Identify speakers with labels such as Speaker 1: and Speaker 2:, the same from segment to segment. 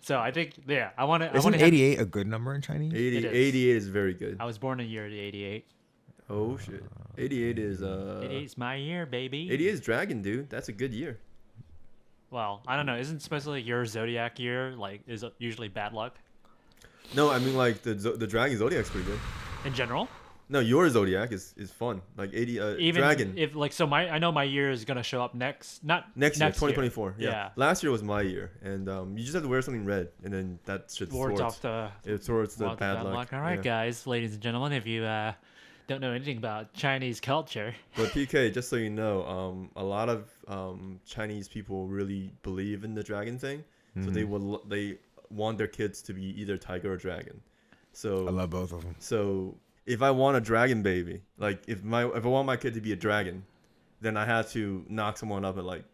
Speaker 1: So I think, yeah, I want to.
Speaker 2: Isn't 88 a good number in Chinese?
Speaker 3: 80,
Speaker 1: It is.
Speaker 3: 88 is very good.
Speaker 1: I was born in the year 88.
Speaker 3: Oh shit. 88 is
Speaker 1: 88 is my year, baby.
Speaker 3: 88 is Dragon, dude. That's a good year.
Speaker 1: Well, I don't know. Isn't supposedly your zodiac year like is usually bad luck
Speaker 3: No, I mean like the Dragon Zodiac's pretty good.
Speaker 1: in general?
Speaker 3: No, your Zodiac is fun. Like 80
Speaker 1: Even
Speaker 3: Dragon.
Speaker 1: if like so, I know my year is gonna show up next, not
Speaker 3: Next year,
Speaker 1: year.
Speaker 3: 2024. Yeah.
Speaker 1: Yeah.
Speaker 3: Last year was my year, and you just have to wear something red, and then that should
Speaker 1: Wards
Speaker 3: towards
Speaker 1: off the
Speaker 3: towards the
Speaker 1: wards
Speaker 3: bad
Speaker 1: of
Speaker 3: luck.
Speaker 1: All right,
Speaker 3: Yeah.
Speaker 1: guys, ladies and gentlemen, if you don't know anything about Chinese culture,
Speaker 3: But PK, just so you know, a lot of Chinese people really believe in the dragon thing, so they want their kids to be either tiger or dragon. So
Speaker 2: I love both of them.
Speaker 3: So if I want a dragon baby, like if I want my kid to be a dragon, then I have to knock someone up at like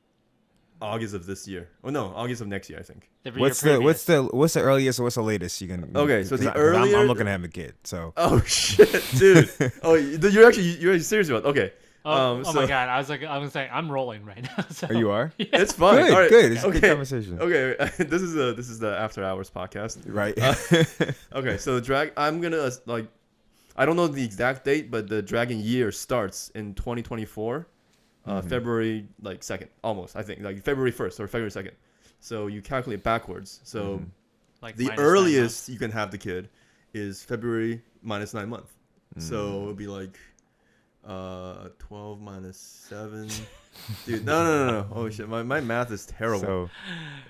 Speaker 3: August of this year. Oh no, August of next year, I think.
Speaker 2: What's the earliest or what's the latest you can?
Speaker 3: Okay, so the
Speaker 2: 'cause
Speaker 3: earlier
Speaker 2: I'm looking to have a kid. So
Speaker 3: Oh shit, dude. Oh, you're actually serious about it. Okay.
Speaker 1: oh
Speaker 3: so
Speaker 1: my god, I was saying I'm rolling right now. So.
Speaker 2: oh, you are
Speaker 3: it's fine.
Speaker 2: good.
Speaker 3: All right.
Speaker 2: Good. It's a
Speaker 3: okay.
Speaker 2: good conversation.
Speaker 3: Okay, this is the After Hours podcast.
Speaker 2: Right.
Speaker 3: Okay, so I'm gonna like, I don't know the exact date, but the dragon year starts in 2024, February like 2nd, almost. I think like February 1st or February 2nd. So you calculate backwards. So
Speaker 1: Like
Speaker 3: the
Speaker 1: minus 9
Speaker 3: earliest you can have the kid is February minus 9 months. So it'll be like 12 minus 7. Dude, no. Oh shit, my math is terrible.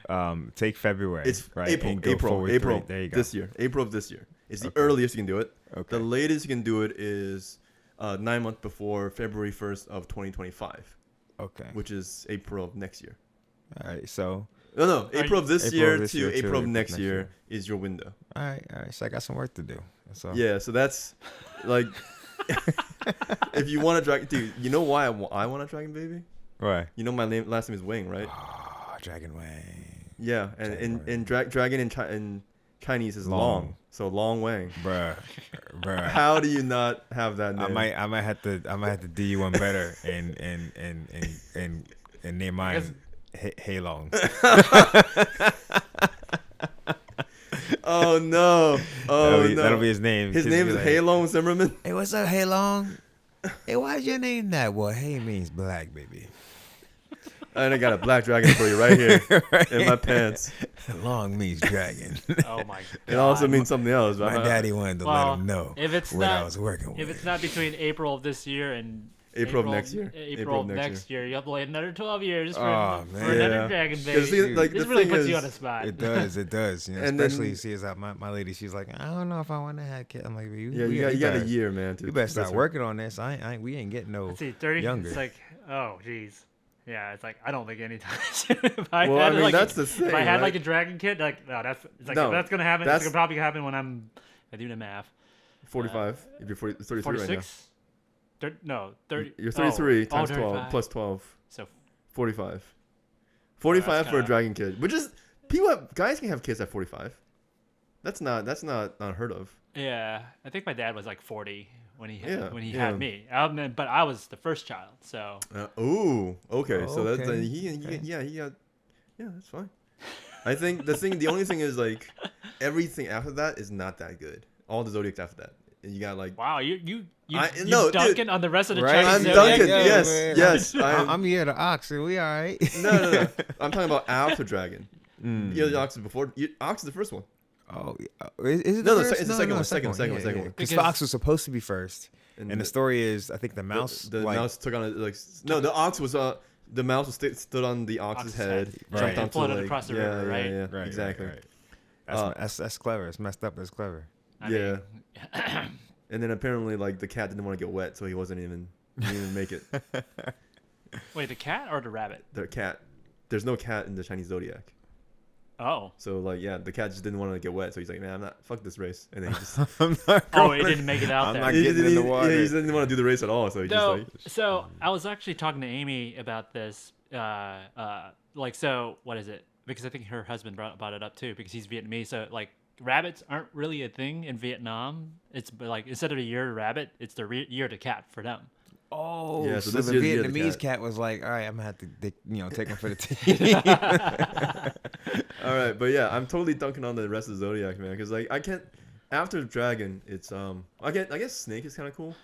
Speaker 2: So, take February.
Speaker 3: It's
Speaker 2: right?
Speaker 3: April.
Speaker 2: and go
Speaker 3: April.
Speaker 2: forward
Speaker 3: April.
Speaker 2: 3. There you go.
Speaker 3: This year. April of this year. It's the earliest you can do it.
Speaker 2: Okay.
Speaker 3: The latest you can do it is 9 months before February 1st of 2025,
Speaker 2: Okay.
Speaker 3: which is April of next year.
Speaker 2: All right. So,
Speaker 3: No, April of this
Speaker 2: April
Speaker 3: year
Speaker 2: of this
Speaker 3: to
Speaker 2: year to
Speaker 3: April of
Speaker 2: April
Speaker 3: next
Speaker 2: next
Speaker 3: year
Speaker 2: year.
Speaker 3: is your window.
Speaker 2: all right. So I got some work to do. So
Speaker 3: Yeah, so that's like, if you want a dragon, dude, you know why I want a dragon baby?
Speaker 2: Right.
Speaker 3: You know my last name is Wang, right?
Speaker 2: Oh, Dragon Wang.
Speaker 3: Yeah, and dragon in Chinese is
Speaker 2: Long.
Speaker 3: long, so Long Wang.
Speaker 2: Bruh.
Speaker 3: How do you not have that name?
Speaker 2: I might have to do you one better and name mine Hey Long.
Speaker 3: Oh no! Oh no!
Speaker 2: That'll be his name.
Speaker 3: His
Speaker 2: Kids
Speaker 3: name
Speaker 2: will
Speaker 3: is
Speaker 2: be like,
Speaker 3: Halong Zimmerman.
Speaker 2: Hey, what's up, Hey Long? Hey, why'd you name that? Well, Hey means black, baby.
Speaker 3: And I got a black dragon for you right here in my pants.
Speaker 2: Long means dragon.
Speaker 1: Oh my god.
Speaker 3: It also means something else. But
Speaker 2: My daddy wanted to let him know
Speaker 1: if it's
Speaker 2: what I
Speaker 1: not,
Speaker 2: was working with.
Speaker 1: if it's not between April of this year and
Speaker 3: April of next year.
Speaker 1: April of next year, you have to wait another 12 years for,
Speaker 2: Oh,
Speaker 1: for
Speaker 2: man.
Speaker 1: another
Speaker 3: Yeah.
Speaker 1: dragon
Speaker 3: 'Cause
Speaker 1: baby.
Speaker 3: see, like,
Speaker 1: This
Speaker 3: the
Speaker 1: really
Speaker 3: thing
Speaker 1: puts you
Speaker 3: is-
Speaker 1: on a spot.
Speaker 2: It does. You know,
Speaker 3: And
Speaker 2: especially
Speaker 3: then-
Speaker 2: see, as my lady, she's like, I don't know if I want to have kids. I'm like,
Speaker 3: you got a year, man.
Speaker 2: You better start working on this. We ain't getting no
Speaker 1: Let's see, 30.
Speaker 2: younger.
Speaker 1: It's like, oh, jeez. Yeah, it's like I don't think anytime soon. If
Speaker 3: Well, I
Speaker 1: had,
Speaker 3: mean,
Speaker 1: like,
Speaker 3: that's the thing,
Speaker 1: If I had
Speaker 3: right?
Speaker 1: like a dragon kid, like no, that's it's like
Speaker 3: No,
Speaker 1: if that's gonna happen.
Speaker 3: that's-
Speaker 1: It's gonna probably happen when I'm doing the math.
Speaker 3: 45. If you're 33 right now.
Speaker 1: 46. No, 30.
Speaker 3: You're 33
Speaker 1: oh,
Speaker 3: times 12
Speaker 1: 35.
Speaker 3: plus 12.
Speaker 1: So
Speaker 3: 45. 45 for a
Speaker 1: kinda-
Speaker 3: dragon kid, which is guys can have kids at 45. That's not unheard of.
Speaker 1: yeah, I think my dad was like 40 when he
Speaker 3: Yeah,
Speaker 1: had me. But I was the first child, so
Speaker 3: Ooh, okay. So that's
Speaker 2: Okay.
Speaker 3: he got that's fine. I think the only thing is like everything after that is not that good. All the zodiacs after that, and you got like
Speaker 1: wow, you
Speaker 3: no, dude.
Speaker 1: dunking on the rest of the
Speaker 2: Right?
Speaker 1: Chinese
Speaker 3: I'm
Speaker 1: zodiac?
Speaker 3: Duncan.
Speaker 2: Yeah,
Speaker 3: Yes,
Speaker 2: man.
Speaker 3: yes.
Speaker 2: I'm here to ox, and we all right.
Speaker 3: No. I'm talking about after dragon. You know the ox is before. Ox is the first one.
Speaker 2: Oh, is it
Speaker 3: No,
Speaker 2: the
Speaker 3: no,
Speaker 2: first?
Speaker 3: it's the second one, second one.
Speaker 2: Because
Speaker 1: Because-
Speaker 2: Fox was supposed to be first,
Speaker 3: And
Speaker 2: and the story is, I think the mouse,
Speaker 3: The
Speaker 2: like,
Speaker 3: mouse took on it. Like no, the ox was the mouse was stood on the ox's head,
Speaker 2: Right.
Speaker 3: jumped
Speaker 2: And
Speaker 3: onto
Speaker 1: floated
Speaker 3: the lake.
Speaker 1: across the
Speaker 3: yeah,
Speaker 1: river, right?
Speaker 3: Yeah,
Speaker 2: right,
Speaker 3: exactly.
Speaker 2: Right. That's clever. It's messed up. It's clever.
Speaker 1: I
Speaker 3: Yeah.
Speaker 1: mean,
Speaker 3: And then apparently, like the cat didn't want to get wet, so he didn't even make it.
Speaker 1: wait, the cat or the rabbit?
Speaker 3: The cat. There's no cat in the Chinese zodiac.
Speaker 1: Oh,
Speaker 3: So like, yeah, the cat just didn't want to get wet, so he's like, man, I'm not. Fuck this race, and then he just.
Speaker 2: I'm not
Speaker 1: oh,
Speaker 2: going-
Speaker 1: it didn't make it out
Speaker 2: I'm
Speaker 1: there.
Speaker 2: not
Speaker 3: he
Speaker 2: getting in the water.
Speaker 3: Yeah, he didn't want to do the race at all, so he just like.
Speaker 1: So I was actually talking to Amy about this. So what is it? Because I think her husband brought it up too, because he's Vietnamese. So like rabbits aren't really a thing in Vietnam. It's like instead of a year to rabbit, it's the year to cat for them.
Speaker 2: Oh,
Speaker 3: Yeah, so
Speaker 2: so
Speaker 3: this
Speaker 2: the
Speaker 3: year's Year of the
Speaker 2: Vietnamese
Speaker 3: Cat.
Speaker 2: cat was like, all right, I'm gonna have to, take him for the team.
Speaker 3: All right, but yeah, I'm totally dunking on the rest of Zodiac, man, because like I can't. After Dragon, it's I guess Snake is kind of cool,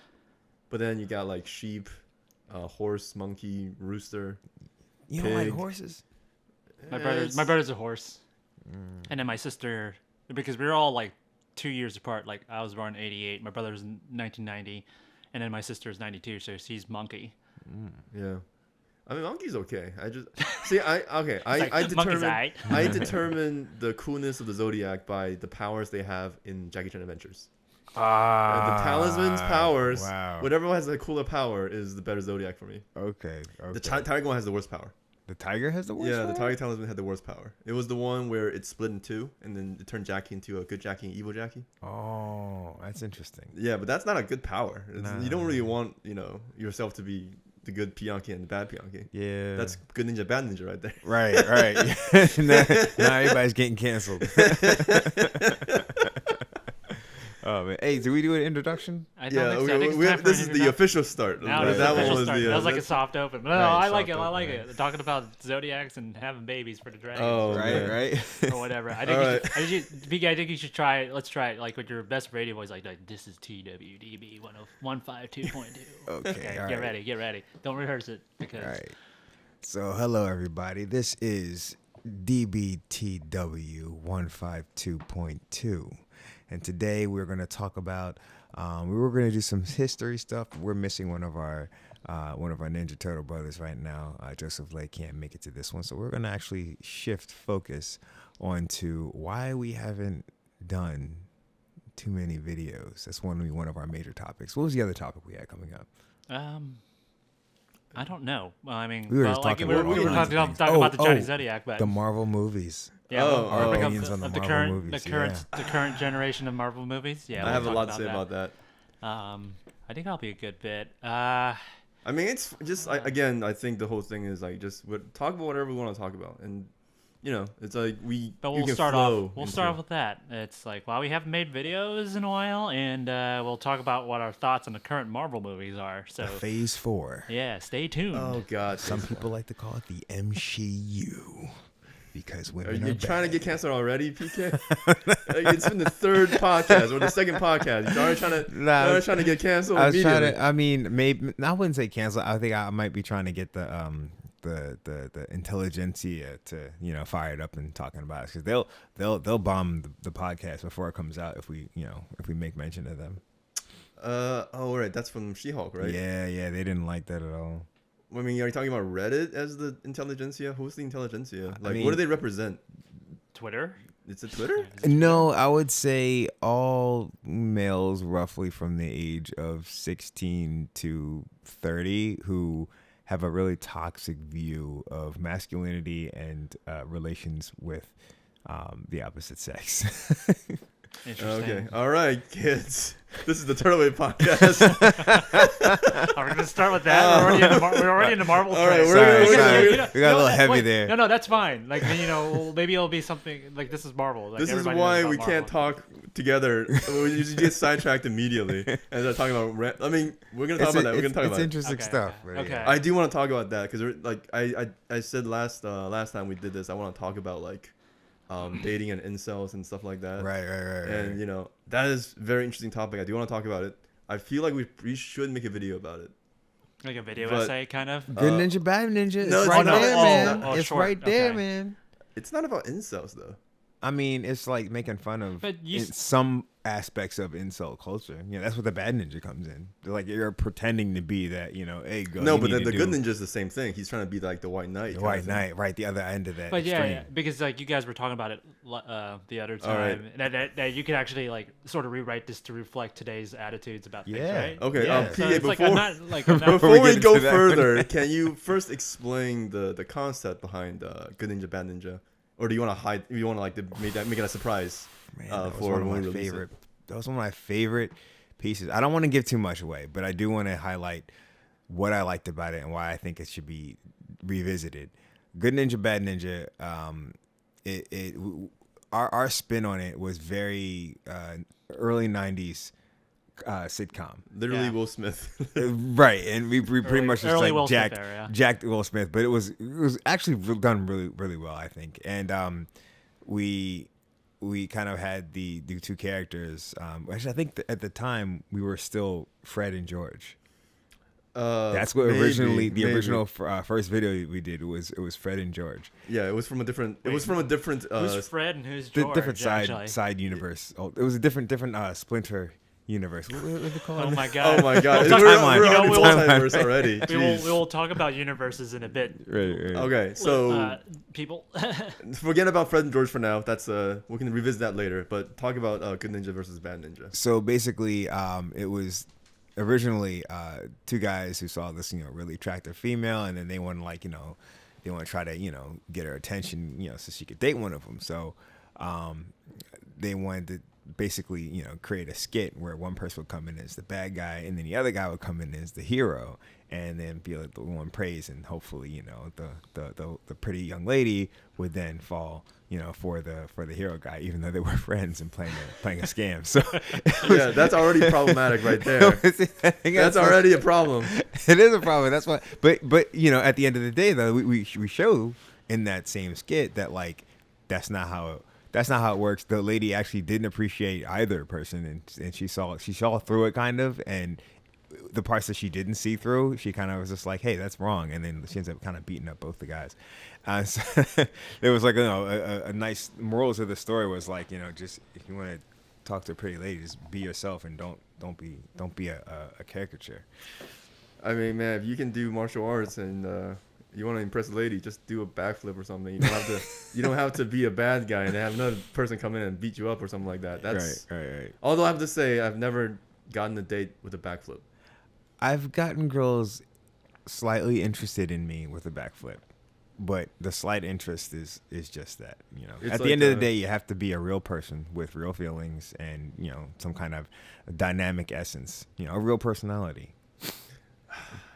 Speaker 3: but then you got like sheep, horse, monkey, rooster.
Speaker 2: You don't like
Speaker 3: Pig.
Speaker 2: horses?
Speaker 1: My
Speaker 3: It's-
Speaker 1: brother's a horse, and then my sister, because we were all like 2 years apart. Like I was born in '88, my brother's in 1990, and then my sister's '92, so she's monkey.
Speaker 3: Yeah, I mean monkey's okay. I just see I
Speaker 1: Like,
Speaker 3: I
Speaker 1: monkey's
Speaker 3: determine
Speaker 1: aight.
Speaker 3: I determine the coolness of the Zodiac by the powers they have in Jackie Chan Adventures. The talisman's powers,
Speaker 2: Wow.
Speaker 3: whatever has a cooler power is the better Zodiac for me.
Speaker 2: Okay.
Speaker 3: The tiger one has the worst power.
Speaker 2: The tiger has the worst.
Speaker 3: Yeah, the
Speaker 2: power?
Speaker 3: Tiger Talisman had the worst power. It was the one where it split in two, and then it turned Jackie into a good Jackie and evil Jackie.
Speaker 2: Oh, that's interesting.
Speaker 3: Yeah, but that's not a good power.
Speaker 2: Nah.
Speaker 3: You don't really want yourself to be the good Pianki and the bad Pianki.
Speaker 2: Yeah.
Speaker 3: That's good ninja, bad ninja right there.
Speaker 2: right. now everybody's getting canceled. Oh man. Hey, do we do an introduction?
Speaker 1: I don't think so. I think it's time for
Speaker 3: this
Speaker 1: an
Speaker 3: is the
Speaker 1: introduction.
Speaker 3: official start.
Speaker 1: Now
Speaker 3: That
Speaker 1: it's the
Speaker 3: one
Speaker 1: official
Speaker 3: was
Speaker 1: start.
Speaker 3: the.
Speaker 1: That was like a
Speaker 3: that's-
Speaker 1: soft open. No,
Speaker 2: Right,
Speaker 1: I like
Speaker 2: soft
Speaker 1: it. I
Speaker 2: open,
Speaker 1: like
Speaker 2: right.
Speaker 1: it. Talking about zodiacs and having babies for the dragons.
Speaker 3: Oh, man.
Speaker 2: Right.
Speaker 1: Or whatever. I
Speaker 3: All
Speaker 1: think you should, Biggie, I think you should try it. Let's try it like with your best radio voice, like this is TWDB 152.2.
Speaker 2: Okay, all
Speaker 1: get
Speaker 2: right.
Speaker 1: ready, get ready. Don't rehearse it because
Speaker 2: All right. So, hello everybody. This is DBTW 152.2, and today we're going to talk about. We were going to do some history stuff. We're missing one of our Ninja Turtle brothers right now. Joseph Lay can't make it to this one, so we're going to actually shift focus onto why we haven't done too many videos. That's one of our major topics. What was the other topic we had coming up?
Speaker 1: I don't know. Well, I mean,
Speaker 2: We were just talking about
Speaker 1: we were
Speaker 2: all
Speaker 1: talking,
Speaker 2: kinds of
Speaker 1: talking
Speaker 2: things.
Speaker 1: about the Chinese zodiac, but
Speaker 2: The Marvel movies.
Speaker 1: yeah,
Speaker 3: Oh,
Speaker 1: we'll
Speaker 3: our
Speaker 1: bring up
Speaker 2: opinions on the
Speaker 1: the
Speaker 2: Marvel
Speaker 1: current,
Speaker 2: movies,
Speaker 1: the current generation of Marvel movies. Yeah,
Speaker 3: I have a
Speaker 1: we'll
Speaker 3: lot
Speaker 1: talk
Speaker 3: to say about that.
Speaker 1: I think I'll be a good bit.
Speaker 3: I mean, it's just again. I think the whole thing is like just talk about whatever we want to talk about, and it's like
Speaker 1: But
Speaker 3: you
Speaker 1: we'll
Speaker 3: can
Speaker 1: start
Speaker 3: flow
Speaker 1: off. We'll
Speaker 3: into
Speaker 1: start
Speaker 3: it.
Speaker 1: off with that. It's like, well, we haven't made videos in a while, and we'll talk about what our thoughts on the current Marvel movies are. So
Speaker 2: Phase 4.
Speaker 1: yeah, stay tuned.
Speaker 3: Oh God,
Speaker 2: Some people like to call it the MCU because
Speaker 3: Are
Speaker 2: women
Speaker 3: you
Speaker 2: are
Speaker 3: trying to
Speaker 2: bad.
Speaker 3: get canceled already, PK? Like, it's been the third podcast or the second podcast. You're already trying to get canceled.
Speaker 2: I was trying
Speaker 3: immediately.
Speaker 2: to. I mean, maybe I wouldn't say cancel. I think I might be trying to get the intelligentsia to fired up and talking about it because they'll bomb the podcast before it comes out if we make mention of them.
Speaker 3: Oh right, that's from She-Hulk, right?
Speaker 2: Yeah, they didn't like that at all.
Speaker 3: I mean, are you talking about Reddit as the intelligentsia? Who's the intelligentsia? Like,
Speaker 2: mean-
Speaker 3: what do they represent?
Speaker 1: Twitter.
Speaker 3: It's a Twitter.
Speaker 2: No, I would say all males roughly from the age of 16 to 30 who have a really toxic view of masculinity and relations with the opposite sex.
Speaker 1: Interesting.
Speaker 3: Okay, all right, kids. This is the Turtle Wave podcast.
Speaker 1: Are we gonna start with that? We're already in the Marvel.
Speaker 3: All right,
Speaker 1: train.
Speaker 3: we're
Speaker 2: Sorry,
Speaker 3: gonna-
Speaker 2: sorry. We got a little heavy
Speaker 1: wait,
Speaker 2: there.
Speaker 1: No, that's fine. Like maybe it'll be something like this is Marvel. Like,
Speaker 3: This is
Speaker 1: everybody knows
Speaker 3: why
Speaker 1: about
Speaker 3: we
Speaker 1: Marvel.
Speaker 3: can't talk together. We just get sidetracked immediately and start talking about. I mean, we're gonna talk about that. We're gonna talk
Speaker 2: it's
Speaker 3: about it.
Speaker 2: interesting
Speaker 1: Okay,
Speaker 2: stuff.
Speaker 1: okay,
Speaker 2: but
Speaker 1: okay.
Speaker 2: yeah.
Speaker 3: I do want to talk about that because like I said last time we did this, I want to talk about like dating and incels and stuff like that.
Speaker 2: Right.
Speaker 3: And that is a very interesting topic. I do want to talk about it. I feel like we should make a video about it.
Speaker 1: Like a video
Speaker 3: But-
Speaker 1: essay, kind of.
Speaker 2: Good ninja, bad ninja.
Speaker 3: no,
Speaker 2: It's
Speaker 3: it's
Speaker 2: right
Speaker 3: not.
Speaker 2: there,
Speaker 3: Oh,
Speaker 2: man.
Speaker 1: oh,
Speaker 2: It's
Speaker 1: short,
Speaker 2: right there,
Speaker 1: okay.
Speaker 2: man.
Speaker 3: It's not about incels though.
Speaker 2: I mean, it's like making fun of
Speaker 1: But you
Speaker 2: some aspects of incel culture. That's what the bad ninja comes in. They're like you're pretending to be that, hey, go.
Speaker 3: No,
Speaker 2: you
Speaker 3: but
Speaker 2: need
Speaker 3: the
Speaker 2: to
Speaker 3: good
Speaker 2: do
Speaker 3: ninja is the same thing. He's trying to be like the White Knight.
Speaker 2: the
Speaker 3: kind
Speaker 2: White
Speaker 3: of thing.
Speaker 2: Knight, right? The other end of that.
Speaker 1: But
Speaker 2: extreme.
Speaker 1: yeah, because like you guys were talking about it the other
Speaker 3: All right.
Speaker 1: time, that you could actually like sort of rewrite this to reflect today's attitudes about things,
Speaker 2: Yeah.
Speaker 1: right?
Speaker 3: Okay,
Speaker 2: Yeah.
Speaker 1: So
Speaker 3: PA,
Speaker 1: it's like I'm not like I'm not,
Speaker 3: Before
Speaker 2: we
Speaker 3: we
Speaker 2: get
Speaker 3: go
Speaker 2: into that.
Speaker 3: further, can you first explain the concept behind Good Ninja, Bad Ninja, or do you want to hide? You want to like make it a surprise
Speaker 2: Man, that was
Speaker 3: for
Speaker 2: one of
Speaker 3: when
Speaker 2: my
Speaker 3: we release it?
Speaker 2: favorite. That was one of my favorite pieces. I don't want to give too much away, but I do want to highlight what I liked about it and why I think it should be revisited. Good Ninja, Bad Ninja. Our spin on it was very early '90s sitcom.
Speaker 3: Literally
Speaker 1: Yeah.
Speaker 3: Will Smith.
Speaker 2: Right, and we pretty much just
Speaker 1: early
Speaker 2: like
Speaker 1: Will Smith
Speaker 2: jacked
Speaker 1: era.
Speaker 2: jacked Will Smith, but it was actually done really well, I think. And we kind of had the two characters. Actually, I think at the time we were still Fred and George. That's what originally the original first video we did was Fred and George.
Speaker 3: Yeah, it was from a different. It was from a different.
Speaker 1: Who's Fred and who's
Speaker 2: The
Speaker 1: George?
Speaker 2: different
Speaker 1: actually?
Speaker 2: side universe. Oh, it was a different Splinter universe. What do they call it?
Speaker 1: Oh my god.
Speaker 3: Oh my god,
Speaker 1: We'll
Speaker 3: we're,
Speaker 1: talk-
Speaker 3: we're
Speaker 1: you know,
Speaker 3: on the
Speaker 1: we'll-
Speaker 3: multiverse already.
Speaker 1: We will,
Speaker 3: Jeez.
Speaker 1: we will talk about universes in a bit.
Speaker 2: Right.
Speaker 3: Okay, so
Speaker 1: People.
Speaker 3: forget about Fred and George for now. That's we can revisit that later. But talk about Good Ninja versus Bad Ninja.
Speaker 2: So basically, it was originally two guys who saw this, really attractive female, and then they want to they want to try to, get her attention, so she could date one of them. So they wanted to basically, create a skit where one person would come in as the bad guy, and then the other guy would come in as the hero, and then be like the one praised, and hopefully, the pretty young lady would then fall, for the hero guy, even though they were friends and playing a scam. So
Speaker 3: Yeah, that's already problematic right there. That's already a problem.
Speaker 2: It is a problem. That's why. But at the end of the day, though, we show in that same skit that that's not how it works. The lady actually didn't appreciate either person, and she saw through it kind of, and the parts that she didn't see through, she kind of was just like, hey, that's wrong, and then she ends up kind of beating up both the guys. So it was like a nice moral to the story was like, just if you want to talk to a pretty lady, just be yourself and don't be a caricature.
Speaker 3: I mean, man, if you can do martial arts and you want to impress a lady, just do a backflip or something. You don't have to be a bad guy and have another person come in and beat you up or something like that. That's
Speaker 2: right.
Speaker 3: Although I have to say, I've never gotten a date with a backflip.
Speaker 2: I've gotten girls slightly interested in me with a backflip, but the slight interest is just that.
Speaker 3: It's
Speaker 2: At the
Speaker 3: like
Speaker 2: end of the day, you have to be a real person with real feelings and some kind of dynamic essence. A real personality.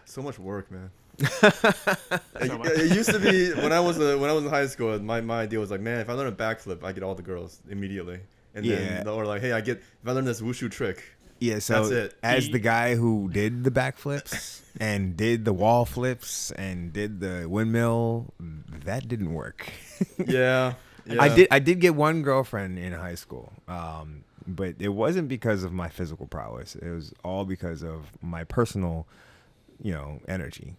Speaker 3: So much work, man.
Speaker 1: So much.
Speaker 3: It used to be when I was in high school. My idea was like, man, if I learn a backflip, I get all the girls immediately. And then or like, hey, if I learn this wushu trick.
Speaker 2: Yeah, so
Speaker 3: That's it.
Speaker 2: as the guy who did the backflips and did the wall flips and did the windmill, that didn't work.
Speaker 3: Yeah.
Speaker 2: I did get one girlfriend in high school, but it wasn't because of my physical prowess. It was all because of my personal, energy,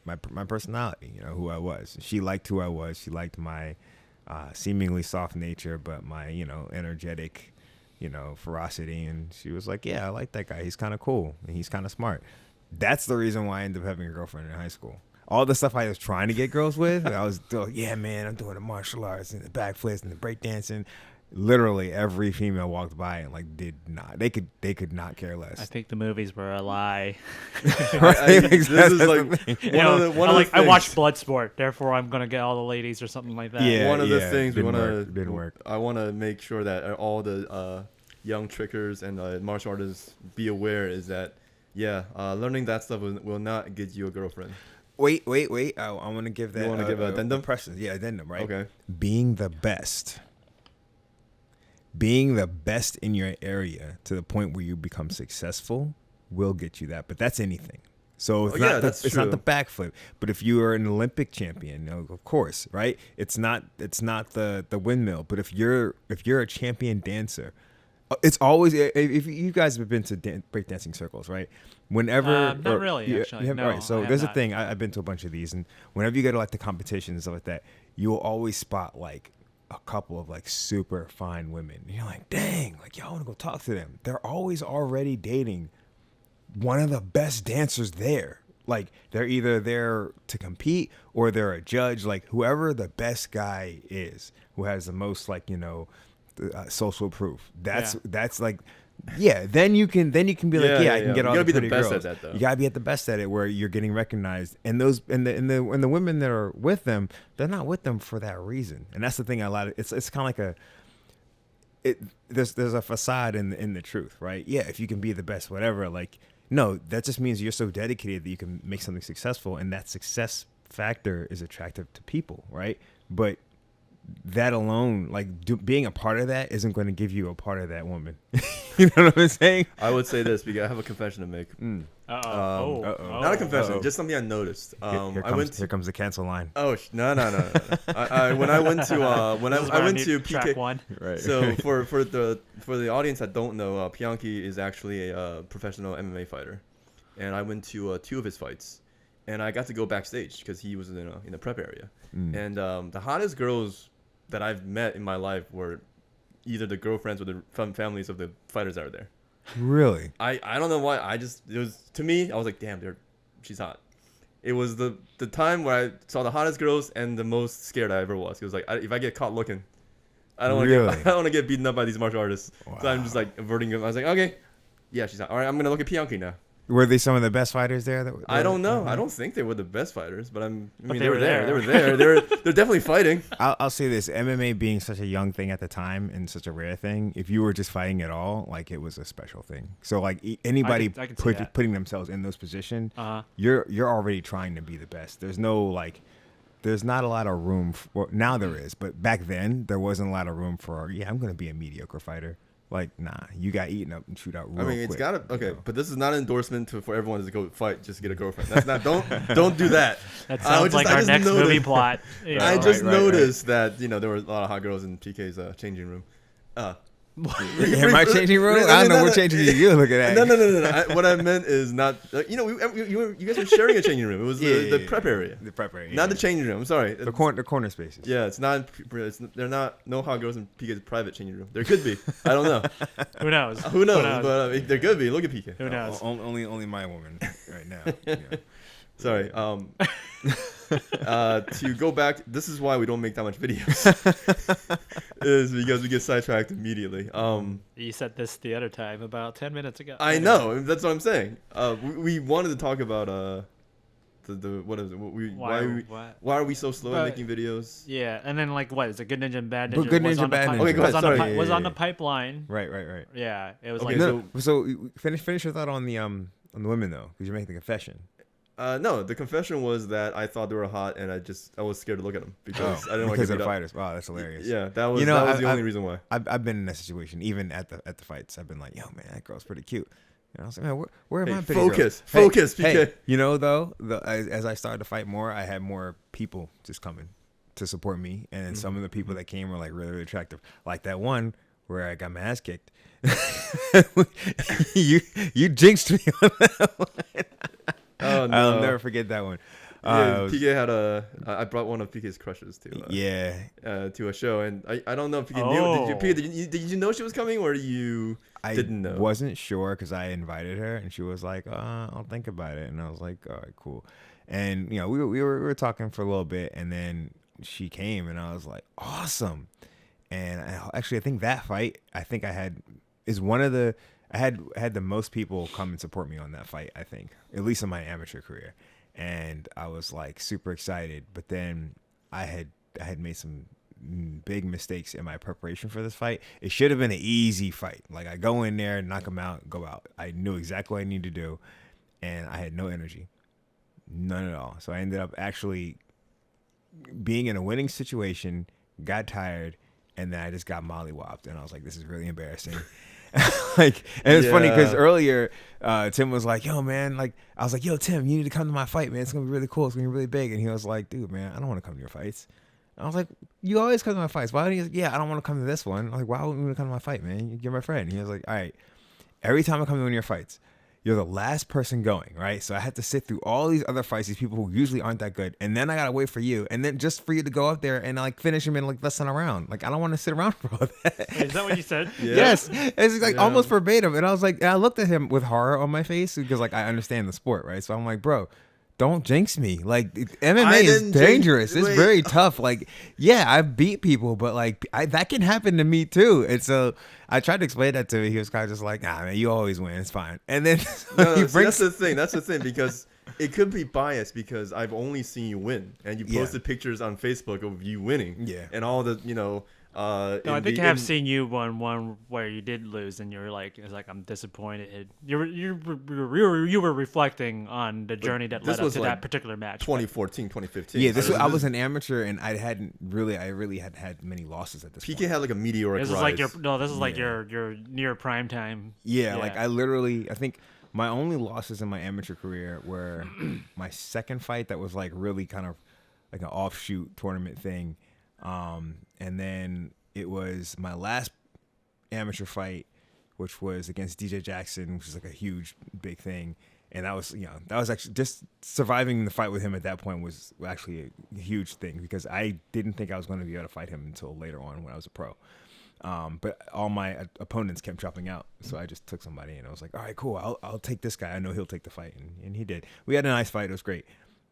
Speaker 2: my personality. Who I was. She liked who I was. She liked my seemingly soft nature, but my energetic, ferocity. And she was like, "Yeah, I like that guy. He's kind of cool and he's kind of smart." That's the reason why I ended up having a girlfriend in high school. All the stuff I was trying to get girls with, I was doing, yeah, man, I'm doing the martial arts and the backflips and the breakdancing. Literally every female walked by and did not. They could not care less.
Speaker 1: I think the movies were a lie.
Speaker 3: This is like
Speaker 1: I watched Bloodsport, therefore I'm gonna get all the ladies or something like that.
Speaker 2: Yeah.
Speaker 3: One of the things we
Speaker 2: didn't
Speaker 3: want
Speaker 2: work, didn't work.
Speaker 3: I want to make sure that all the young trickers and martial artists be aware is that learning that stuff will not get you a girlfriend.
Speaker 2: Wait. I want to give that.
Speaker 3: You wanna give an addendum?
Speaker 2: Impressions. Yeah, addendum. Right.
Speaker 3: Okay.
Speaker 2: Being the best in your area to the point where you become successful will get you that. But that's anything. So it's it's not the backflip. But if you are an Olympic champion, of course, right? It's not the windmill. But if you're a champion dancer, it's always, if you guys have been to breakdancing circles, right? Whenever
Speaker 1: not really, actually. No,
Speaker 2: right. So
Speaker 1: I have
Speaker 2: there's a
Speaker 1: not.
Speaker 2: thing. I've been to a bunch of these, and whenever you go to the competitions and stuff like that, you will always spot a couple of super fine women. And you're like, dang, y'all want to go talk to them. They're always already dating one of the best dancers there. They're either there to compete or they're a judge. Whoever the best guy is, who has the most social proof. That's then you can be I can get all the pretty girls.
Speaker 3: You gotta be the best at that, though.
Speaker 2: You gotta be at the best at it, where you're getting recognized. And those and the women that are with them, they're not with them for that reason. And that's the thing. It's kind of there's a facade in the truth, right? Yeah, if you can be the best, whatever. No, that just means you're so dedicated that you can make something successful, and that success factor is attractive to people, right? But that alone, like being a part of that, isn't going to give you a part of that woman. You know what I'm saying?
Speaker 3: I would say this because I have a confession to make. Not a confession, just something I noticed.
Speaker 2: Here comes the cancel line.
Speaker 3: Oh no! When I went to
Speaker 1: track
Speaker 3: PK.
Speaker 1: one.
Speaker 2: Right.
Speaker 3: So for the audience that don't know, Bianchi is actually a professional MMA fighter, and I went to 2 of his fights, and I got to go backstage because he was in the prep area, and the hottest girls that I've met in my life were either the girlfriends or the families of the fighters that are there.
Speaker 2: Really?
Speaker 3: I don't know why. It was, to me, I was like, damn, she's hot. It was the time where I saw the hottest girls and the most scared I ever was. It was like, if I get caught looking, I don't want to get beaten up by these martial artists. Wow. So I'm just like averting them. I was like, okay, yeah, she's hot. All right, I'm gonna look at Bianchi now.
Speaker 2: Were they some of the best fighters there?
Speaker 3: I don't know. I don't think they were the best fighters, but they were
Speaker 1: there.
Speaker 3: They were there. They're definitely fighting.
Speaker 2: I'll say this: MMA being such a young thing at the time and such a rare thing, if you were just fighting at all, like it was a special thing. So like anybody
Speaker 1: I can see that.
Speaker 2: putting themselves in those positions, you're already trying to be the best. There's not a lot of room. Now there is, but back then there wasn't a lot of room for. Yeah, I'm going to be a mediocre fighter. Like, nah, you got eaten up and shoot out real quick.
Speaker 3: It's gotta but this is not an endorsement for everyone to go fight just to get a girlfriend. That's not don't do that.
Speaker 1: That sounds like our next movie plot. Yeah.
Speaker 3: I just noticed that there were a lot of hot girls in PK's changing room.
Speaker 2: Am I changing room? I don't know. We're changing you. You're looking at.
Speaker 3: No. What I meant is not. You guys were sharing a changing room. It was the prep area.
Speaker 2: The prep area.
Speaker 3: Not the changing room. I'm sorry.
Speaker 2: The corner spaces.
Speaker 3: Yeah, it's not. They're not. No hot girls in PK's private changing room. There could be. I don't know.
Speaker 1: Who knows?
Speaker 3: Who knows? But there could be. Look at PK.
Speaker 1: Who knows?
Speaker 2: Only my woman right now. Yeah.
Speaker 3: Sorry. To go back, this is why we don't make that much videos. Is because we get sidetracked immediately.
Speaker 1: You said this the other time about 10 minutes ago.
Speaker 3: I know. That's what I'm saying. We wanted to talk about what is it? Why are we so slow at making videos?
Speaker 1: Yeah, and then like what is it? Good Ninja and Bad Ninja.
Speaker 2: Good Ninja, Bad Ninja.
Speaker 3: Okay, go ahead.
Speaker 1: Was on the pipeline.
Speaker 2: Right.
Speaker 1: Yeah, it was
Speaker 3: Okay,
Speaker 1: like.
Speaker 2: So finish your thought on the women though, because you're making the confession.
Speaker 3: No, the confession was that I thought they were hot, and I was scared to look at them because I didn't want to get beat up.
Speaker 2: Fighters. Wow, that's hilarious.
Speaker 3: Yeah, that was the only reason why.
Speaker 2: I've been in that situation, even at the fights. I've been like, yo, man, that girl's pretty cute. I was like, man, where are my pretty girls?
Speaker 3: Focus, PK.
Speaker 2: Hey, though, as I started to fight more, I had more people just coming to support me, and some of the people that came were like really, really attractive. Like that one where I got my ass kicked. you jinxed me on that one.
Speaker 3: Oh, no.
Speaker 2: I'll never forget that one.
Speaker 3: PK had I brought one of PK's crushes to to a show, and I don't know if PK knew. Did you know she was coming, or you didn't know?
Speaker 2: I wasn't sure because I invited her, and she was like, "I'll think about it," and I was like, "All right, cool." And we were talking for a little bit, and then she came, and I was like, "Awesome!" And I think that fight, I had the most people come and support me on that fight, I think, at least in my amateur career. And I was like super excited, but then I had made some big mistakes in my preparation for this fight. It should have been an easy fight. Like I go in there, knock him out, go out. I knew exactly what I needed to do, and I had no energy. None at all. So I ended up actually being in a winning situation, got tired, and then I just got mollywopped, and I was like, this is really embarrassing. And it's funny because earlier Tim was like, yo man, like I was like, yo Tim, you need to come to my fight, man, it's gonna be really cool, it's gonna be really big. And he was like, dude, man, I don't want to come to your fights. I was like, you always come to my fights, why don't you? Yeah, I don't want to come to this one. I'm like, why wouldn't you want to come to my fight, man? You're my friend. And he was like, all right, every time I come to one of your fights, you're the last person going, right? So I had to sit through all these other fights, these people who usually aren't that good, and then I gotta wait for you, and then just for you to go up there and like finish him in like less than a round. Like I don't want to sit around for all that.
Speaker 1: Wait, is that what you said?
Speaker 3: Yeah.
Speaker 2: Yes, it's like almost verbatim. And I was like, and I looked at him with horror on my face because like I understand the sport, right? So I'm like, bro, don't jinx me. Like MMA is dangerous. It's very tough. Like, yeah, I've beat people, but like that can happen to me too. And so I tried to explain that to him. He was kind of just like, nah, man, you always win. It's fine. And then
Speaker 3: that's the thing. That's the thing because it could be biased because I've only seen you win, and you posted pictures on Facebook of you winning.
Speaker 2: Yeah.
Speaker 3: And all the
Speaker 1: No, I think I have seen you one where you did lose, and you're like, it's like I'm disappointed. You were reflecting on the journey that led up to that particular match.
Speaker 3: 2014, 2015.
Speaker 2: Yeah, I was an amateur, and I really had had many losses at this point.
Speaker 3: PK had like a meteoric
Speaker 1: This is
Speaker 3: rise.
Speaker 1: like your near prime time.
Speaker 2: Yeah, like I think my only losses in my amateur career were my second fight that was like really kind of like an offshoot tournament thing. And then it was my last amateur fight, which was against DJ Jackson, which is like a huge, big thing. And that was actually just surviving the fight with him at that point was actually a huge thing because I didn't think I was going to be able to fight him until later on when I was a pro. But all my opponents kept dropping out. So I just took somebody and I was like, all right, cool. I'll take this guy. I know he'll take the fight. And he did. We had a nice fight. It was great.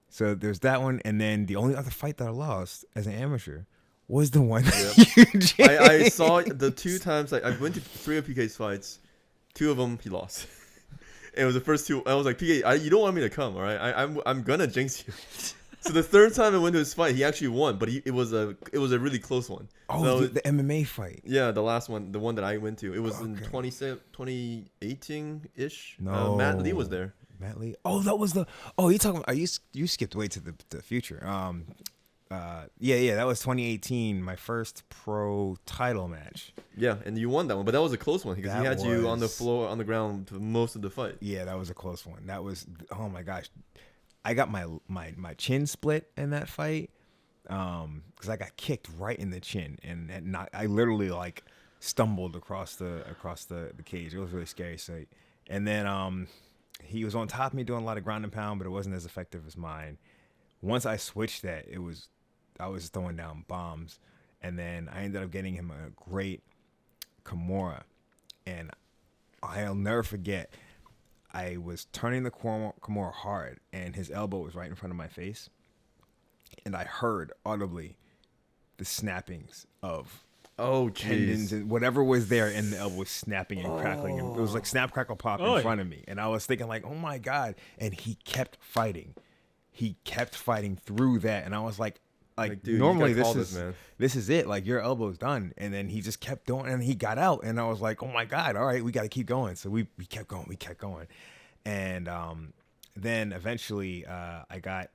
Speaker 2: So there's that one. And then the only other fight that I lost as an amateur was the one that
Speaker 3: I saw the 2 times I went to 3 of PK's fights. 2 of them he lost. It was the first 2. I was like, PK, you don't want me to come, all right? I'm gonna jinx you. So the 3rd time I went to his fight, he actually won, but it was a really close one.
Speaker 2: Oh,
Speaker 3: so,
Speaker 2: the MMA fight.
Speaker 3: Yeah, the last one, the one that I went to. It was in 2018 ish.
Speaker 2: No,
Speaker 3: Matt Lee was there.
Speaker 2: Matt Lee. Oh, that was the. Oh, you talking? You skipped way to the future. Yeah, that was 2018, my first pro title match.
Speaker 3: Yeah, and you won that one, but that was a close one because he had you on the floor, on the ground for most of the fight.
Speaker 2: Yeah, that was a close one. That was, oh my gosh, I got my chin split in that fight because I got kicked right in the chin and I literally like stumbled across the cage. It was really scary sight. And then he was on top of me doing a lot of ground and pound, but it wasn't as effective as mine. Once I switched that, I was throwing down bombs, and then I ended up getting him a great Kimura, and I'll never forget. I was turning the Kimura hard, and his elbow was right in front of my face, and I heard audibly the snappings of tendons and whatever was there in the elbow was snapping and crackling. And it was like snap, crackle, pop in front of me, and I was thinking like, oh my God, and he kept fighting. He kept fighting through that, and I was like dude, normally this is it. Like, your elbow's done. And then he just kept going, and he got out, and I was like, oh my God, all right, we got to keep going. So we kept going, and then eventually I got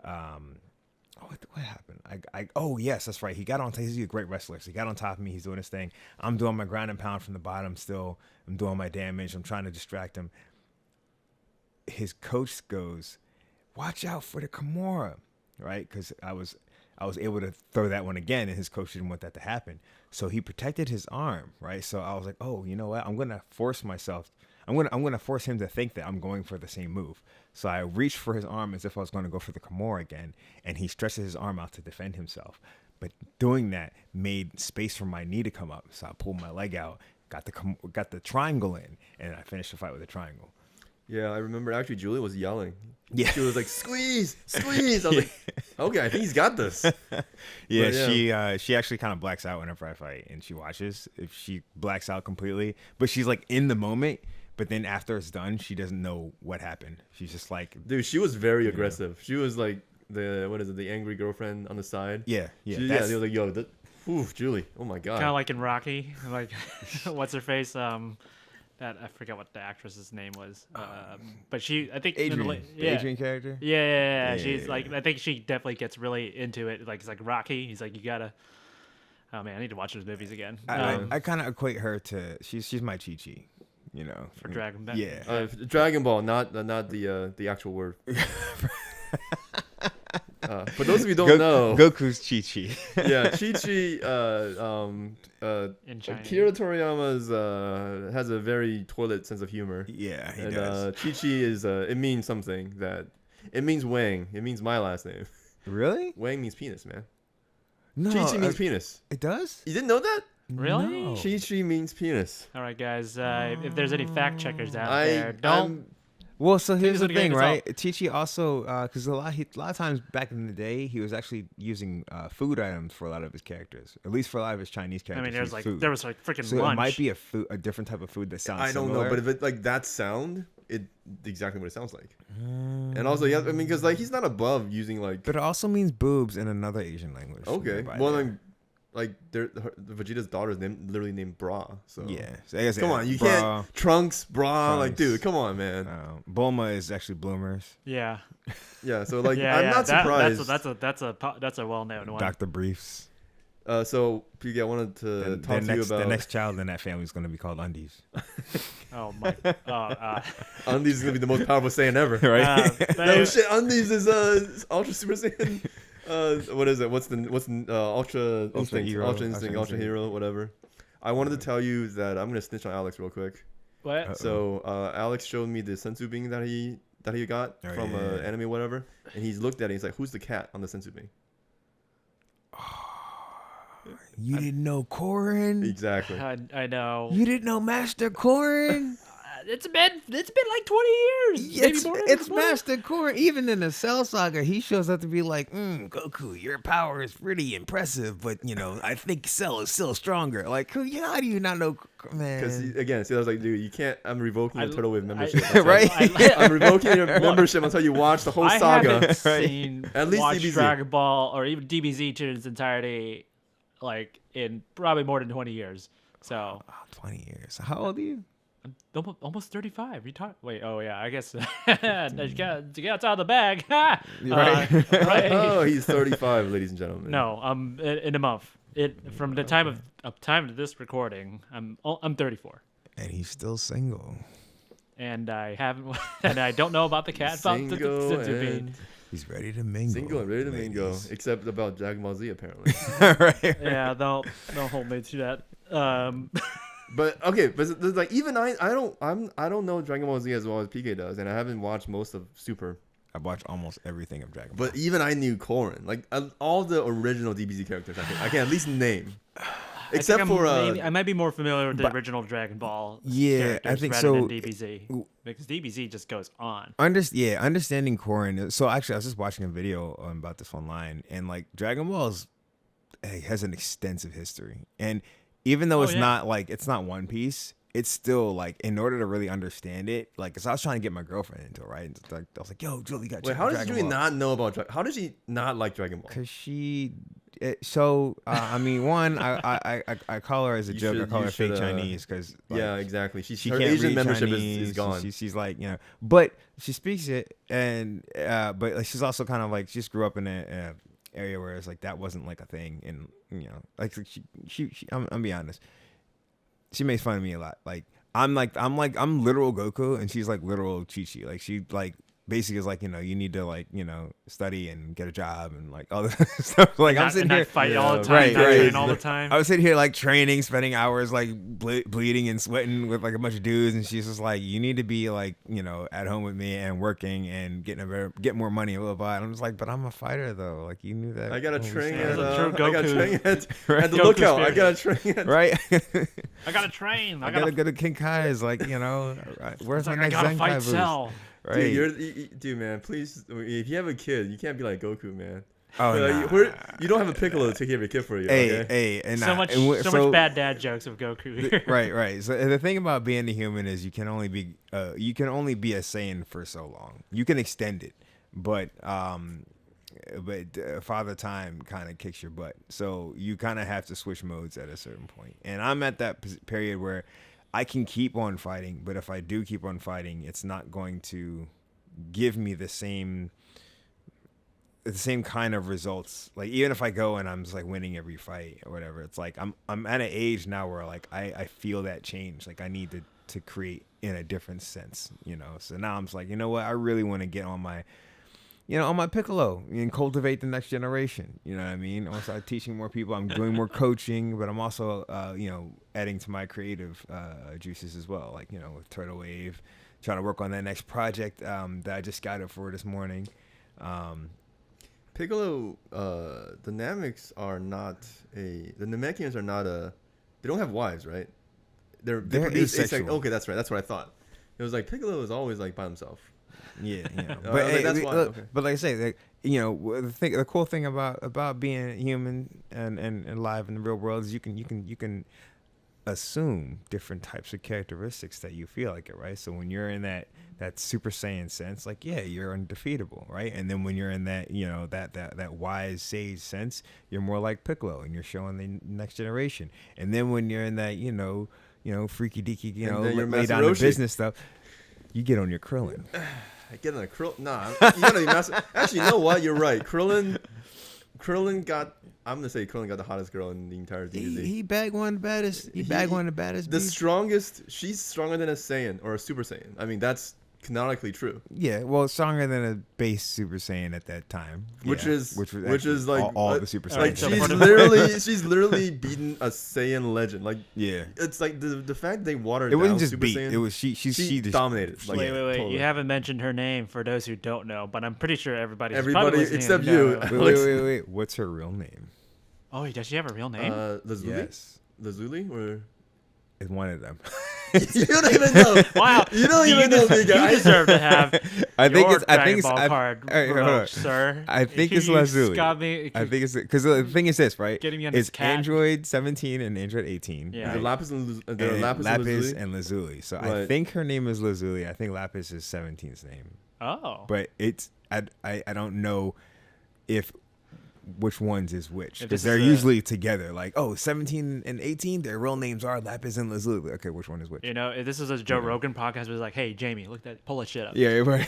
Speaker 2: what happened? Oh yes, that's right. He got on. He's a great wrestler. So he got on top of me. He's doing his thing. I'm doing my ground and pound from the bottom. Still, I'm doing my damage. I'm trying to distract him. His coach goes, watch out for the Kimura, right? Because I was able to throw that one again, and his coach didn't want that to happen. So he protected his arm, right? So I was like, oh, you know what? I'm gonna force myself. I'm gonna force him to think that I'm going for the same move. So I reached for his arm as if I was going to go for the Kimura again, and he stretches his arm out to defend himself. But doing that made space for my knee to come up. So I pulled my leg out, got the triangle in, and I finished the fight with a triangle.
Speaker 3: Yeah, I remember actually Julie was yelling.
Speaker 2: Yeah.
Speaker 3: She was like, squeeze. I was like, okay, I think he's got this.
Speaker 2: Yeah, she actually kind of blacks out whenever I fight, and she watches. If she blacks out completely, but she's like in the moment, but then after it's done, she doesn't know what happened. She's just like,
Speaker 3: dude, she was very aggressive. She was like the angry girlfriend on the side.
Speaker 2: Yeah.
Speaker 3: They were like, yo, Julie, oh my God.
Speaker 1: Kind of like in Rocky, like what's her face? That I forget what the actress's name was, but I think
Speaker 2: Adrian, Adrian character.
Speaker 1: Yeah. She's like, I think she definitely gets really into it. Like, it's like Rocky. He's like, you gotta. Oh man, I need to watch those movies again.
Speaker 2: I kind of equate her to she's my Chi-Chi, you know,
Speaker 1: for Dragon Ball.
Speaker 3: Yeah, Dragon Ball, not the actual word. For those of you who don't know,
Speaker 2: Goku's Chi-Chi.
Speaker 3: Yeah, Chi-Chi.
Speaker 1: In China.
Speaker 3: Akira Toriyama's has a very toilet sense of humor.
Speaker 2: Yeah, he
Speaker 3: and,
Speaker 2: does.
Speaker 3: Chi-Chi is it means something it means Wang. It means my last name.
Speaker 2: Really?
Speaker 3: Wang means penis, man.
Speaker 2: No,
Speaker 3: Chi-Chi means penis.
Speaker 2: It does?
Speaker 3: You didn't know that?
Speaker 1: Really?
Speaker 2: No.
Speaker 3: Chi-Chi means penis.
Speaker 1: All right, guys. If there's any fact checkers out there, don't.
Speaker 2: Well, so here's the thing, right?
Speaker 1: out.
Speaker 2: Chi-Chi also, because a lot of times back in the day, he was actually using food items for a lot of his characters. At least for a lot of his Chinese characters.
Speaker 1: I mean, there was freaking
Speaker 2: so
Speaker 1: lunch.
Speaker 2: it might be a different type of food that sounds.
Speaker 3: I don't
Speaker 2: similar.
Speaker 3: know, but if it like that sound, it exactly what it sounds like. And also, yeah, I mean, because like he's not above using like.
Speaker 2: But it also means boobs in another Asian language.
Speaker 3: Okay, well then, like Vegeta's daughter is literally named Bra. So
Speaker 2: Yeah. So I guess,
Speaker 3: come on, you
Speaker 2: Bra,
Speaker 3: can't Trunks, Bra, like
Speaker 2: Trunks.
Speaker 3: dude, come on, man.
Speaker 2: Bulma is actually Bloomers.
Speaker 1: Yeah.
Speaker 3: Yeah, so like
Speaker 1: Yeah.
Speaker 3: I'm
Speaker 1: yeah.
Speaker 3: not surprised.
Speaker 1: That's a well-known one.
Speaker 2: Dr. Briefs.
Speaker 3: So PK, I wanted to talk to you about
Speaker 2: the next child in that family is going to be called Undies.
Speaker 1: Oh my.
Speaker 3: Undies is gonna be the most powerful Saiyan ever.
Speaker 2: Right?
Speaker 3: No shit, Undies is Ultra Super Saiyan. What is it? What's the Ultra Instinct,
Speaker 2: Hero,
Speaker 3: Ultra Instinct, Ultra Hero, whatever. I wanted to tell you that I'm gonna snitch on Alex real quick.
Speaker 1: What?
Speaker 2: Uh-oh.
Speaker 3: So Alex showed me the sensu bean that he got
Speaker 2: Oh,
Speaker 3: from
Speaker 2: yeah.
Speaker 3: anime or whatever, and he's looked at it. He's like, "Who's the cat on the sensu bean?"
Speaker 2: You didn't know Korin?
Speaker 3: Exactly.
Speaker 1: I know.
Speaker 2: You didn't know Master Korin?
Speaker 1: It's been like 20 years. Maybe more than
Speaker 2: It's
Speaker 1: 20.
Speaker 2: Master Korin. Even in the Cell Saga, he shows up to be like, Goku, your power is pretty impressive, but, I think Cell is still stronger. Like, how do you not know, man?
Speaker 3: Because again, see, I was like, dude, you can't. I'm revoking your Turtle Wave membership.
Speaker 2: Right?
Speaker 3: I'm revoking your membership until you watch the whole
Speaker 1: I
Speaker 3: saga.
Speaker 1: haven't seen
Speaker 3: At least
Speaker 1: watched
Speaker 3: DBZ.
Speaker 1: Dragon Ball or even DBZ to its entirety, like in probably more than 20 years. So
Speaker 2: 20 years. How old are you?
Speaker 1: almost 35. You talk. Wait. Oh yeah. I guess to get out of the bag.
Speaker 2: Right.
Speaker 1: Right.
Speaker 3: Oh, he's 35, ladies and gentlemen.
Speaker 1: No. In a month. From the time of this recording, I'm 34.
Speaker 2: And he's still single.
Speaker 1: And I haven't. And I don't know about the cat.
Speaker 3: Single
Speaker 1: being.
Speaker 2: He's ready to mingle.
Speaker 3: Single and ready to mingle,
Speaker 2: ladies.
Speaker 3: except about Dragon Ball Z apparently.
Speaker 2: Right.
Speaker 1: Yeah. Don't hold me to that.
Speaker 3: But okay, but there's like even I don't know Dragon Ball Z as well as PK does, and I haven't watched most of Super.
Speaker 2: I watched almost everything of Dragon Ball.
Speaker 3: But even I knew Korin, like all the original DBZ characters. I can at least name, except for
Speaker 1: I might be more familiar with the original Dragon Ball.
Speaker 2: Yeah, I
Speaker 1: characters
Speaker 2: think
Speaker 1: rather
Speaker 2: so.
Speaker 1: Than DBZ, because DBZ just goes on.
Speaker 2: Understanding Korin. So actually, I was just watching a video about this online, and like Dragon Ball has an extensive history, and even though it's not One Piece, it's still like in order to really understand it, like, cause I was trying to get my girlfriend into it, right? And like, I was like, "Yo, Julie, got."
Speaker 3: Wait, how does Julie not know about How does she not like Dragon Ball?
Speaker 2: Cause I mean, one, I call her as a joke. I call her fake Chinese, cause like,
Speaker 3: yeah, exactly. She her
Speaker 2: can't
Speaker 3: Asian
Speaker 2: read
Speaker 3: membership
Speaker 2: Chinese.
Speaker 3: is gone.
Speaker 2: She's like, but she speaks it, and but like, she's also kind of like, she just grew up in a area where it's like that wasn't like a thing, and like she I'm be honest, she makes fun of me a lot. Like I'm literal Goku, and she's like literal Chi-Chi. Like she like basically is like, you need to like, study and get a job and like all this stuff. Like I'm sitting here
Speaker 1: fight all the time,
Speaker 2: right,
Speaker 1: train all the time.
Speaker 2: I was sitting here like training, spending hours like bleeding and sweating with like a bunch of dudes, and she's just like, you need to be like, at home with me and working and get more money, blah blah blah. And I'm just like, but I'm a fighter though. Like you knew that.
Speaker 3: I gotta train at
Speaker 1: Goku.
Speaker 3: at
Speaker 2: Right.
Speaker 3: the lookout. I gotta train at
Speaker 2: Right.
Speaker 1: I gotta train.
Speaker 2: I gotta go to Kinkai's. Like where's my
Speaker 1: I
Speaker 2: next
Speaker 1: gotta
Speaker 2: Zenkai
Speaker 1: fight
Speaker 2: boost?
Speaker 1: Cell.
Speaker 2: Right.
Speaker 3: Dude, man, please, if you have a kid, you can't be like Goku, man.
Speaker 2: Oh,
Speaker 3: You don't have a Piccolo to take care of your kid for you.
Speaker 2: Hey,
Speaker 3: okay?
Speaker 2: hey, and
Speaker 1: So much bad dad jokes of Goku here.
Speaker 2: Right. So the thing about being a human is you can only be a Saiyan for so long. You can extend it, but Father Time kind of kicks your butt. So you kind of have to switch modes at a certain point. And I'm at that period where I can keep on fighting, but if I do keep on fighting, it's not going to give me the same kind of results. Like even if I go and I'm just like winning every fight or whatever, it's like I'm at an age now where like I feel that change. Like I need to create in a different sense, So now I'm just like, you know what? I really want to get on my on my Piccolo and cultivate the next generation. You know what I mean? I'm start teaching more people. I'm doing more coaching, but I'm also, adding to my creative juices as well. Like, with Turtle Wave, trying to work on that next project that I just got it for this morning.
Speaker 3: Piccolo, the Namekians are not they don't have wives, right? They produce
Speaker 2: asexual.
Speaker 3: Okay, that's right. That's what I thought. It was like Piccolo is always like by himself.
Speaker 2: Yeah.
Speaker 3: But that's why. Okay.
Speaker 2: But like I say, like, the cool thing about being human and alive in the real world is you can assume different types of characteristics that you feel like it, right? So when you're in that Super Saiyan sense, like, yeah, you're undefeatable, right? And then when you're in that, you know, that wise sage sense, you're more like Piccolo, and you're showing the next generation. And then when you're in that, you know, freaky deaky, you know, lay down the business stuff, you get on your Krillin.
Speaker 3: I get on a Krillin. Nah, you gotta be master. Actually, you know what? You're right. Krillin got. I'm gonna say Krillin got the hottest girl in the entire DBZ.
Speaker 2: He bagged one of the baddest. He bagged one of the baddest.
Speaker 3: The
Speaker 2: beasts.
Speaker 3: strongest. She's stronger than a Saiyan or a Super Saiyan. I mean, that's canonically true.
Speaker 2: Yeah, well, stronger than a base Super Saiyan at that time.
Speaker 3: Which
Speaker 2: Yeah,
Speaker 3: is
Speaker 2: actually
Speaker 3: like
Speaker 2: all the Super Saiyans.
Speaker 3: like
Speaker 1: So
Speaker 3: she's literally beaten a Saiyan legend. Like,
Speaker 2: yeah.
Speaker 3: it's like the fact they watered
Speaker 2: It wasn't
Speaker 3: down
Speaker 2: just
Speaker 3: Super
Speaker 2: beat.
Speaker 3: Saiyan,
Speaker 2: It was she just
Speaker 3: dominated. Like,
Speaker 1: Wait.
Speaker 3: totally.
Speaker 1: You haven't mentioned her name for those who don't know, but I'm pretty sure everybody
Speaker 3: except you.
Speaker 2: Wait. What's her real name?
Speaker 1: Oh, does she have a real name?
Speaker 3: Lazuli?
Speaker 2: Yes,
Speaker 3: Lazuli or
Speaker 2: it's one of them.
Speaker 3: you don't even know.
Speaker 1: Wow,
Speaker 3: You don't even know, big
Speaker 1: You
Speaker 3: guy.
Speaker 1: deserve to have
Speaker 2: I think
Speaker 1: your
Speaker 2: it's. I
Speaker 1: Dragon
Speaker 2: think it's.
Speaker 1: Ball
Speaker 2: I,
Speaker 1: card,
Speaker 2: all right, hold on.
Speaker 1: revoked, sir.
Speaker 2: I think it's
Speaker 1: You
Speaker 2: Lazuli.
Speaker 1: got me.
Speaker 2: I think it's because the thing is this, right?
Speaker 1: Getting me on
Speaker 2: It's
Speaker 1: this cat.
Speaker 2: Android 17 and Android 18.
Speaker 1: Yeah.
Speaker 2: right?
Speaker 3: The Lapis and
Speaker 2: and
Speaker 3: Lapis,
Speaker 2: and Lazuli. So I
Speaker 3: Right.
Speaker 2: think her name is Lazuli. I think Lapis is 17's name.
Speaker 1: Oh,
Speaker 2: But it's I don't know if which ones is which
Speaker 1: If
Speaker 2: because
Speaker 1: this
Speaker 2: they're
Speaker 1: is
Speaker 2: usually together. Like, oh, 17 and 18, their real names are Lapis and Lazuli. Okay, which one is which?
Speaker 1: you know, if this is a Joe Rogan podcast. It was like, hey, Jamie, pull that shit up.
Speaker 2: Yeah, right.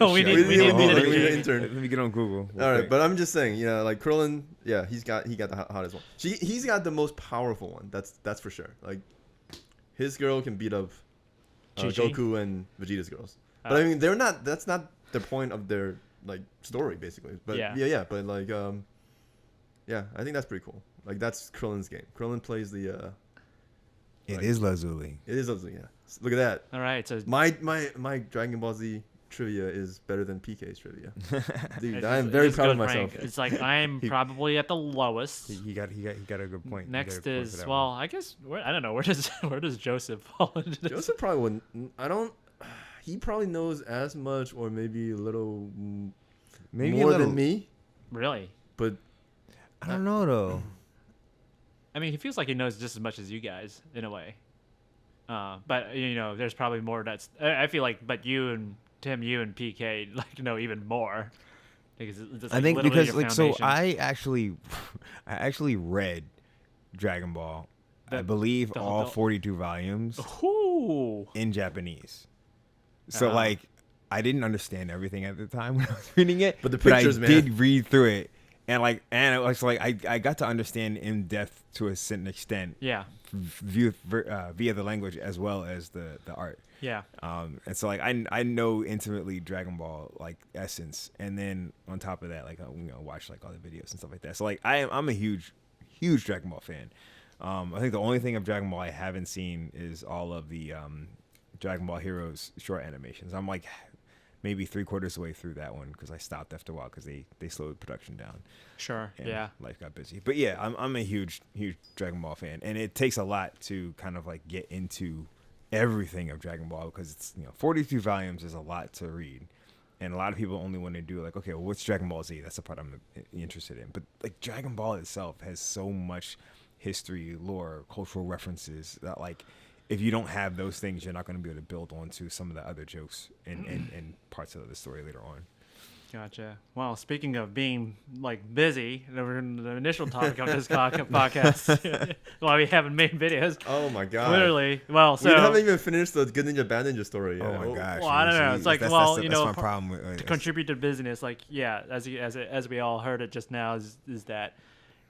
Speaker 1: we need
Speaker 3: We need
Speaker 1: an
Speaker 3: an
Speaker 1: intern.
Speaker 3: intern.
Speaker 2: Let me get on Google.
Speaker 3: All right, but I'm just saying, you know, like Krillin, yeah, he got the hottest one. He's got the most powerful one. That's for sure. Like, his girl can beat up
Speaker 1: Chi-Chi?
Speaker 3: Goku and Vegeta's girls. But I mean, they're not. That's not the point of their like story, basically. But
Speaker 1: Yeah.
Speaker 3: But like, yeah, I think that's pretty cool. Like, that's Krillin's game. Krillin plays the.
Speaker 2: It is Lazuli.
Speaker 3: It is, yeah. Look at that.
Speaker 1: All right, so
Speaker 3: My Dragon Ball Z trivia is better than PK's trivia. Dude,
Speaker 1: it's
Speaker 3: I am
Speaker 1: just-
Speaker 3: very
Speaker 1: it's
Speaker 3: proud of
Speaker 1: good
Speaker 3: myself.
Speaker 1: rank. It's like I'm probably at the lowest.
Speaker 2: He got a good point. He got a
Speaker 1: Next
Speaker 2: good point for
Speaker 1: is
Speaker 2: that
Speaker 1: well, I guess I don't know where does Joseph fall into this?
Speaker 3: Joseph probably wouldn't. I don't. He probably knows as much, or maybe a little
Speaker 2: Maybe
Speaker 3: more
Speaker 2: a little,
Speaker 3: than me.
Speaker 1: Really?
Speaker 3: But
Speaker 2: I don't know though.
Speaker 1: I mean, he feels like he knows just as much as you guys in a way. But you know, there's probably more. I feel like, but you and Tim, you and PK like know even more. Because it's
Speaker 2: I
Speaker 1: like
Speaker 2: think
Speaker 1: literally
Speaker 2: because
Speaker 1: your
Speaker 2: like so
Speaker 1: foundation.
Speaker 2: I actually read Dragon Ball. I
Speaker 1: The-
Speaker 2: believe
Speaker 1: the-
Speaker 2: all
Speaker 1: the-
Speaker 2: 42 volumes
Speaker 1: Ooh.
Speaker 2: in Japanese. So
Speaker 1: Uh-huh.
Speaker 2: like I didn't understand everything at the time when I was reading it,
Speaker 3: But the pictures,
Speaker 2: I
Speaker 3: man.
Speaker 2: did read through it, and it was like I got to understand in depth to a certain extent
Speaker 1: Yeah.
Speaker 2: via the language as well as the art.
Speaker 1: Yeah.
Speaker 2: And so like I know intimately Dragon Ball like essence, and then on top of that like watch like all the videos and stuff like that. So like I'm a huge Dragon Ball fan. I think the only thing of Dragon Ball I haven't seen is all of the Dragon Ball Heroes short animations. I'm like maybe 3/4 of the way through that one because I stopped after a while because they slowed production down.
Speaker 1: Sure.
Speaker 2: And
Speaker 1: Yeah.
Speaker 2: life got busy. But yeah, I'm a huge Dragon Ball fan, and it takes a lot to kind of like get into everything of Dragon Ball because it's 42 volumes is a lot to read, and a lot of people only want to do like, okay, well, what's Dragon Ball Z? That's the part I'm interested in. But like Dragon Ball itself has so much history, lore, cultural references that like if you don't have those things, you're not going to be able to build onto some of the other jokes and parts of the story later on.
Speaker 1: Gotcha. Well, speaking of being like busy, the initial topic of this podcast, why we haven't made videos.
Speaker 3: oh my god,
Speaker 1: Literally. Well,
Speaker 3: we haven't
Speaker 1: so
Speaker 3: even finished the Good Ninja Bad Ninja story yet.
Speaker 2: Oh my gosh!
Speaker 1: Well, I don't know. It's like, well,
Speaker 2: that's
Speaker 1: you know,
Speaker 2: my problem with
Speaker 1: to contribute to business, like yeah, as we all heard it just now, is that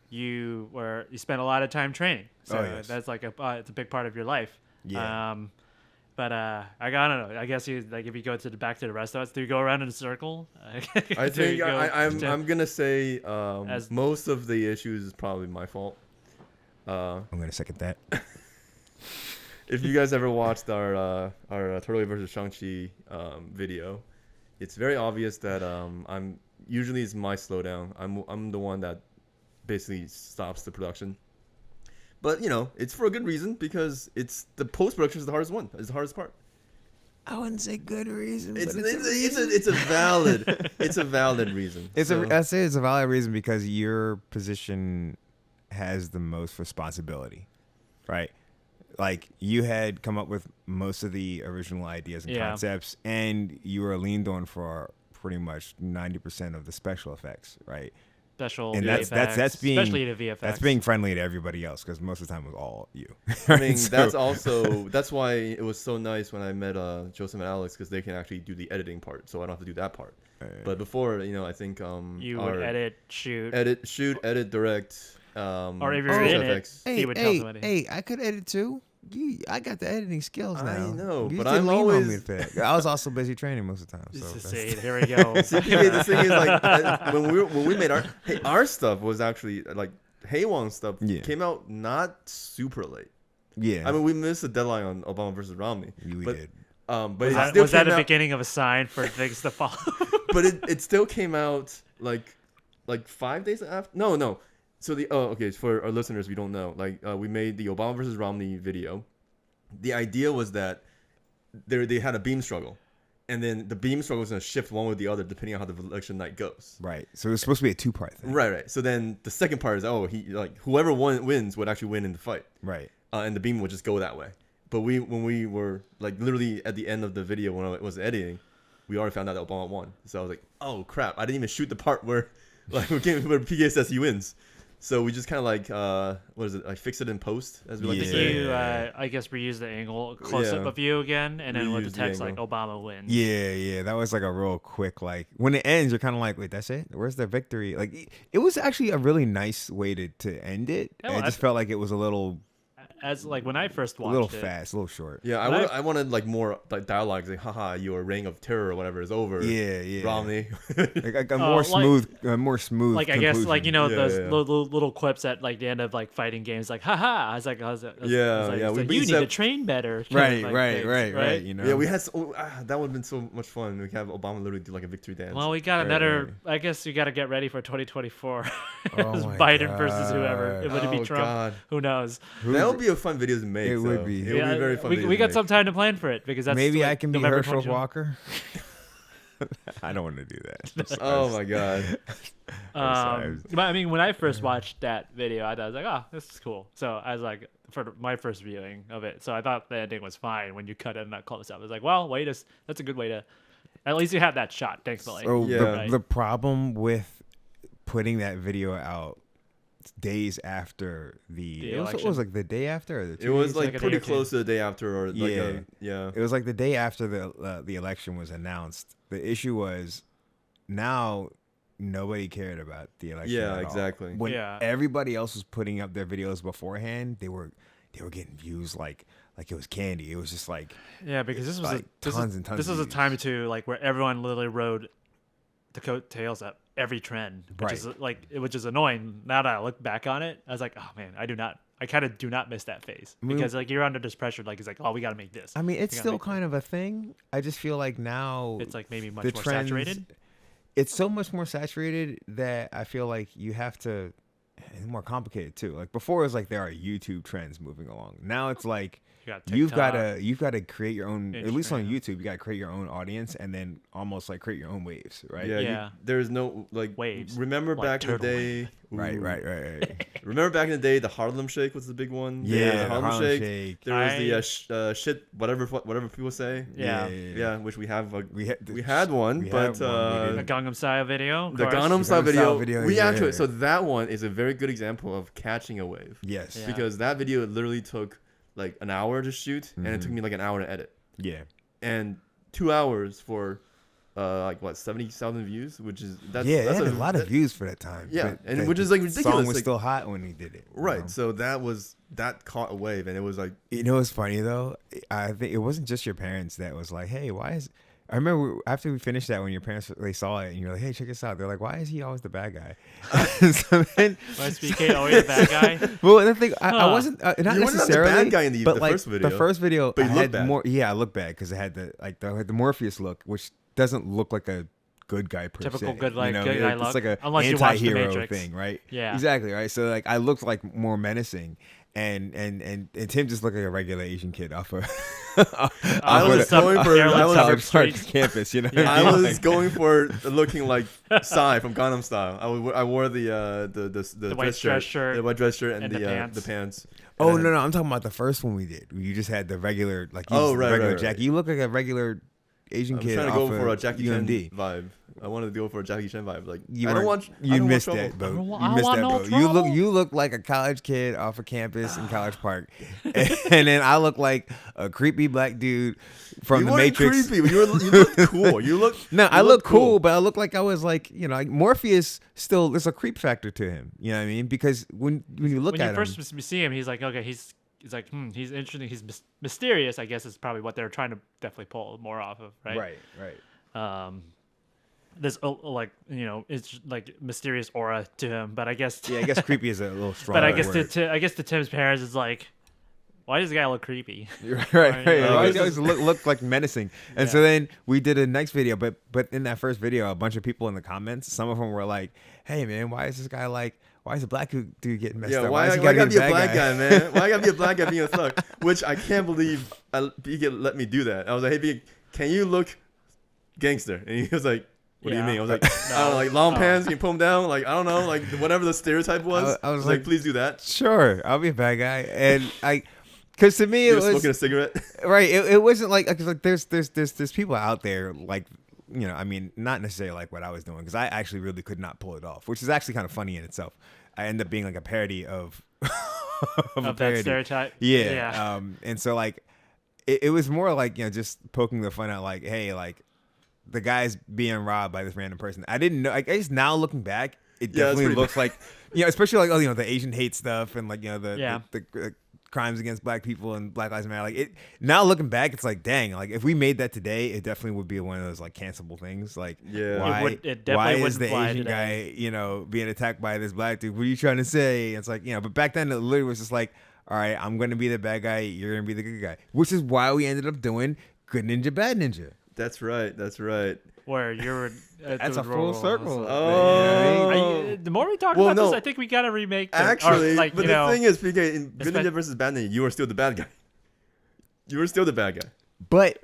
Speaker 1: you spent a lot of time training. So
Speaker 2: Oh, yes.
Speaker 1: that's like it's a big part of your life.
Speaker 2: Yeah.
Speaker 1: But I don't know. I guess you like if you go back to the rest of us, do you go around in a circle?
Speaker 3: I
Speaker 1: Do
Speaker 3: think
Speaker 1: you go to-
Speaker 3: I'm gonna say
Speaker 1: As-
Speaker 3: most of the issues is probably my fault.
Speaker 2: I'm gonna second that.
Speaker 3: If you guys ever watched our Turtle versus Shang-Chi video, it's very obvious that I'm usually it's my slowdown. I'm the one that basically stops the production. But it's for a good reason because it's the post production is the hardest one. It's the hardest part.
Speaker 2: I wouldn't say good reason.
Speaker 3: It's a valid reason.
Speaker 2: I say it's a valid reason because your position has the most responsibility. right? Like you had come up with most of the original ideas and
Speaker 1: Yeah.
Speaker 2: concepts, and you were leaned on for pretty much 90% of the special effects, right?
Speaker 1: Special
Speaker 2: And
Speaker 1: VFX,
Speaker 2: that's being
Speaker 1: especially the VFX.
Speaker 2: that's being friendly to everybody else because most of the time it was all you.
Speaker 3: I mean,
Speaker 2: So-
Speaker 3: that's why it was so nice when I met Joseph and Alex, because they can actually do the editing part, so I don't have to do that part. But before, I think
Speaker 1: you would
Speaker 3: our
Speaker 1: edit, shoot,
Speaker 3: edit, direct,
Speaker 1: or if you're
Speaker 3: special
Speaker 1: in it,
Speaker 3: effects.
Speaker 1: he would tell somebody.
Speaker 2: Hey, I could edit too. I got the editing skills now.
Speaker 3: I know,
Speaker 2: You
Speaker 3: but
Speaker 2: just didn't
Speaker 3: I'm
Speaker 2: lean on
Speaker 3: always-
Speaker 2: me for that. I was also busy training most of the time. So
Speaker 1: Just to
Speaker 2: that's-
Speaker 1: say, here we go.
Speaker 3: The thing is, like, when we made our stuff was actually like Haewon stuff
Speaker 2: Yeah.
Speaker 3: came out not super late.
Speaker 2: yeah,
Speaker 3: I mean, we missed the deadline on Obama versus Romney.
Speaker 2: we
Speaker 3: but,
Speaker 2: did.
Speaker 3: But
Speaker 1: Was
Speaker 3: it
Speaker 1: that,
Speaker 3: still
Speaker 1: was that
Speaker 3: came
Speaker 1: the
Speaker 3: out,
Speaker 1: beginning of a sign for things to follow?
Speaker 3: but it still came out like 5 days after. No. So for our listeners, we don't know. Like we made the Obama versus Romney video. The idea was that they had a beam struggle, and then the beam struggle was gonna shift one with the other depending on how the election night goes.
Speaker 2: Right. So it was supposed to be a 2-part thing.
Speaker 3: Right. So then the second part is whoever wins would actually win in the fight,
Speaker 2: Right.
Speaker 3: and the beam would just go that way. But when we were like literally at the end of the video when I was editing, we already found out that Obama won. So I was like, oh crap! I didn't even shoot the part where where PK says he wins. So we just kind of like fix it in post, as we like to
Speaker 2: Yeah.
Speaker 3: say.
Speaker 1: You, I guess, reuse the angle close up
Speaker 3: Yeah.
Speaker 1: of you again, and then with the
Speaker 3: Reuse the
Speaker 1: text like
Speaker 3: angle.
Speaker 1: Obama wins.
Speaker 2: Yeah. That was like a real quick, like when it ends, you're kind of like, wait, that's it? Where's the victory? Like it was actually a really nice way to end it.
Speaker 1: Yeah,
Speaker 2: I
Speaker 1: well,
Speaker 2: just felt like it was a little
Speaker 1: As like when I first watched it,
Speaker 2: fast, a little short.
Speaker 3: Yeah,
Speaker 1: But
Speaker 3: I wanted like more like dialogue, like haha, your reign of terror or whatever is over.
Speaker 2: Yeah.
Speaker 3: Romney.
Speaker 2: Like a more smooth.
Speaker 1: like I guess like
Speaker 2: conclusion.
Speaker 1: those
Speaker 3: Yeah.
Speaker 1: little clips at like the end of like fighting games, like haha. I was like,
Speaker 3: Yeah,
Speaker 1: it's
Speaker 3: yeah,
Speaker 1: like,
Speaker 3: we
Speaker 1: you need to
Speaker 3: said-
Speaker 1: train better. kind of, like, things,
Speaker 2: Right. You know.
Speaker 3: Yeah, we had that would have been so much fun. We could have Obama literally do like a victory dance.
Speaker 1: Well, we got
Speaker 3: Right,
Speaker 1: another. I guess you got to get ready for 2024.
Speaker 2: Oh
Speaker 1: It's
Speaker 2: my
Speaker 1: Biden versus whoever.
Speaker 2: God.
Speaker 1: Would it be
Speaker 3: Oh,
Speaker 1: Trump?
Speaker 3: God.
Speaker 1: Who knows?
Speaker 3: That would be a fun video to make.
Speaker 2: It would
Speaker 3: though.
Speaker 2: be.
Speaker 3: It would be very fun.
Speaker 1: We,
Speaker 3: video
Speaker 1: we
Speaker 3: to
Speaker 1: got
Speaker 3: make.
Speaker 1: some time to plan for it because that's
Speaker 2: Maybe
Speaker 1: like
Speaker 2: I can be
Speaker 1: November
Speaker 2: Herschel
Speaker 1: 22.
Speaker 2: Walker. I don't want to do that.
Speaker 3: Oh my god.
Speaker 2: sorry.
Speaker 1: But I mean, when I first watched that video, I was like, oh, this is cool. So I was like, for my first viewing of it, so I thought the ending was fine when you cut it and not close up. I was like, well, that's a good way to. At least you have that shot, thankfully.
Speaker 2: So
Speaker 3: Yeah.
Speaker 2: the problem with putting that video out days after
Speaker 1: The
Speaker 2: it was
Speaker 1: election?
Speaker 2: like the day after or the 2
Speaker 3: It was
Speaker 2: days
Speaker 3: like
Speaker 1: like a day
Speaker 3: pretty
Speaker 1: or two.
Speaker 3: close to the day after, or like
Speaker 2: Yeah.
Speaker 3: yeah.
Speaker 2: It was like the day after the election was announced. The issue was now nobody cared about the election.
Speaker 3: Yeah,
Speaker 2: at all.
Speaker 3: exactly.
Speaker 2: When
Speaker 1: Yeah.
Speaker 2: everybody else was putting up their videos beforehand, they were getting views like it was candy. It was just like
Speaker 1: Yeah, because this was
Speaker 2: like tons and tons
Speaker 1: This
Speaker 2: of
Speaker 1: was a
Speaker 2: views.
Speaker 1: time too, like where everyone literally rode the coattails of every trend, which is which is annoying. Now that I look back on it, I was like, oh man, I kind of do not miss that phase
Speaker 2: I mean-
Speaker 1: because like you're under this pressure, like it's like, oh, we got to make this.
Speaker 2: I mean, it's
Speaker 1: We gotta
Speaker 2: still
Speaker 1: make
Speaker 2: kind of a thing. I just feel like now
Speaker 1: It's like maybe much
Speaker 2: the
Speaker 1: more
Speaker 2: trends-
Speaker 1: saturated.
Speaker 2: It's so much more saturated that I feel like you have to. It's more complicated too. Like before, it was like there are YouTube trends moving along. Now it's like
Speaker 1: You got
Speaker 2: you've got
Speaker 1: TikTok.
Speaker 2: to create your own. At least on
Speaker 1: Instagram.
Speaker 2: YouTube, you got to create your own audience and then almost like create your own waves, right?
Speaker 3: Yeah,
Speaker 1: Yeah.
Speaker 3: there's no like
Speaker 1: Waves.
Speaker 3: Remember
Speaker 1: Like
Speaker 3: back in the
Speaker 1: turtle
Speaker 3: day?
Speaker 2: Right,
Speaker 3: Ooh.
Speaker 2: right.
Speaker 3: Remember back in the day, the Harlem Shake was the big one.
Speaker 2: Yeah,
Speaker 3: the Harlem Shake. There was the shit, whatever people say.
Speaker 1: Yeah.
Speaker 3: Yeah, which we have.
Speaker 2: We
Speaker 3: We had one,
Speaker 2: we
Speaker 3: but
Speaker 2: had one, we
Speaker 1: A
Speaker 2: didn't.
Speaker 1: Gangnam Style video. of
Speaker 3: the
Speaker 1: course.
Speaker 3: Gangnam Style
Speaker 2: Gangnam Style
Speaker 3: video.
Speaker 2: video,
Speaker 3: We
Speaker 2: yeah.
Speaker 3: actually, so that one is a very good example of catching a wave.
Speaker 2: Yes.
Speaker 1: Yeah.
Speaker 3: Because that video literally took like an hour to shoot, and it took me like an hour to edit,
Speaker 2: Yeah.
Speaker 3: and 2 hours for like what 70,000 views, which is that's
Speaker 2: It
Speaker 3: that's
Speaker 2: had a lot of
Speaker 3: that-
Speaker 2: views for that time.
Speaker 3: Yeah,
Speaker 2: but
Speaker 3: and
Speaker 2: the-
Speaker 3: which is, like,
Speaker 2: the
Speaker 3: ridiculous,
Speaker 2: Song was
Speaker 3: like-
Speaker 2: still hot when he did it. you
Speaker 3: Right,
Speaker 2: know?
Speaker 3: so that caught a wave, and it was like
Speaker 2: You know what's funny though? I think it wasn't just your parents that was like, "Hey, why is?" I remember after we finished that, when your parents they saw it, and you're like, "Hey, check this out." They're like, "Why is he always the bad guy?" So then,
Speaker 1: Was BK always the bad guy?
Speaker 2: well, the thing I
Speaker 1: Huh.
Speaker 2: wasn't not
Speaker 3: You were not the bad
Speaker 2: necessarily
Speaker 3: guy in the
Speaker 2: but like
Speaker 3: first video.
Speaker 2: the first video,
Speaker 3: But
Speaker 2: I
Speaker 3: you look
Speaker 2: had
Speaker 3: bad.
Speaker 2: more. Yeah, I look bad because it had the Morpheus look, which doesn't look like a good guy per
Speaker 1: Typical
Speaker 2: se.
Speaker 1: good, like,
Speaker 2: you know?
Speaker 1: good guy
Speaker 2: It's
Speaker 1: look,
Speaker 2: like a
Speaker 1: unless you watch The
Speaker 2: anti-hero
Speaker 1: Matrix.
Speaker 2: thing, right?
Speaker 1: Yeah.
Speaker 2: exactly, right. So like I looked like more menacing. And Tim just looked like a regular Asian kid off of
Speaker 3: I was going for- I was-
Speaker 2: College Park campus, you know.
Speaker 1: Yeah.
Speaker 3: I was going for looking like Psy from Gangnam Style. I wore the
Speaker 1: white dress shirt
Speaker 3: the white dress shirt, and
Speaker 1: and
Speaker 3: the
Speaker 1: the pants.
Speaker 3: pants.
Speaker 2: Oh no, I'm talking about the first one we did. You just had the regular, like you
Speaker 3: Oh,
Speaker 2: just
Speaker 3: right,
Speaker 2: regular
Speaker 3: right,
Speaker 2: Jackie.
Speaker 3: right.
Speaker 2: You look like a regular Asian
Speaker 3: I'm
Speaker 2: kid.
Speaker 3: trying to
Speaker 2: off
Speaker 3: go for
Speaker 2: of
Speaker 3: a Jackie
Speaker 2: UMD.
Speaker 3: Chan vibe. I wanted to go for a Jackie Chan vibe. Like
Speaker 2: You
Speaker 3: I don't
Speaker 2: weren't-
Speaker 3: want.
Speaker 2: You
Speaker 3: I don't
Speaker 2: missed
Speaker 3: want
Speaker 2: that
Speaker 3: trouble.
Speaker 2: boat.
Speaker 1: I
Speaker 2: You missed
Speaker 1: want
Speaker 2: that
Speaker 1: no
Speaker 2: boat.
Speaker 1: trouble.
Speaker 2: You look like a college kid off a campus in College Park, and then I look like a creepy black dude from
Speaker 3: You
Speaker 2: the
Speaker 3: weren't
Speaker 2: Matrix.
Speaker 3: creepy. You look cool. You look.
Speaker 2: No,
Speaker 3: you
Speaker 2: I look cool,
Speaker 3: cool.
Speaker 2: but I look like I was like, like Morpheus. Still, there's a creep factor to him. You know what I mean? Because when you look
Speaker 1: When
Speaker 2: at
Speaker 1: you first
Speaker 2: him,
Speaker 1: see him, he's like, okay, he's like, he's interesting. He's mysterious. I guess is probably what they're trying to definitely pull more off of, right?
Speaker 2: right.
Speaker 1: This it's like mysterious aura to him, but I guess
Speaker 2: Yeah, I guess creepy is a little strong.
Speaker 1: but I guess
Speaker 2: word.
Speaker 1: to Tim's parents, it's like, why does the guy look creepy?
Speaker 2: right.
Speaker 1: Yeah,
Speaker 2: Always
Speaker 3: this
Speaker 2: look like menacing. And
Speaker 1: Yeah.
Speaker 2: so then we did a next video, but in that first video, a bunch of people in the comments, some of them were like, "Hey man, why is this guy like? Why is a black dude getting messed
Speaker 3: Yeah,
Speaker 2: up?
Speaker 3: why
Speaker 2: is he
Speaker 3: gotta
Speaker 2: gotta
Speaker 3: be a
Speaker 2: the
Speaker 3: black
Speaker 2: bad
Speaker 3: guy, man? Why gotta be a black guy being a thug? Which I can't believe BK let me do that. I was like, hey, BK, can you look gangster? And he was like, what do you
Speaker 1: Yeah.
Speaker 3: mean? I was like, I don't know, like long pants, can you pull them down? Like, I don't know, like whatever the stereotype was.
Speaker 2: I was
Speaker 3: like,
Speaker 2: like,
Speaker 3: please do that.
Speaker 2: Sure, I'll be a bad guy. And because to me it
Speaker 3: You're
Speaker 2: was
Speaker 3: smoking a cigarette.
Speaker 2: right. It wasn't like, cause like there's people out there like, I mean, not necessarily like what I was doing, because I actually really could not pull it off, which is actually kind of funny in itself. I end up being like a parody of of a
Speaker 1: Of that
Speaker 2: parody.
Speaker 1: stereotype.
Speaker 2: Yeah. And so like it was more like, just poking the fun out, like, hey, like the guy's being robbed by this random person. I didn't know. I guess now looking back, it
Speaker 3: Yeah, it's
Speaker 2: definitely
Speaker 3: pretty
Speaker 2: looks like, especially like, the Asian hate stuff and like,
Speaker 1: Yeah.
Speaker 2: the crimes against black people and Black Lives Matter. Like it now looking back, it's like, dang, like if we made that today, it definitely would be one of those like cancelable things. Like,
Speaker 3: Yeah.
Speaker 2: why,
Speaker 1: It definitely
Speaker 2: why is
Speaker 1: wouldn't
Speaker 2: the
Speaker 1: fly
Speaker 2: Asian
Speaker 1: today.
Speaker 2: guy, being attacked by this black dude? What are you trying to say? It's like, but back then it literally was just like, all right, I'm going to be the bad guy. You're going to be the good guy, which is why we ended up doing Good Ninja, Bad Ninja.
Speaker 3: That's right. That's right.
Speaker 1: Where you're
Speaker 2: That's a full circle.
Speaker 3: Oh.
Speaker 1: The more we talk
Speaker 3: Well,
Speaker 1: about this,
Speaker 3: no.
Speaker 1: I think we gotta remake.
Speaker 3: Actually,
Speaker 1: like,
Speaker 3: but the thing is, PK, in Good
Speaker 1: Espe-
Speaker 3: Ninja versus Bad Ninja, you were still the bad guy. You were still the bad guy.
Speaker 2: But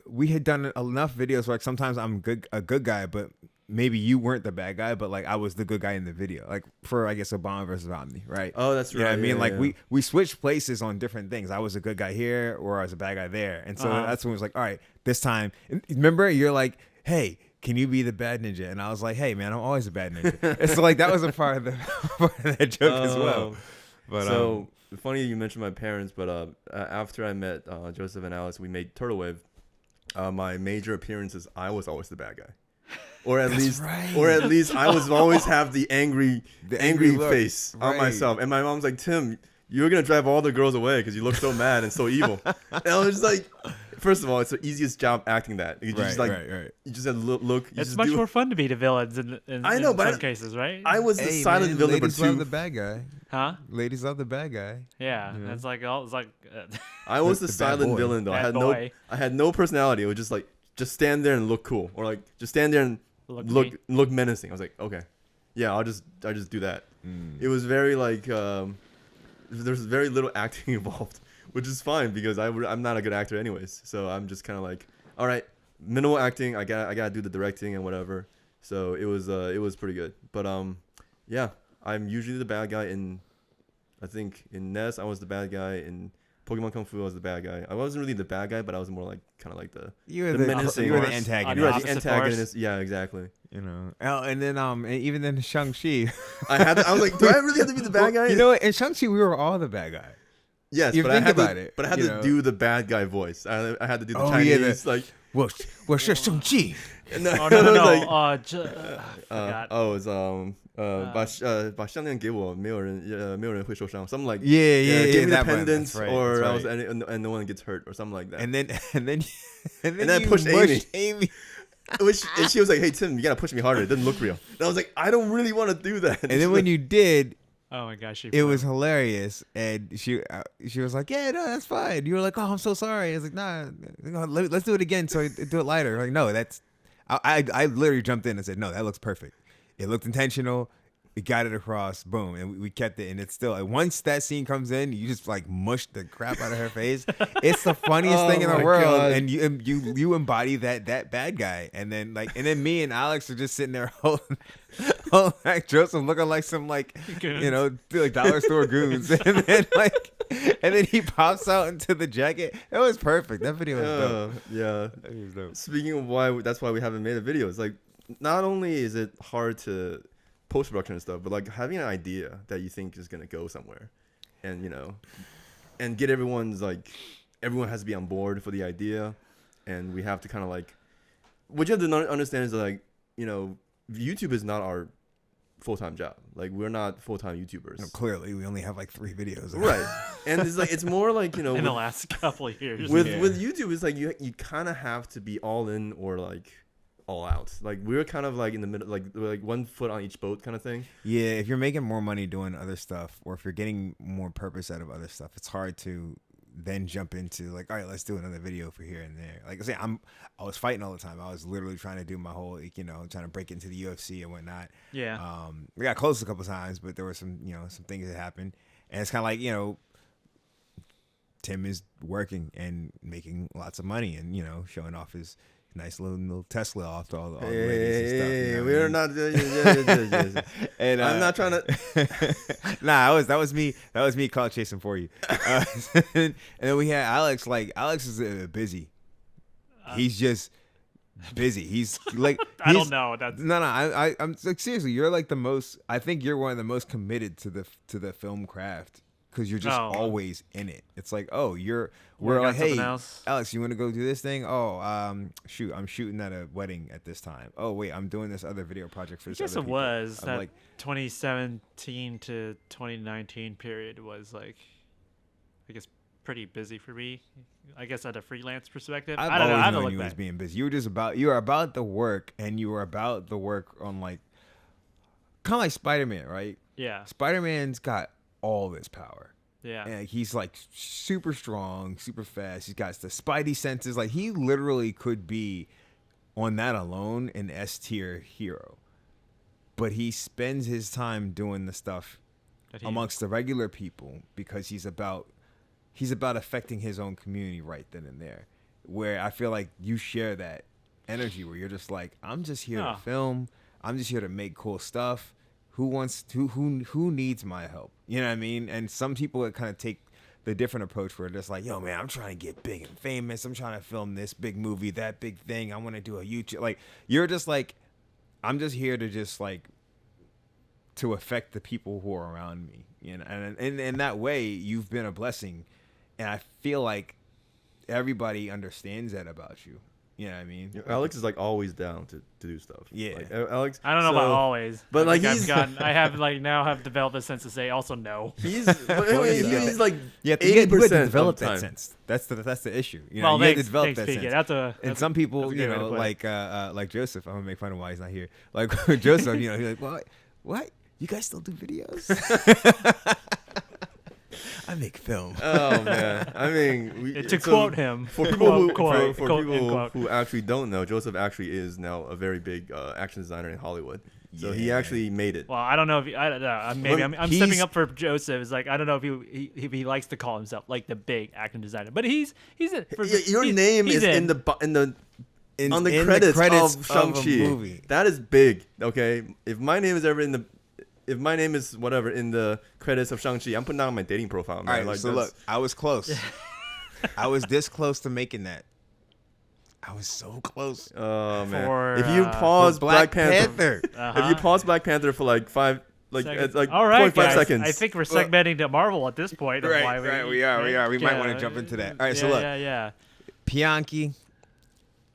Speaker 2: we had done enough videos where like sometimes I'm a good guy, but maybe you weren't the bad guy, but like I was the good guy in the video. Like for, I guess, Obama versus Romney, right?
Speaker 3: Oh, that's
Speaker 2: You know
Speaker 3: right.
Speaker 2: what I mean?
Speaker 3: Yeah,
Speaker 2: Like
Speaker 3: yeah.
Speaker 2: we switched places on different things. I was a good guy here or I was a bad guy there. And so that's when it was like, all right, this time, and remember, you're like, hey, can you be the bad ninja? And I was like, hey man, I'm always a bad ninja. And so like that was a part of that joke as well. But
Speaker 3: So funny you mentioned my parents, but after I met Joseph and Alex, we made Turtle Wave. My major appearances, I was always the bad guy, or at least I was always have the angry
Speaker 2: look,
Speaker 3: face on
Speaker 2: right.
Speaker 3: myself. And my mom's like, Tim, you're gonna drive all the girls away because you look so mad and so evil. And I was just like, first of all, it's the easiest job acting that. You just
Speaker 2: right.
Speaker 3: you just have to look. You
Speaker 1: it's
Speaker 3: just
Speaker 1: much
Speaker 3: do-
Speaker 1: more fun to be the villains in
Speaker 3: I know,
Speaker 1: in
Speaker 3: but
Speaker 1: some cases, right?
Speaker 3: I was the
Speaker 2: hey,
Speaker 3: silent
Speaker 2: man,
Speaker 3: villain, but
Speaker 2: ladies love the
Speaker 3: two.
Speaker 2: bad guy.
Speaker 1: huh?
Speaker 2: Ladies love the bad guy.
Speaker 1: Yeah, it's like
Speaker 3: I was the
Speaker 2: The bad
Speaker 3: silent
Speaker 2: boy.
Speaker 3: villain though.
Speaker 1: Bad boy.
Speaker 3: I had no personality. It was just like just stand there and look cool, or like just stand there and
Speaker 1: Look
Speaker 3: look menacing. I was like, okay, yeah, I'll just do that. It was very like there's very little acting involved, which is fine because I'm not a good actor anyways. So I'm just kind of like, all right, minimal acting. I gotta do the directing and whatever. So it was pretty good. But yeah, I'm usually the bad guy I think in Ness I was the bad guy. In Pokemon Kung Fu I was the bad guy. I wasn't really the bad guy, but I was more like kind of like the
Speaker 2: You were
Speaker 3: The
Speaker 2: the
Speaker 3: menacing
Speaker 2: you were the
Speaker 3: force.
Speaker 2: antagonist.
Speaker 3: you're right,
Speaker 1: opposite
Speaker 3: the antagonist. Yeah, exactly.
Speaker 2: And then and even then Shang-Chi.
Speaker 3: I was like, do I really have to be the bad guy?
Speaker 2: You know what? In Shang-Chi, we were all the bad guy.
Speaker 3: Yes,
Speaker 2: you
Speaker 3: but
Speaker 2: think
Speaker 3: I had
Speaker 2: about
Speaker 3: to,
Speaker 2: it,
Speaker 3: but I had
Speaker 2: you
Speaker 3: to
Speaker 2: know.
Speaker 3: do the bad guy voice. I had to do the
Speaker 2: Oh, yeah,
Speaker 3: Chinese like.
Speaker 2: Well, Shang-Chi.
Speaker 3: No,
Speaker 1: Oh
Speaker 3: it
Speaker 1: no!
Speaker 3: was like,
Speaker 1: Forgot.
Speaker 3: it's把项链给我，没有人会受伤. Something like
Speaker 2: Yeah,
Speaker 3: give me the
Speaker 2: that one.
Speaker 3: pendants,
Speaker 2: That's right,
Speaker 3: or
Speaker 2: that's
Speaker 3: else
Speaker 2: right.
Speaker 3: and no one gets hurt or something like that.
Speaker 2: And then
Speaker 3: I
Speaker 2: you
Speaker 3: pushed
Speaker 2: mushed Amy.
Speaker 3: And she was like, "Hey Tim, you gotta push me harder. It doesn't look real." And I was like, "I don't really want to do that."
Speaker 2: And then when you did,
Speaker 1: Oh my gosh!
Speaker 2: it was hilarious. And she was like, "Yeah, no, that's fine." You were like, "Oh, I'm so sorry." I was like, "Nah, let's do it again. So do it lighter." Like, no, that's. I literally jumped in and said, "No, that looks perfect. It looked intentional. We got it across. Boom, and we kept it. And it's still once that scene comes in, you just like mush the crap out of her face. It's the funniest thing in the
Speaker 3: my
Speaker 2: world,
Speaker 3: God.
Speaker 2: and you embody that bad guy. And then me and Alex are just sitting there holding like Joseph looking like some like
Speaker 1: Goons.
Speaker 2: like dollar store goons, and then like and then he pops out into the jacket. It was perfect. That video was dope.
Speaker 3: Yeah.
Speaker 2: That was dope.
Speaker 3: Speaking of that's why we haven't made a video. It's like not only is it hard to post production and stuff, but like having an idea that you think is gonna go somewhere, and and get everyone has to be on board for the idea, and we have to kind of like what you have to understand is like YouTube is not our full-time job. Like we're not full-time YouTubers.
Speaker 2: No, clearly, we only have like 3 videos.
Speaker 3: Right. And it's more like
Speaker 1: in the last couple of years.
Speaker 3: With YouTube, it's like you kind of have to be all in or like all out. Like we're kind of like in the middle, like one foot on each boat kind of thing.
Speaker 2: Yeah, if you're making more money doing other stuff, or if you're getting more purpose out of other stuff, it's hard to then jump into like, all right, let's do another video for here and there. Like I say, I was fighting all the time. I was literally trying to do my whole, trying to break into the UFC and whatnot.
Speaker 1: Yeah.
Speaker 2: We got close a couple times, but there were some things that happened, and it's kind of like Tim is working and making lots of money, and showing off his nice little Tesla off to all the ladies and stuff.
Speaker 3: We're not. Yes.
Speaker 2: And
Speaker 3: I'm not trying to.
Speaker 2: Nah, that was me call chasing for you. And then we had Alex. Like Alex is busy. He's just busy. He's like
Speaker 1: I don't know. That's
Speaker 2: no. I'm like seriously. You're like the most. I think you're one of the most committed to the film craft. Because you're just always in it. It's like, we're like, hey, Alex, you want to go do this thing? Shoot, I'm shooting at a wedding at this time. Oh, wait, I'm doing this other video project for this.
Speaker 1: I guess
Speaker 2: other
Speaker 1: it
Speaker 2: people.
Speaker 1: was
Speaker 2: I'm
Speaker 1: that
Speaker 2: like,
Speaker 1: 2017 to 2019 period was like, I guess, pretty busy for me. I guess at a freelance perspective.
Speaker 2: I've
Speaker 1: I don't know. I
Speaker 2: always
Speaker 1: have to
Speaker 2: known
Speaker 1: look
Speaker 2: you
Speaker 1: back.
Speaker 2: as being busy. You were about the work, and you were about the work on like, kind of like Spider-Man, right?
Speaker 1: Yeah.
Speaker 2: Spider-Man's got all this power.
Speaker 1: Yeah.
Speaker 2: And he's like super strong, super fast. He's got the spidey senses. Like he literally could be on that alone an S tier hero. But he spends his time doing the stuff amongst the regular people because he's about affecting his own community right then and there. Where I feel like you share that energy where you're just like, I'm just here to film. I'm just here to make cool stuff. Who needs my help? You know what I mean? And some people that kind of take the different approach where they're just like, yo, man, I'm trying to get big and famous. I'm trying to film this big movie, that big thing. I want to do a YouTube. Like, you're just like, I'm just here to just like, to affect the people who are around me. And in that way, you've been a blessing. And I feel like everybody understands that about you. You know what I mean?
Speaker 3: Alex is like always down to do stuff.
Speaker 2: Yeah.
Speaker 3: Like, Alex.
Speaker 1: I don't know about always,
Speaker 3: but like
Speaker 1: I have developed a sense to say also no.
Speaker 3: He's like
Speaker 2: 80% develop that sense. That's the issue. You know, you have to develop that sense. And some people, like Joseph, I'm gonna make fun of why he's not here. Like Joseph, he's like, what? You guys still do videos? I make film.
Speaker 3: Oh man! I mean,
Speaker 1: quote him,
Speaker 3: for people
Speaker 1: quote,
Speaker 3: who actually don't know, Joseph actually is now a very big action designer in Hollywood. So he actually made it.
Speaker 1: Well, I don't know if I'm stepping up for Joseph. It's like I don't know if he likes to call himself like the big action designer, but he's
Speaker 3: your name is on the credits of Shang-Chi. That is big. Okay, if my name is whatever in the credits of Shang-Chi, I'm putting that on my dating profile, man.
Speaker 2: All right,
Speaker 3: like,
Speaker 2: so look, I was close. I was this close to making that. I was so close.
Speaker 3: Oh man! If you pause Black Panther, if you pause Black Panther for like 5, like it's like
Speaker 1: all right,
Speaker 3: 0.5 seconds.
Speaker 1: I think we're segmenting to Marvel at this point.
Speaker 2: Right, we are. We might want to jump into that. All right, so look, Bianchi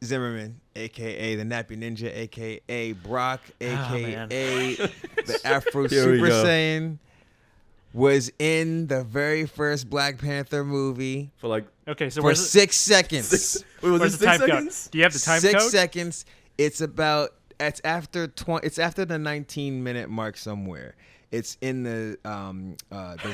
Speaker 2: Zimmerman, aka the Nappy Ninja, aka Brock, aka the Afro Super Saiyan, was in the very first Black Panther movie
Speaker 3: for like
Speaker 2: for 6 seconds.
Speaker 1: Where's the time code? Do you have the time code?
Speaker 2: 6 seconds. It's after the 19-minute mark somewhere. It's in the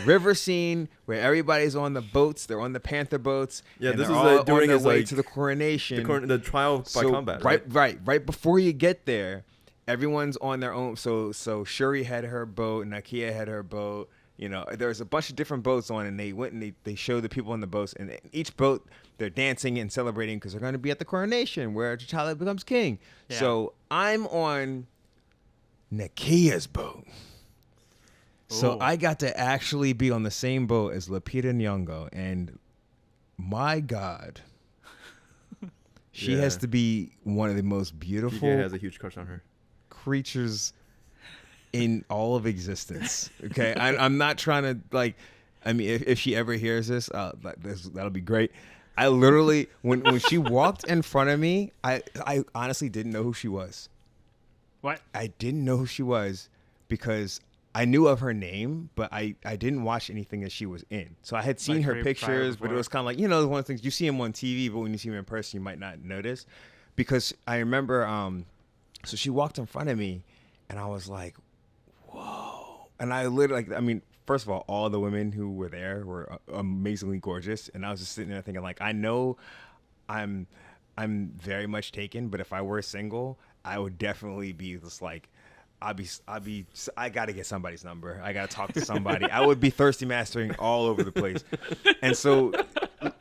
Speaker 2: river scene where everybody's on the boats. They're on the Panther boats.
Speaker 3: Yeah,
Speaker 2: and
Speaker 3: this is
Speaker 2: all
Speaker 3: during
Speaker 2: on
Speaker 3: his
Speaker 2: their way to the coronation.
Speaker 3: The trial by combat.
Speaker 2: Right before you get there, everyone's on their own. So Shuri had her boat, Nakia had her boat. You know, there's a bunch of different boats on, and they went and they showed the people on the boats, and each boat they're dancing and celebrating because they're going to be at the coronation where T'Challa becomes king. Yeah. So I'm on Nakia's boat. So
Speaker 1: Ooh.
Speaker 2: I got to actually be on the same boat as Lupita Nyong'o, and my God, she has
Speaker 3: Yeah.
Speaker 2: to be one of the most beautiful
Speaker 3: PK has a huge crush on her.
Speaker 2: creatures in all of existence. Okay, I'm not trying to like. I mean, if she ever hears this, that'll be great. I literally, when she walked in front of me, I honestly didn't know who she was.
Speaker 1: What?
Speaker 2: I didn't know who she was because I knew of her name, but I didn't watch anything that she was in. So I had seen
Speaker 1: Like
Speaker 2: her
Speaker 1: prior
Speaker 2: pictures, but it
Speaker 1: before?
Speaker 2: was kind of like, you know, one of the things you see him on TV, but when you see him in person, you might not notice. Because I remember, so she walked in front of me, and I was like, whoa. And I literally, like, I mean, first of all the women who were there were amazingly gorgeous. And I was just sitting there thinking, like, I know I'm very much taken, but if I were single, I would definitely be just like, I gotta get somebody's number. I gotta talk to somebody. I would be thirsty mastering all over the place. And so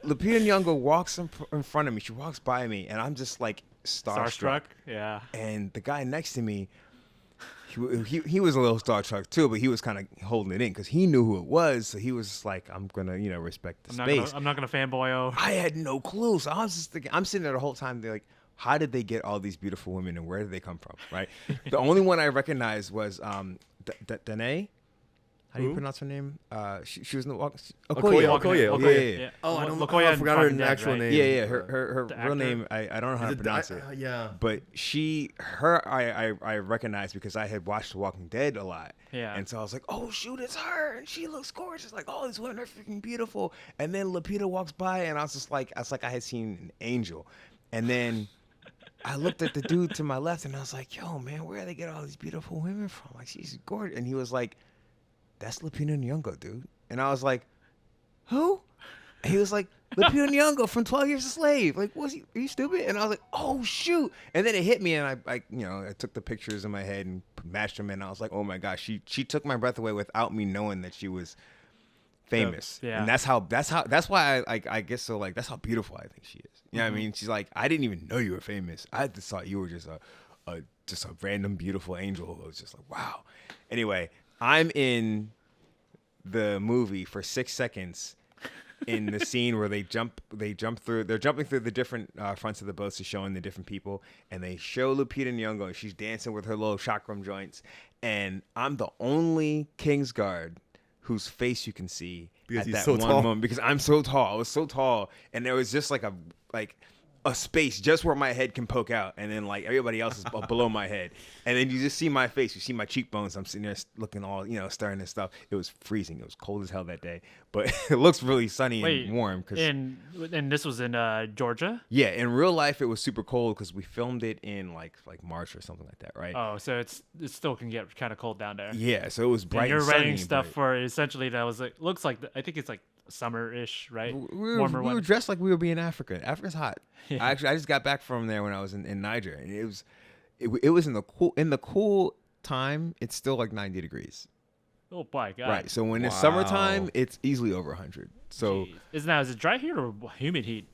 Speaker 2: Lupita Nyong'o walks in front of me. She walks by me, and I'm just like starstruck.
Speaker 1: Yeah.
Speaker 2: And the guy next to me, he was a little starstruck too, but he was kind of holding it in because he knew who it was. So he was just like, I'm gonna, respect the space.
Speaker 1: I'm not gonna fanboy.
Speaker 2: I had no clue. So I was just thinking, I'm sitting there the whole time. They're like, how did they get all these beautiful women and where did they come from? Right. The only one I recognized was Danae. How do you
Speaker 3: Who?
Speaker 2: pronounce her name? She was in the walk.
Speaker 3: Okoye.
Speaker 2: Okoye.
Speaker 3: Yeah. Oh, I
Speaker 1: Latoya
Speaker 3: forgot her
Speaker 1: Fucking Dead,
Speaker 3: actual
Speaker 1: right?
Speaker 3: name.
Speaker 2: Yeah. Her
Speaker 1: The
Speaker 2: real
Speaker 1: actor?
Speaker 2: name, I don't know how to pronounce it.
Speaker 3: Yeah.
Speaker 2: But I recognized because I had watched The Walking Dead a lot.
Speaker 1: Yeah.
Speaker 2: And so I was like, oh, shoot, it's her. And she looks gorgeous. Like, oh, these women are freaking beautiful. And then Lupita walks by, and I was like I had seen an angel. And then I looked at the dude to my left, and I was like, yo, man, where do they get all these beautiful women from? Like, she's gorgeous. And he was like, that's Lupita Nyong'o, dude. And I was like, who? And he was like, Lupita Nyong'o from 12 Years a Slave. Like, are you stupid? And I was like, oh, shoot. And then it hit me, and I took the pictures in my head and matched them, and I was like, oh, my gosh. She took my breath away without me knowing that she was famous.
Speaker 1: Yeah.
Speaker 2: And that's why I guess so, like, that's how beautiful I think she is. You know what I mean? She's like, I didn't even know you were famous. I just thought you were just a random beautiful angel. It was just like, wow. Anyway, I'm in the movie for 6 seconds in the scene where they're jumping through the different fronts of the boats to showing the different people, and they show Lupita Nyong'o, and she's dancing with her little chakram joints, and I'm the only Kingsguard whose face you can see
Speaker 3: Because
Speaker 2: at
Speaker 3: he's
Speaker 2: that
Speaker 3: so
Speaker 2: one
Speaker 3: tall.
Speaker 2: moment, because I'm so tall. I was so tall, and there was just like a space just where my head can poke out, and then like everybody else is below my head, and then you just see my face, you see my cheekbones. I'm sitting there looking all staring at stuff. It was freezing. It was cold as hell that day, but it looks really sunny and warm.
Speaker 1: And this was in Georgia.
Speaker 2: Yeah, in real life it was super cold because we filmed it in like March or something like that, right?
Speaker 1: Oh, so it still can get kind of cold down there.
Speaker 2: Yeah, so it was bright.
Speaker 1: And you're
Speaker 2: and sunny,
Speaker 1: writing stuff
Speaker 2: but
Speaker 1: for essentially that was like looks like I think it's like summer-ish, right?
Speaker 2: we
Speaker 1: Warmer
Speaker 2: were
Speaker 1: one.
Speaker 2: dressed like we would be in Africa. Africa's hot.
Speaker 1: Yeah.
Speaker 2: I just got back from there when I was in Niger, and it was in the cool time. It's still like 90 degrees.
Speaker 1: Oh my god!
Speaker 2: Right. So when it's
Speaker 3: Wow.
Speaker 2: summertime, it's easily over 100. So
Speaker 1: Jeez. Is it dry heat or humid heat?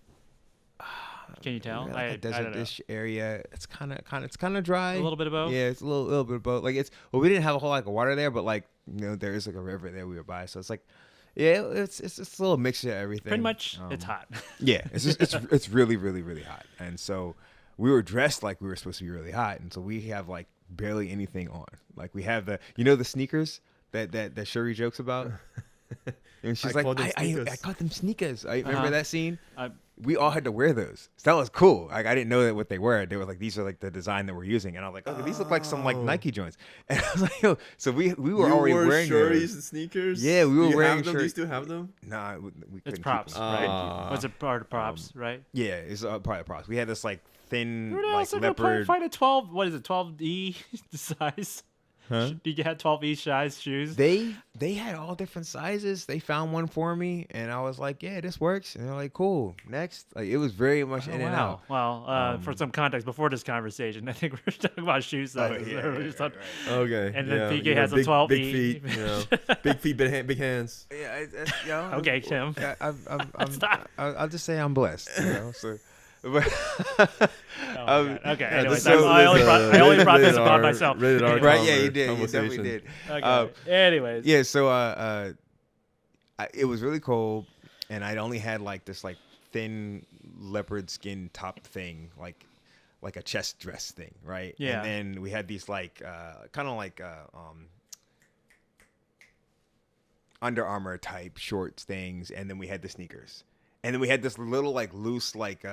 Speaker 1: Can you tell?
Speaker 2: we're like a
Speaker 1: I don't know.
Speaker 2: desert-ish area. It's kind of dry.
Speaker 1: A little bit of both?
Speaker 2: Yeah, it's a little bit of both. Like we didn't have a whole lot of water there, but like there is like a river there we were by, so it's like it's a little mixture of everything.
Speaker 1: Pretty much, it's hot.
Speaker 2: Yeah, it's really really really hot, and so we were dressed like we were supposed to be really hot, and so we have like barely anything on. Like we have the sneakers that Shuri jokes about. And she's
Speaker 3: I
Speaker 2: like,
Speaker 3: called them
Speaker 2: I
Speaker 3: sneakers.
Speaker 2: caught them sneakers. I remember
Speaker 1: Uh-huh.
Speaker 2: that scene.
Speaker 1: I-
Speaker 2: We all had to wear those. So that was cool. Like I didn't know what they were. They were like, these are like the design that we're using, and I was like, oh, these look like some like
Speaker 3: Oh.
Speaker 2: Nike joints. And I was like, yo, so we were
Speaker 3: You
Speaker 2: already
Speaker 3: wore
Speaker 2: wearing
Speaker 3: Shuri's
Speaker 2: those.
Speaker 3: sneakers.
Speaker 2: Yeah, we were
Speaker 3: Do you
Speaker 2: wearing
Speaker 3: have them? Do you
Speaker 2: Shuri-
Speaker 3: still have them?
Speaker 2: Nah, we
Speaker 1: It's
Speaker 2: couldn't keep
Speaker 1: props,
Speaker 2: them.
Speaker 1: right?
Speaker 3: Ah.
Speaker 1: Was it part of props, right?
Speaker 2: Yeah, it's part of the props. We had this like thin
Speaker 1: Who
Speaker 2: like
Speaker 1: else are gonna
Speaker 2: leopard.
Speaker 1: find a 12? What is it? 12E size?
Speaker 2: Huh?
Speaker 1: Did you have 12E size shoes?
Speaker 2: They had all different sizes. They found one for me, and I was like, yeah, this works. And they're like, cool. Next, like it was very much in and out.
Speaker 1: Well, for some context, before this conversation, I think we were talking about shoe sizes.
Speaker 2: yeah,
Speaker 1: earlier,
Speaker 2: right,
Speaker 1: so-
Speaker 2: right,
Speaker 3: Okay.
Speaker 1: And then
Speaker 3: yeah,
Speaker 1: PK has a
Speaker 3: big,
Speaker 1: 12
Speaker 3: big
Speaker 1: E.
Speaker 3: feet. Big feet, big hands.
Speaker 2: Yeah,
Speaker 1: Okay, Tim.
Speaker 2: I'll just say I'm blessed. So
Speaker 1: God. Okay. Anyways,
Speaker 3: this
Speaker 1: I only
Speaker 3: is,
Speaker 1: I only brought this
Speaker 3: rated
Speaker 1: upon
Speaker 3: R-
Speaker 1: myself.
Speaker 3: rated R
Speaker 2: Right? Yeah, you did. You
Speaker 3: conversation.
Speaker 2: definitely did.
Speaker 1: Okay. Anyways.
Speaker 2: Yeah. So it was really cold, and I only had like this like thin leopard skin top thing, like a chest dress thing, right?
Speaker 1: Yeah.
Speaker 2: And then we had these like kind of like Under Armour type shorts things, and then we had the sneakers, and then we had this little like loose like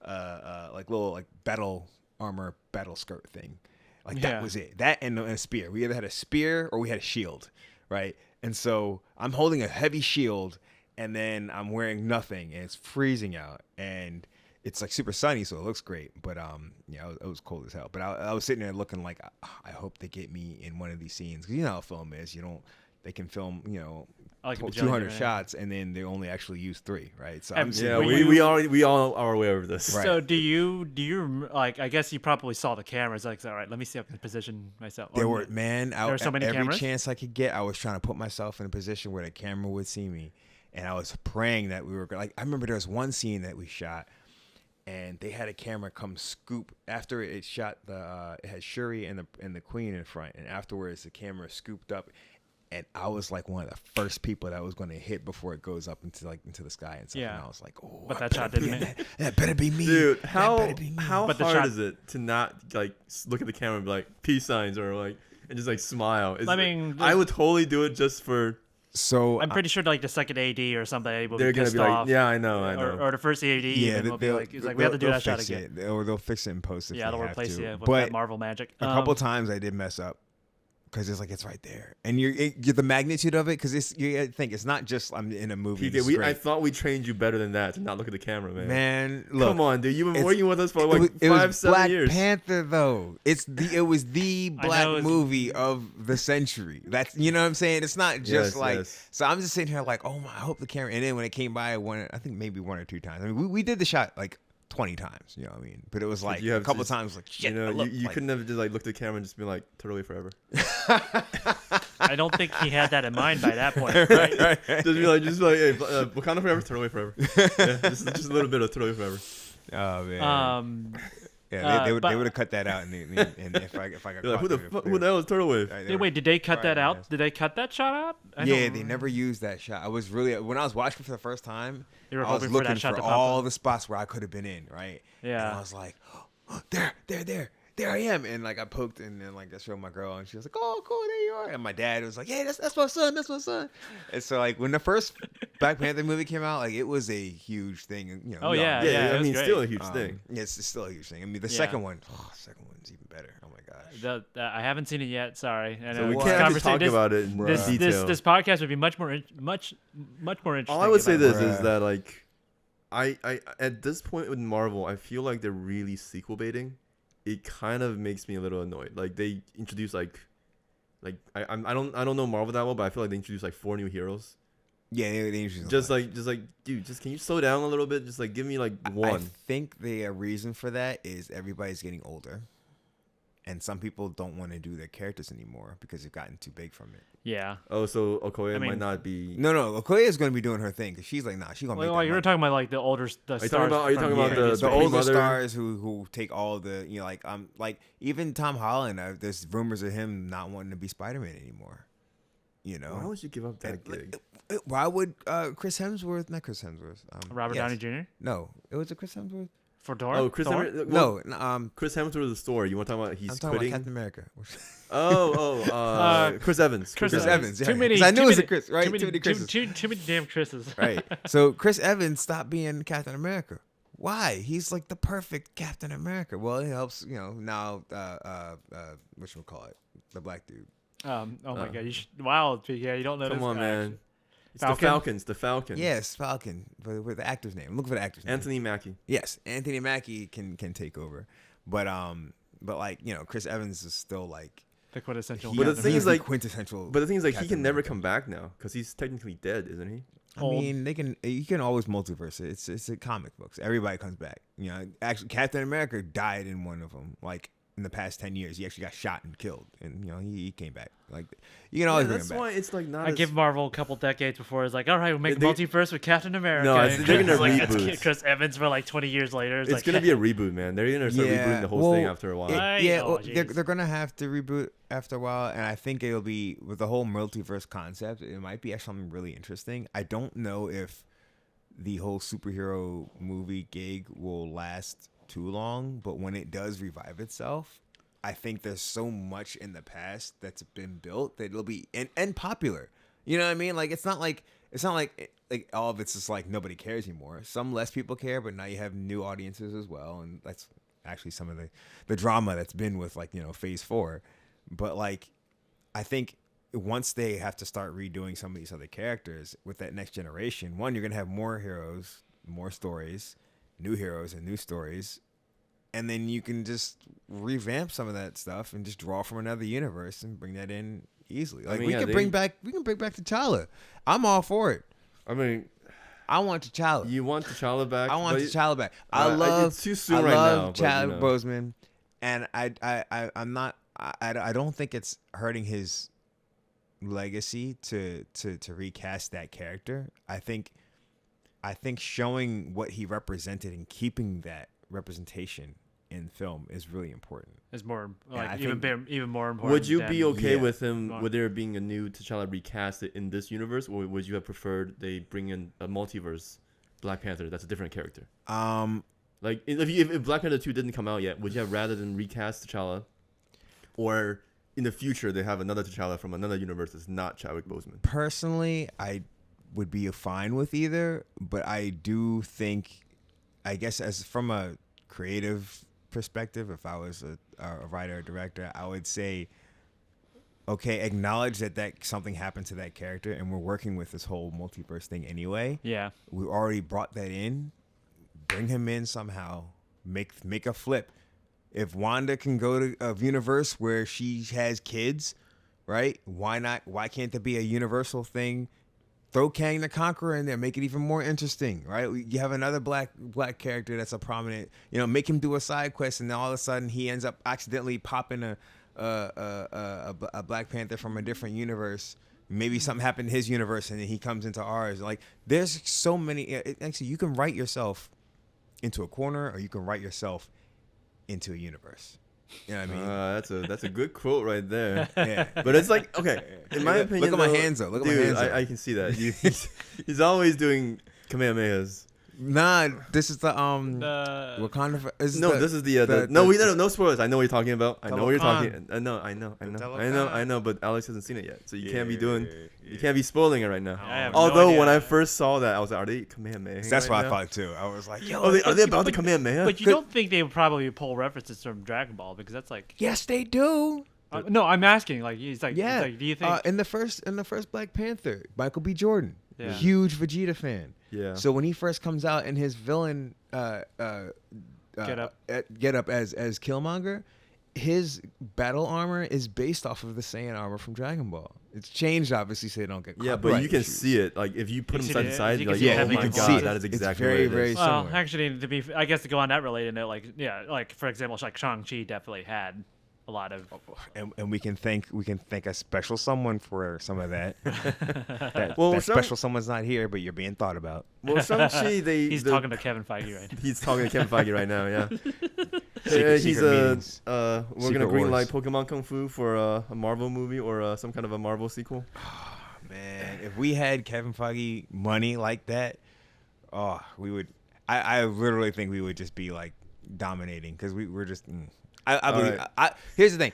Speaker 2: little like battle armor battle skirt thing. Like
Speaker 1: Yeah.
Speaker 2: that was it. That and a spear. We either had a spear or we had a shield, right? And so I'm holding a heavy shield, and then I'm wearing nothing, and it's freezing out, and it's like super sunny, so it looks great. But yeah, it was cold as hell. But I was sitting there looking like, I hope they get me in one of these scenes, because you know how film is. They can film,
Speaker 1: Like a bajillion
Speaker 2: 200
Speaker 1: different-
Speaker 2: shots, and then they only actually use 3, right? So
Speaker 1: And-
Speaker 2: I'm sitting
Speaker 3: Yeah,
Speaker 2: there
Speaker 3: we all are aware of this.
Speaker 2: Right.
Speaker 1: So do you like? I guess you probably saw the cameras. Like, all right, let me see if I can position myself.
Speaker 2: There
Speaker 1: Or-
Speaker 2: were, man,
Speaker 1: there were so many
Speaker 2: every
Speaker 1: cameras?
Speaker 2: chance I could get, I was trying to put myself in a position where the camera would see me. And I was praying that we were like, I remember there was one scene that we shot, and they had a camera come scoop after it shot it had Shuri and the Queen in front, and afterwards the camera scooped up, and I was like one of the first people that was going to hit before it goes up into the sky and stuff.
Speaker 1: Yeah.
Speaker 2: And I was like, oh,
Speaker 1: But
Speaker 2: I
Speaker 1: that
Speaker 2: better
Speaker 1: shot
Speaker 2: be
Speaker 1: didn't
Speaker 2: in
Speaker 1: make-
Speaker 2: that. That better be me.
Speaker 3: Dude,
Speaker 2: That
Speaker 3: how
Speaker 2: better be me.
Speaker 3: how
Speaker 1: But the
Speaker 3: hard
Speaker 1: shot-
Speaker 3: is it to not like look at the camera and be like peace signs or like and just like smile?
Speaker 1: I mean,
Speaker 3: I would totally do it just for
Speaker 2: So
Speaker 1: I'm pretty sure like the second AD or somebody will
Speaker 3: they're
Speaker 1: be
Speaker 3: gonna
Speaker 1: pissed
Speaker 3: be like,
Speaker 1: off.
Speaker 3: yeah, I know.
Speaker 1: Or the first AD even will be like, he's like, we have to do
Speaker 2: they'll
Speaker 1: that shot
Speaker 2: fix
Speaker 1: again.
Speaker 2: it. Or they'll fix it in post if
Speaker 1: Yeah,
Speaker 2: they
Speaker 1: they'll
Speaker 2: have
Speaker 1: replace
Speaker 2: to.
Speaker 1: it with
Speaker 2: But
Speaker 1: that Marvel magic.
Speaker 2: a couple times I did mess up because it's like it's right there, and you're the magnitude of it, because you think it's not just I'm in a movie.
Speaker 3: PK,
Speaker 2: this is
Speaker 3: I
Speaker 2: great.
Speaker 3: thought we trained you better than that to not look at the camera, man.
Speaker 2: Man, look,
Speaker 3: Come on, dude. You've been
Speaker 2: it's-
Speaker 3: working with us for
Speaker 2: it
Speaker 3: like
Speaker 2: was, it
Speaker 3: 5,
Speaker 2: was
Speaker 3: 7
Speaker 2: Black
Speaker 3: years.
Speaker 2: Panther though. It was the
Speaker 1: I
Speaker 2: black
Speaker 1: know it's-
Speaker 2: movie of the century. That's, you know what I'm saying. It's not just
Speaker 3: Yes,
Speaker 2: like.
Speaker 3: yes.
Speaker 2: So I'm just sitting here like, oh my, I hope the camera. And then when it came by, I think maybe 1 or 2 times. I mean, we did the shot like 20 times. You know what I mean? But it was like
Speaker 3: you
Speaker 2: a
Speaker 3: have
Speaker 2: couple
Speaker 3: just-
Speaker 2: times like shit.
Speaker 3: You know,
Speaker 2: look,
Speaker 3: you
Speaker 2: like-
Speaker 3: couldn't have just like looked at the camera and just been like totally forever.
Speaker 1: I don't think he had that in mind by that point. Right?
Speaker 3: just be like, hey, Wakanda forever, totally forever. Yeah, this is just a little bit of totally forever.
Speaker 2: Oh man.
Speaker 1: Uh,
Speaker 2: they would
Speaker 1: but-
Speaker 2: have cut that out, and if I got
Speaker 3: You're like,
Speaker 2: caught,
Speaker 3: who the hell is Turtle Wave?
Speaker 1: Wait, did they cut that
Speaker 2: Fire
Speaker 1: out?
Speaker 2: ass.
Speaker 1: Did they cut that shot out? I
Speaker 2: Yeah,
Speaker 1: don't-
Speaker 2: they never used that shot. I was really, when I was watching for the first time,
Speaker 1: You were
Speaker 2: I was
Speaker 1: hoping for that
Speaker 2: looking
Speaker 1: shot
Speaker 2: for
Speaker 1: to pop
Speaker 2: all
Speaker 1: up.
Speaker 2: the spots where I could have been in, right?
Speaker 1: Yeah.
Speaker 2: And I was like, oh, there I am. And like I poked, and then like I showed my girl, and she was like, oh, cool, there you are. And my dad was like, yeah, that's my son. And so like when the first Black Panther movie came out, like it was a huge thing. You know,
Speaker 1: Oh,
Speaker 2: we all
Speaker 1: yeah,
Speaker 2: knew.
Speaker 1: it
Speaker 3: I
Speaker 1: was
Speaker 3: mean,
Speaker 1: great.
Speaker 3: still a huge thing.
Speaker 2: Yeah, it's still a huge thing. I mean, the
Speaker 1: Yeah.
Speaker 2: second one's even better. Oh my gosh.
Speaker 1: I haven't seen it yet. Sorry. I
Speaker 3: So
Speaker 1: know
Speaker 3: we
Speaker 1: this
Speaker 3: can't actually
Speaker 1: conversation-
Speaker 3: talk
Speaker 1: this-
Speaker 3: about it in
Speaker 1: This
Speaker 3: detail.
Speaker 1: this podcast would be much more interesting.
Speaker 3: All I would say
Speaker 1: if
Speaker 3: this
Speaker 2: Bruh.
Speaker 3: is that like, I at this point with Marvel, I feel like they're really sequel baiting. It kind of makes me a little annoyed. Like they introduce like I don't know Marvel that well, but I feel like they introduced like 4 new heroes.
Speaker 2: Yeah, they usually
Speaker 3: Just like dude, just can you slow down a little bit? Just like give me like one.
Speaker 2: I think the reason for that is everybody's getting older, and some people don't want to do their characters anymore because they've gotten too big from it.
Speaker 1: Yeah.
Speaker 3: Oh, so Okoye
Speaker 1: I mean-
Speaker 3: might not be.
Speaker 2: No, Okoye is going to be doing her thing because she's like, nah, she's going to make
Speaker 1: Well,
Speaker 2: that
Speaker 1: you were
Speaker 2: money.
Speaker 1: talking about like the older the
Speaker 3: you talking
Speaker 1: stars.
Speaker 3: about- are you
Speaker 1: from
Speaker 3: talking about
Speaker 1: previous
Speaker 2: the
Speaker 3: Queen
Speaker 1: movies.
Speaker 2: older
Speaker 3: Mother?
Speaker 2: stars who take all the, you know, like even Tom Holland. There's rumors of him not wanting to be Spider-Man anymore. You know,
Speaker 3: Why would you give up that
Speaker 2: And,
Speaker 3: gig?
Speaker 2: why would Chris Hemsworth? Not Chris Hemsworth.
Speaker 1: Robert
Speaker 2: yes.
Speaker 1: Downey Jr.
Speaker 2: No, it was a Chris Hemsworth.
Speaker 1: for Thor.
Speaker 3: Oh, Chris
Speaker 1: Thor?
Speaker 3: Hemsworth. Well,
Speaker 2: No,
Speaker 3: Chris Hemsworth was the story. You want to talk about he's
Speaker 2: I'm talking
Speaker 3: quitting?
Speaker 2: about Captain America.
Speaker 3: Chris Evans.
Speaker 1: Chris
Speaker 2: Chris Evans. Yeah.
Speaker 1: Too many.
Speaker 2: 'Cause I knew
Speaker 1: too
Speaker 2: it was a
Speaker 1: many-
Speaker 2: Chris, right?
Speaker 1: Too many,
Speaker 2: Too many Chris's.
Speaker 1: too many damn Chris's.
Speaker 2: Right. So Chris Evans stopped being Captain America. Why? He's like the perfect Captain America. Well, it helps, you know, now whatchamacallit, the black dude.
Speaker 1: Oh my god! Wow, PK, you don't know.
Speaker 3: Come
Speaker 1: this
Speaker 3: on,
Speaker 1: guy.
Speaker 3: man. It's
Speaker 1: Falcon?
Speaker 3: the Falcons. The Falcons.
Speaker 2: Yes, Falcon. But with the actor's name. Look for the actor's name.
Speaker 3: Anthony Mackie.
Speaker 2: Yes, Anthony Mackie can take over. But like, you know, Chris Evans is still like
Speaker 1: The quintessential.
Speaker 3: But the
Speaker 1: Captain
Speaker 3: thing
Speaker 2: he's
Speaker 3: is, like-
Speaker 2: quintessential.
Speaker 3: But the thing is, like, he
Speaker 2: Captain
Speaker 3: can never
Speaker 2: America.
Speaker 3: come back now because he's technically dead, isn't he?
Speaker 2: I mean, you can always multiverse it. It's a comic books. Everybody comes back. You know, actually, Captain America died in one of them. Like in the past 10 years. He actually got shot and killed, and he came back. Like, you can always bring him
Speaker 3: that's
Speaker 2: back.
Speaker 3: why it's like not.
Speaker 1: I give Marvel a couple decades before it's like, all right, we'll make a
Speaker 3: They-
Speaker 1: multiverse with Captain America.
Speaker 3: No,
Speaker 1: and
Speaker 3: they're gonna
Speaker 1: like,
Speaker 3: reboot.
Speaker 1: it's Chris Evans for like 20 years later.
Speaker 3: It's
Speaker 1: like,
Speaker 3: gonna be a reboot, man. They're gonna start rebooting the whole thing after a while.
Speaker 2: They're gonna have to reboot after a while, and I think it'll be with the whole multiverse concept. It might be actually something really interesting. I don't know if the whole superhero movie gig will last too long, but when it does revive itself, I think there's so much in the past that's been built that it'll be and popular. You know what I mean? Like it's not like all of it's just like nobody cares anymore. Some less people care, but now you have new audiences as well, and that's actually some of the drama that's been with like Phase 4. But like I think once they have to start redoing some of these other characters with that next generation, one, you're gonna have more heroes, more stories, new heroes and new stories, and then you can just revamp some of that stuff and just draw from another universe and bring that in easily. Like we can bring back T'Challa. I'm all for it.
Speaker 3: I mean,
Speaker 2: I want T'Challa.
Speaker 3: you want T'Challa back?
Speaker 2: I want
Speaker 3: but
Speaker 2: T'Challa back. I love.
Speaker 3: It's too soon
Speaker 2: I
Speaker 3: right
Speaker 2: love
Speaker 3: now. but,
Speaker 2: Chadwick Boseman, and I'm not. I don't think it's hurting his legacy to recast that character. I think showing what he represented and keeping that representation in film is really important.
Speaker 1: It's more
Speaker 2: I
Speaker 1: like
Speaker 2: think-
Speaker 1: even more important.
Speaker 3: Would you
Speaker 1: than-
Speaker 3: be okay
Speaker 2: Yeah.
Speaker 3: with him, with there being a new T'Challa recasted in this universe, or would you have preferred they bring in a multiverse Black Panther that's a different character? Like if Black Panther 2 didn't come out yet, would you have rather than recast T'Challa, or in the future they have another T'Challa from another universe that's not Chadwick Boseman?
Speaker 2: Personally, I would be fine with either, but I do think, I guess, as from a creative perspective, if I was a writer or director, I would say, okay, acknowledge that something happened to that character, and we're working with this whole multiverse thing anyway.
Speaker 1: Yeah.
Speaker 2: We already brought that in. Bring him in somehow. Make a flip. If Wanda can go to a universe where she has kids, right? Why not? Why can't there be a universal thing? Throw Kang the Conqueror in there, make it even more interesting, right? You have another black character that's a prominent, make him do a side quest, and then all of a sudden he ends up accidentally popping a Black Panther from a different universe. Maybe something happened in his universe, and then he comes into ours. Like, there's so many. Actually, you can write yourself into a corner, or you can write yourself into a universe. You know what I mean?
Speaker 3: That's a good quote right there.
Speaker 2: Yeah.
Speaker 3: But it's like, okay, in my opinion,
Speaker 2: Look at my
Speaker 3: though,
Speaker 2: hands, though. Look at my
Speaker 3: dude,
Speaker 2: hands, though.
Speaker 3: I can see that. He's always doing Kamehamehas.
Speaker 2: Nah, this is the
Speaker 1: The-
Speaker 2: Wakanda.
Speaker 3: This is no spoilers. I know what you're talking about. I know what you're talking. I know. But Alex hasn't seen it yet, so you can't be spoiling it right now.
Speaker 1: I have no
Speaker 3: Although
Speaker 1: idea.
Speaker 3: when I first saw that, I was like, are they Kamehameha?
Speaker 2: That's
Speaker 3: right
Speaker 2: what I
Speaker 3: now?
Speaker 2: thought too. I was like, yo,
Speaker 3: Are they about to Kamehameha?
Speaker 1: But you don't think they would probably pull references from Dragon Ball because that's like
Speaker 2: yes, they do.
Speaker 1: no, I'm asking like he's like
Speaker 2: Yeah.
Speaker 1: it's like, do you think
Speaker 2: in the first Black Panther, Michael B. Jordan,
Speaker 1: Yeah.
Speaker 2: huge Vegeta fan.
Speaker 3: Yeah.
Speaker 2: So when he first comes out in his villain
Speaker 1: Get up
Speaker 2: as Killmonger, his battle armor is based off of the Saiyan armor from Dragon Ball. It's changed obviously so they don't get
Speaker 3: Yeah, but
Speaker 2: copyright
Speaker 3: you can
Speaker 2: issues.
Speaker 3: see it. Like if you put them
Speaker 1: see
Speaker 3: side
Speaker 1: the-
Speaker 3: to side,
Speaker 1: you
Speaker 3: you're
Speaker 1: can
Speaker 3: like,
Speaker 1: see
Speaker 3: oh
Speaker 1: the
Speaker 3: my
Speaker 1: heavy
Speaker 3: god,
Speaker 1: concept.
Speaker 3: that is
Speaker 2: It's
Speaker 3: exactly
Speaker 2: very,
Speaker 3: what it
Speaker 2: very
Speaker 3: is.
Speaker 1: well,
Speaker 2: similar.
Speaker 1: actually, I guess to go on that related note, like like for example, like Shang-Chi definitely had a lot of
Speaker 2: And we can thank a special someone for some of that. that
Speaker 3: Well,
Speaker 2: that
Speaker 3: some-
Speaker 2: special someone's not here, but you're being thought about.
Speaker 3: Well, Shang-Chi,
Speaker 1: he's talking to Kevin Feige right now.
Speaker 3: He's talking to Kevin Feige right now. Yeah.
Speaker 2: Secret
Speaker 3: Meetings. We're
Speaker 2: Secret
Speaker 3: gonna green
Speaker 2: Wars.
Speaker 3: light Pokemon Kung Fu for a Marvel movie or some kind of a Marvel sequel.
Speaker 2: Man, if we had Kevin Feige money like that, we would. I literally think we would just be like dominating because we're just. I believe.
Speaker 3: right.
Speaker 2: Here's the thing.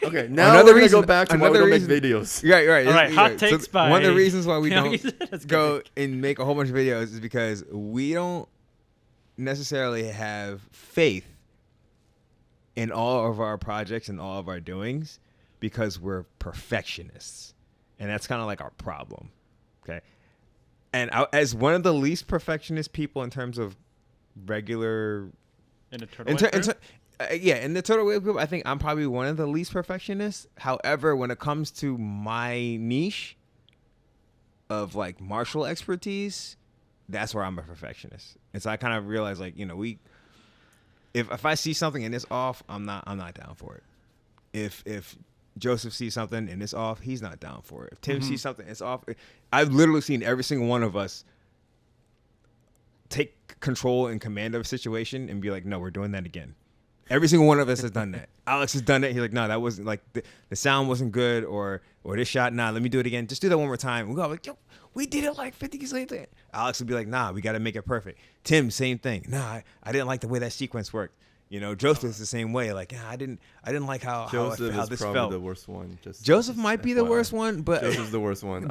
Speaker 3: Okay, now
Speaker 2: Another
Speaker 3: we're gonna
Speaker 2: reason-
Speaker 3: go back to why we
Speaker 2: another
Speaker 3: don't make
Speaker 2: reason-
Speaker 3: videos.
Speaker 2: Right.
Speaker 1: All right, hot
Speaker 2: So
Speaker 1: takes by
Speaker 2: one of the reasons why we don't
Speaker 1: That's
Speaker 2: go
Speaker 1: good.
Speaker 2: and make a whole bunch of videos is because we don't necessarily have faith in all of our projects and all of our doings because we're perfectionists. And that's kind of like our problem. Okay. And as one of the least perfectionist people in terms of regular
Speaker 1: in a turtle.
Speaker 2: in the Total Wave Group, I think I'm probably one of the least perfectionists. However, when it comes to my niche of like martial expertise, that's where I'm a perfectionist. And so I kind of realized, like, if I see something and it's off, I'm not down for it. If Joseph sees something and it's off, he's not down for it. If Tim sees something, it's off. I've literally seen every single one of us take control and command of a situation and be like, no, we're doing that again. Every single one of us has done that. Alex has done that. He's like, no, that wasn't like the sound wasn't good or this shot. Nah, let me do it again. Just do that one more time. We go like, yo, we did it like 50 years later. Alex would be like, nah, we got to make it perfect. Tim, same thing. Nah, I didn't like the way that sequence worked. You know, Joseph is the same way. Like, yeah, I didn't like how
Speaker 3: Joseph
Speaker 2: this
Speaker 3: is probably
Speaker 2: felt.
Speaker 3: the worst one.
Speaker 2: Joseph might be the
Speaker 3: FYI.
Speaker 2: worst one, but
Speaker 3: Joseph's the worst one.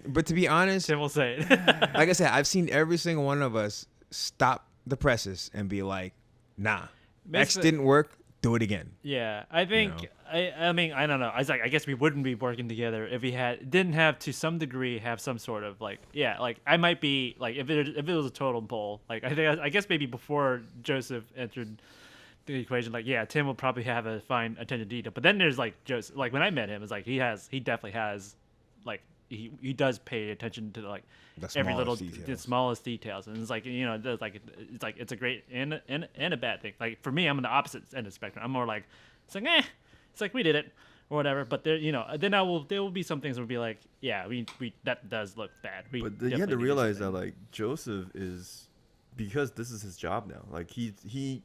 Speaker 2: but to be honest,
Speaker 1: Tim will say it.
Speaker 2: like I said, I've seen every single one of us stop the presses and be like, nah, X didn't work. Do it again.
Speaker 1: Yeah, I think I mean I don't know. I guess we wouldn't be working together if we didn't have to some degree have some sort of like like I might be like if it was a totem pole, like I guess maybe before Joseph entered the equation, like Tim will probably have a fine attention to detail, but then there's like Joseph, like when I met him, it's like he definitely has like he does pay attention to like every little the smallest details, and it's like it's a great and a bad thing. Like for me, I'm on the opposite end of the spectrum. I'm more like it's like we did it or whatever. But there there will be some things where we'll be like we that does look bad.
Speaker 3: But you have to realize that like Joseph is, because this is his job now. Like he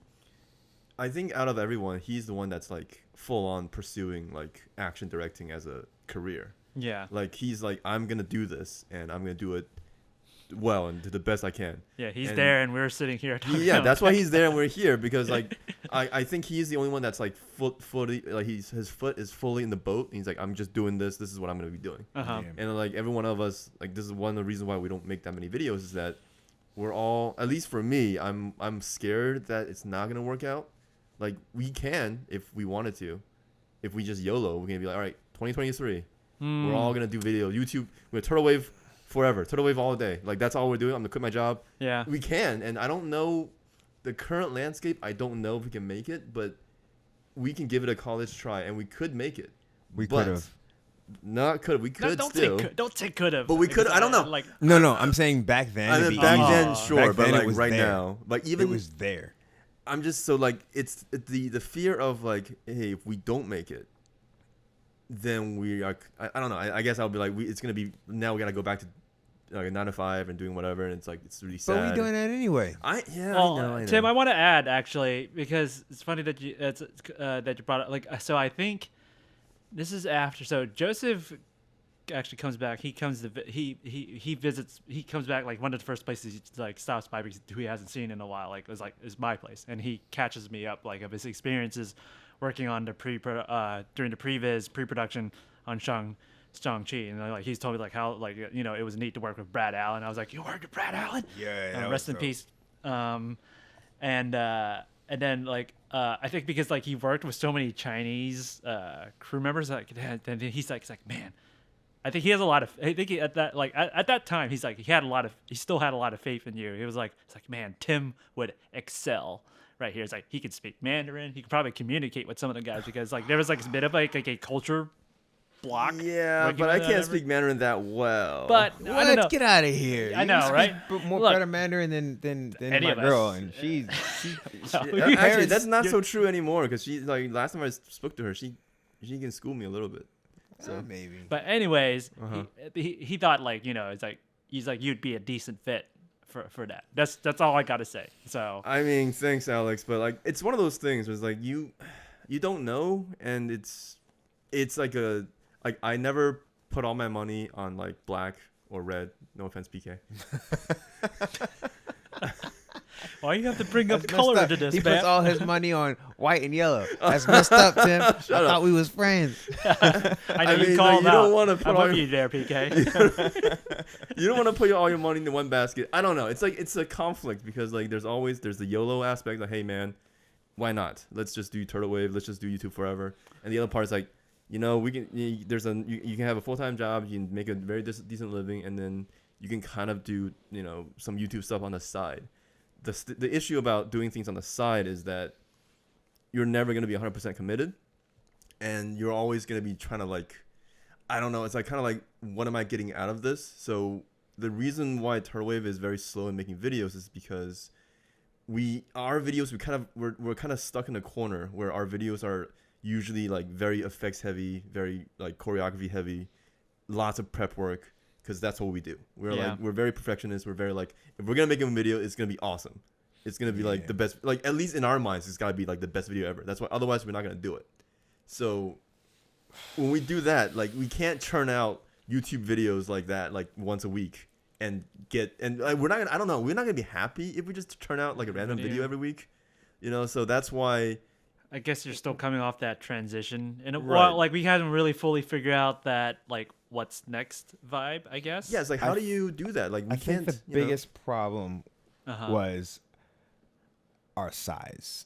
Speaker 3: I think out of everyone, he's the one that's like full on pursuing like action directing as a career.
Speaker 1: Yeah.
Speaker 3: Like he's like, I'm gonna do this and I'm gonna do it well and do the best I can.
Speaker 1: Yeah, he's there and we're sitting here talking.
Speaker 3: Yeah, that's why he's there and we're here, because like I think he's the only one that's like fully like his foot is fully in the boat and he's like, I'm just doing this. This is what I'm gonna be doing. And like every one of us, like this is one of the reasons why we don't make that many videos, is that we're all, at least for me, I'm scared that it's not gonna work out. Like we can if we wanted to, if we just YOLO, we're gonna be like, all right, 2023. We're all gonna do video, YouTube. We're Turtle Wave forever, Turtle Wave all day. Like that's all we're doing. I'm gonna quit my job.
Speaker 1: Yeah,
Speaker 3: we can, and I don't know the current landscape. I don't know if we can make it, but we can give it a college try, and we could make it.
Speaker 2: We could have.
Speaker 3: Not could. We could still.
Speaker 1: Don't say could have.
Speaker 3: But we could. I don't know.
Speaker 1: Like
Speaker 2: No. I'm saying back then.
Speaker 3: I mean, back then, sure,
Speaker 2: back
Speaker 3: but
Speaker 2: then
Speaker 3: like
Speaker 2: it was
Speaker 3: right
Speaker 2: there.
Speaker 3: now, like even
Speaker 2: it was there.
Speaker 3: I'm just so like it's the fear of like, hey, if we don't make it, then we are. I don't know. I guess I'll be like, it's gonna be now. We gotta go back to like 9 to 5 and doing whatever, and it's like it's really sad.
Speaker 2: But we doing that anyway.
Speaker 3: I
Speaker 1: Well,
Speaker 3: know.
Speaker 1: Tim, I want to add actually, because it's funny that you that you brought it. Like, so I think this is after. So Joseph actually comes back. He comes to he visits. He comes back like one of the first places he like stops by because he hasn't seen in a while. Like it was my place, and he catches me up like of his experiences working on the during the pre-production on Shang-Chi, and like he's told me like how like it was neat to work with Brad Allen. I was like, you worked with Brad Allen?
Speaker 2: Yeah.
Speaker 1: Rest in peace. And then like I think because like he worked with so many Chinese crew members, like then he's like man, I think he has a lot of. I think at that time he still had a lot of faith in you. It's like man, Tim would excel. Right here, it's like he could speak Mandarin. He could probably communicate with some of the guys because like there was like a bit of like a culture block.
Speaker 3: Yeah, but I can't speak Mandarin that well.
Speaker 1: But
Speaker 2: What?
Speaker 1: I don't know.
Speaker 2: Get out of here.
Speaker 1: I know, right?
Speaker 2: More
Speaker 1: Look,
Speaker 2: better Mandarin than
Speaker 1: any
Speaker 2: my
Speaker 1: of us.
Speaker 2: girl, and she
Speaker 3: Actually, that's not so true anymore, because she like last time I spoke to her, she can school me a little bit. So
Speaker 2: maybe.
Speaker 1: But anyways, he thought like it's like he's like you'd be a decent fit for that. That's all I gotta say. So
Speaker 3: I mean, thanks, Alex, but like it's one of those things where it's like you don't know, and it's like I never put all my money on like black or red. No offense, PK.
Speaker 1: why you have to bring up color to this,
Speaker 2: He
Speaker 1: man?
Speaker 2: puts all his money on white and yellow. That's messed up, Tim. I thought we was friends.
Speaker 1: I know
Speaker 3: mean,
Speaker 1: you call
Speaker 3: like,
Speaker 1: him
Speaker 3: you
Speaker 1: out.
Speaker 3: don't wanna put
Speaker 1: I'm
Speaker 3: all
Speaker 1: with
Speaker 3: your-
Speaker 1: you there, PK.
Speaker 3: You don't want to put all your money in one basket. I don't know. It's like it's a conflict, because like there's the YOLO aspect, like, hey man, why not? Let's just do Turtle Wave. Let's just do YouTube forever. And the other part is like, we can. You can have a full-time job. You can make a very decent living, and then you can kind of do some YouTube stuff on the side. The issue about doing things on the side is that you're never going to be 100% committed, and you're always going to be trying to like, I don't know. It's like kind of like, what am I getting out of this? So the reason why Turtle Wave is very slow in making videos is because our videos we're kind of stuck in a corner where our videos are usually like very effects heavy, very like choreography heavy, lots of prep work, because that's what we do. We're very perfectionist. We're very like, if we're gonna make a video, it's gonna be awesome. It's gonna be like the best, like at least in our minds, it's gotta be like the best video ever. That's why, otherwise we're not gonna do it. So when we do that, like we can't churn out YouTube videos like that like once a week and we're not gonna, I don't know, we're not gonna be happy if we just turn out like a random video every week, you know. So that's why
Speaker 1: I guess you're still coming off that transition, and
Speaker 3: Right.
Speaker 1: like we haven't really fully figured out that like what's next vibe. I guess.
Speaker 3: yeah, it's like how do you do that? Like we
Speaker 2: I
Speaker 3: can't.
Speaker 2: think the
Speaker 3: you know-
Speaker 2: biggest problem
Speaker 1: Uh-huh.
Speaker 2: was our size.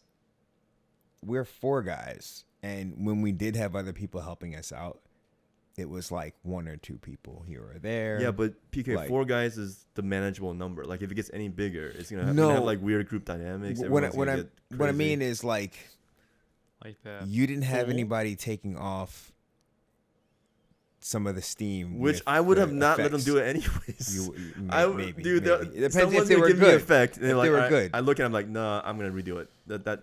Speaker 2: We're 4 guys, and when we did have other people helping us out, it was like 1 or 2 people here or there.
Speaker 3: Yeah, but PK,
Speaker 2: like-
Speaker 3: 4 guys is the manageable number. Like if it gets any bigger, it's gonna have,
Speaker 2: No.
Speaker 3: gonna have like weird group dynamics.
Speaker 2: what
Speaker 3: Everyone's gonna get
Speaker 2: I
Speaker 3: crazy.
Speaker 2: mean is like
Speaker 1: Like that.
Speaker 2: you didn't have
Speaker 1: 4?
Speaker 2: anybody taking off some of the steam,
Speaker 3: which
Speaker 2: with
Speaker 3: I would
Speaker 2: the
Speaker 3: have not let them
Speaker 2: effects.
Speaker 3: do it anyways.
Speaker 2: Maybe.
Speaker 3: Dude,
Speaker 2: maybe. It depends
Speaker 3: someone's
Speaker 2: if they
Speaker 3: gonna
Speaker 2: were
Speaker 3: give me
Speaker 2: good.
Speaker 3: effect. And
Speaker 2: If
Speaker 3: like,
Speaker 2: they were good.
Speaker 3: I look at them like, nah, I'm gonna redo it.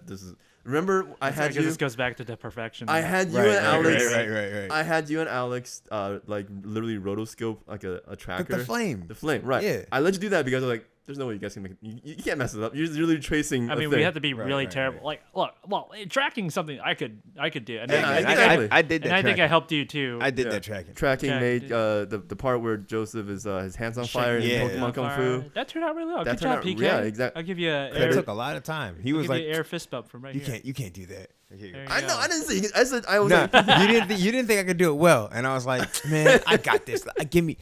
Speaker 3: This is. Remember, I had
Speaker 1: because
Speaker 3: you.
Speaker 1: this goes back to the perfection.
Speaker 3: I had you
Speaker 2: Right,
Speaker 3: and Alex.
Speaker 2: right.
Speaker 3: I had you and Alex, like literally rotoscope like a tracker.
Speaker 2: The flame.
Speaker 3: The flame, right?
Speaker 2: Yeah.
Speaker 3: I let you do that because I was like, there's no way you guys can make it. You can't mess it up. You're literally tracing.
Speaker 1: I
Speaker 3: a
Speaker 1: mean,
Speaker 3: thing.
Speaker 1: we have to be
Speaker 2: Right,
Speaker 1: really
Speaker 2: right,
Speaker 1: terrible.
Speaker 2: right.
Speaker 1: Like, well, tracking something I could do. And
Speaker 3: Yeah,
Speaker 1: I,
Speaker 3: exactly.
Speaker 2: I did that.
Speaker 1: and I think I
Speaker 2: tracking.
Speaker 1: helped you too.
Speaker 2: I did
Speaker 3: Yeah.
Speaker 2: that tracking.
Speaker 3: Tracking
Speaker 1: Track-
Speaker 3: made the part where Joseph is his hands on fire in
Speaker 2: Yeah.
Speaker 3: Pokemon Kung Fu.
Speaker 1: That turned out really well.
Speaker 3: That
Speaker 1: Good job,
Speaker 3: turned out-
Speaker 1: PK.
Speaker 3: yeah, exact-
Speaker 1: I'll give you a
Speaker 2: It
Speaker 1: air,
Speaker 2: took a lot of time. He was
Speaker 1: give
Speaker 2: like,
Speaker 1: you air fist bump from right
Speaker 2: you
Speaker 1: here.
Speaker 2: can't do that. Here you go.
Speaker 1: There you
Speaker 3: I know.
Speaker 1: go.
Speaker 3: I didn't say. I said I was
Speaker 2: No,
Speaker 3: like.
Speaker 2: you didn't think I could do it well, and I was like, man, I got this. Give me.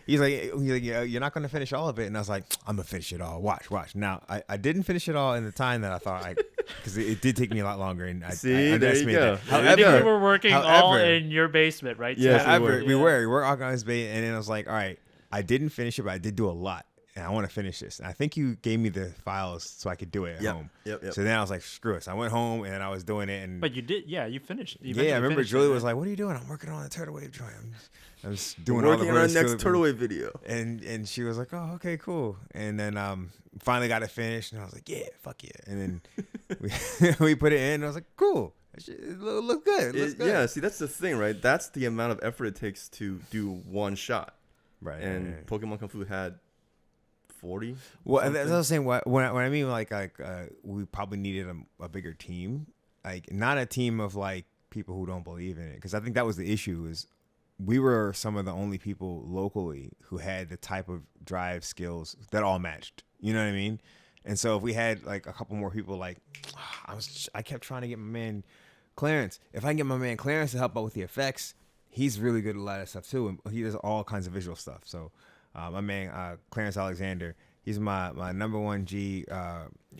Speaker 2: He's like, you're not gonna finish all of it, and I was like, I'm gonna finish it all. Watch. Now, I didn't finish it all in the time that I thought because it did take me a lot longer, and I
Speaker 3: See,
Speaker 2: I
Speaker 3: there you
Speaker 2: underestimated
Speaker 3: go.
Speaker 2: that.
Speaker 3: There you
Speaker 1: I think
Speaker 3: go.
Speaker 1: we were working all
Speaker 2: however-
Speaker 1: in your basement, right?
Speaker 3: Yes,
Speaker 1: Scott?
Speaker 3: we were.
Speaker 2: We were all on his bait, and then I was like, all right, I didn't finish it, but I did do a lot, and I want to finish this. And I think you gave me the files so I could do it at
Speaker 3: Yep,
Speaker 2: home.
Speaker 3: yep.
Speaker 2: So then I was like, screw it. So I went home, and I was doing it, and
Speaker 1: But you did, yeah. You finished. You
Speaker 2: yeah, I
Speaker 1: eventually
Speaker 2: remember
Speaker 1: finished it,
Speaker 2: Julie
Speaker 1: right?
Speaker 2: was like, "What are you doing?" I'm working on a turtle wave drawing. I was doing
Speaker 3: We're
Speaker 2: all the
Speaker 3: working on our
Speaker 2: rotoscope
Speaker 3: next
Speaker 2: and-
Speaker 3: Turtle Wave video.
Speaker 2: and she was like, "Oh, okay, cool." And then finally got it finished, and I was like, "Yeah, fuck yeah!" And then we put it in, and I was like, "Cool, it looks good." It looks good.
Speaker 3: Yeah, see, that's the thing, right? That's the amount of effort it takes to do one shot.
Speaker 2: right.
Speaker 3: And
Speaker 2: right.
Speaker 3: Pokemon Kung Fu had 40.
Speaker 2: Well,
Speaker 3: something.
Speaker 2: that's what I was saying. When I mean like we probably needed a bigger team, like not a team of like people who don't believe in it, because I think that was the issue. Is we were some of the only people locally who had the type of drive skills that all matched. You know what I mean? And so if we had like a couple more people, like I kept trying to get my man Clarence. If I can get my man Clarence to help out with the effects, he's really good at a lot of stuff too, and he does all kinds of visual stuff. So my man Clarence Alexander, he's my number one G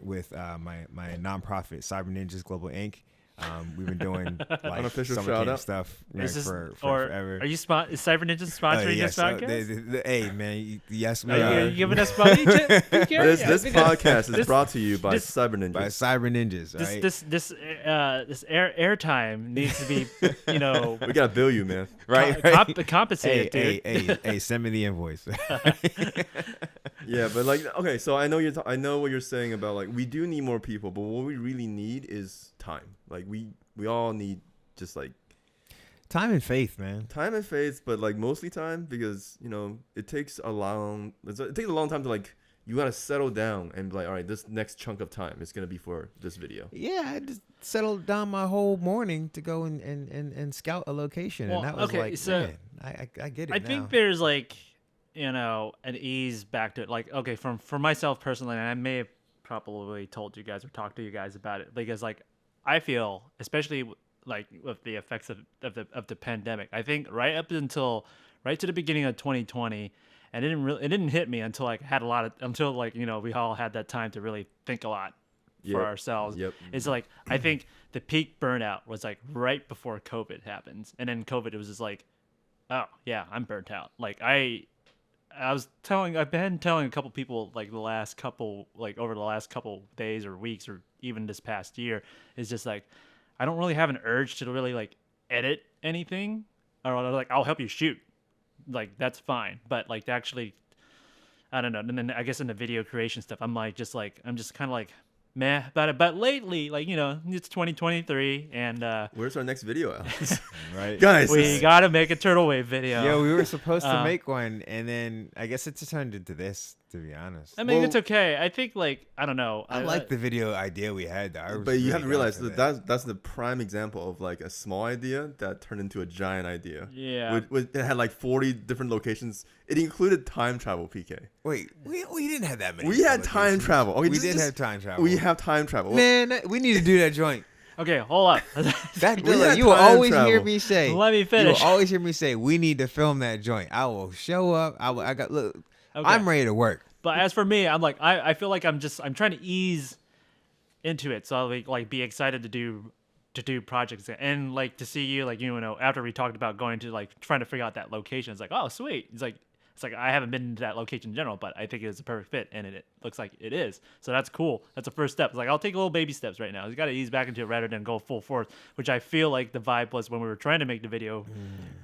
Speaker 2: with my nonprofit Cyber Ninjas Global Inc. We've been doing like
Speaker 3: Unofficial
Speaker 2: summer
Speaker 3: shout
Speaker 2: camp
Speaker 3: out.
Speaker 2: stuff
Speaker 1: Is this,
Speaker 2: for
Speaker 1: or
Speaker 2: forever.
Speaker 1: are you is Cyber Ninja sponsoring
Speaker 2: yes,
Speaker 1: this podcast?
Speaker 2: hey man, yes, we
Speaker 1: Are
Speaker 2: are.
Speaker 1: you giving us money?
Speaker 3: This podcast is
Speaker 1: this-
Speaker 3: brought to you by
Speaker 1: this-
Speaker 3: Cyber Ninjas.
Speaker 2: by Cyber Ninjas, right?
Speaker 1: This airtime needs to be, you know,
Speaker 3: We gotta bill you, man.
Speaker 2: right,
Speaker 1: compensated, dude.
Speaker 2: hey, send me the invoice.
Speaker 3: Yeah, but like, okay, so I know I know what you're saying about like we do need more people, but what we really need is time. Like we all need just like
Speaker 2: Time and faith, man.
Speaker 3: time and faith, but like mostly time because you know it takes a long time to like you gotta settle down and be like, all right, this next chunk of time is gonna be for this video.
Speaker 2: Yeah, I just settled down my whole morning to go and scout a location,
Speaker 1: Well,
Speaker 2: and that was
Speaker 1: okay,
Speaker 2: like,
Speaker 1: so
Speaker 2: man, I get it.
Speaker 1: I
Speaker 2: now.
Speaker 1: think there's like, you know, an ease back to it. Like, okay, for myself personally, and I may have probably told you guys or talked to you guys about it because like I feel, especially like with the effects of the pandemic, I think right to the beginning of 2020, and it didn't hit me until like until like, you know, we all had that time to really think a lot for
Speaker 3: Yep.
Speaker 1: ourselves.
Speaker 3: Yep.
Speaker 1: It's like I think the peak burnout was like right before COVID happens, and then COVID, it was just like, oh yeah, I'm burnt out. Like I've been telling a couple people like over the last couple days or weeks or even this past year, is just like I don't really have an urge to really like edit anything, or like I'll help you shoot, like that's fine, but like to actually, I don't know. And then I guess in the video creation stuff, I'm just kind of like meh about it. But lately, like, it's 2023, and
Speaker 3: Where's our next video, Alex?
Speaker 2: Right.
Speaker 3: Guys,
Speaker 1: we gotta make a turtle wave video.
Speaker 2: Yeah, we were supposed to
Speaker 1: Uh,
Speaker 2: make one, and then I guess it just turned into this. To be honest,
Speaker 1: I mean,
Speaker 3: Well-
Speaker 1: it's okay. I think, like, I don't know.
Speaker 2: I like the video idea we had. Though. I was
Speaker 3: but you
Speaker 2: really
Speaker 3: have to
Speaker 2: down
Speaker 3: realize
Speaker 2: for
Speaker 3: that that's the prime example of like a small idea that turned into a giant idea.
Speaker 1: Yeah.
Speaker 3: It had like 40 different locations. It included time travel, PK.
Speaker 2: Wait, we didn't have that many.
Speaker 3: We had time
Speaker 2: locations.
Speaker 3: travel. Okay,
Speaker 2: We
Speaker 3: just-
Speaker 2: did
Speaker 3: just-
Speaker 2: have time travel.
Speaker 3: We have time travel.
Speaker 2: Man, we need to do that joint.
Speaker 1: Okay, hold up.
Speaker 2: That
Speaker 3: We had
Speaker 2: you will
Speaker 3: time
Speaker 2: always hear
Speaker 3: travel.
Speaker 2: me say.
Speaker 1: Let me
Speaker 2: You
Speaker 1: finish.
Speaker 2: will always hear me say we need to film that joint. I will show up. I got look.
Speaker 1: Okay.
Speaker 2: I'm ready to work.
Speaker 1: But as for me, I'm like, I feel like I'm trying to ease into it, so I'll like be excited to do projects and like to see you, like, after we talked about going to like trying to figure out that location. It's like, oh sweet. It's like I haven't been to that location in general, but I think it's a perfect fit, and it looks like it is. So that's cool. That's the first step. It's like I'll take little baby steps right now. You got to ease back into it rather than go full force, which I feel like the vibe was when we were trying to make the video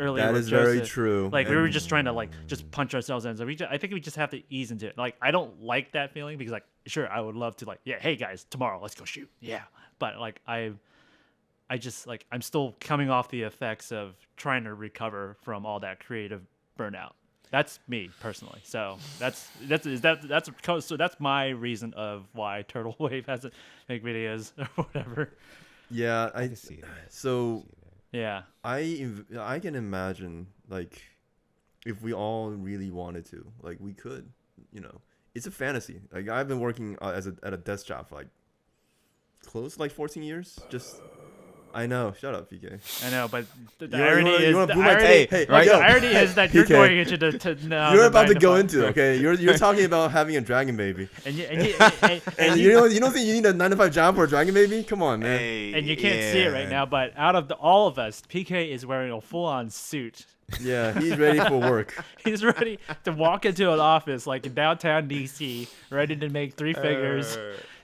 Speaker 1: earlier.
Speaker 3: That
Speaker 1: with
Speaker 3: is very
Speaker 1: Joseph.
Speaker 3: true.
Speaker 1: Like we were just trying to like just punch ourselves in. So I think we just have to ease into it. Like I don't like that feeling because like sure I would love to like yeah hey guys tomorrow let's go shoot yeah, but like I just like I'm still coming off the effects of trying to recover from all that creative burnout. That's me personally. So that's my reason of why Turtle Wave hasn't make videos or whatever.
Speaker 3: Yeah,
Speaker 2: I can see that.
Speaker 3: So
Speaker 1: Yeah.
Speaker 3: I can imagine like if we all really wanted to, like we could, it's a fantasy. Like I've been working at a desk job for like close to like 14 years. Just I know. Shut up, PK.
Speaker 1: I know, but the
Speaker 3: You wanna-
Speaker 1: irony
Speaker 3: you
Speaker 1: is
Speaker 3: wanna
Speaker 1: the
Speaker 3: boo my
Speaker 1: irony,
Speaker 3: tape? Hey,
Speaker 1: like,
Speaker 3: yo.
Speaker 1: the irony is that you're
Speaker 3: PK.
Speaker 1: going into the now.
Speaker 3: You're
Speaker 1: the
Speaker 3: about to go
Speaker 1: 9 to 5.
Speaker 3: into it, okay? You're talking about having a dragon baby,
Speaker 1: and you
Speaker 3: and you don't think you need a 9 to 5 job for a dragon baby? Come on, man.
Speaker 1: and you can't see it right now, but out of all of us, PK is wearing a full-on suit.
Speaker 3: Yeah, he's ready for work.
Speaker 1: He's ready to walk into an office like in downtown DC, ready to make 3 figures,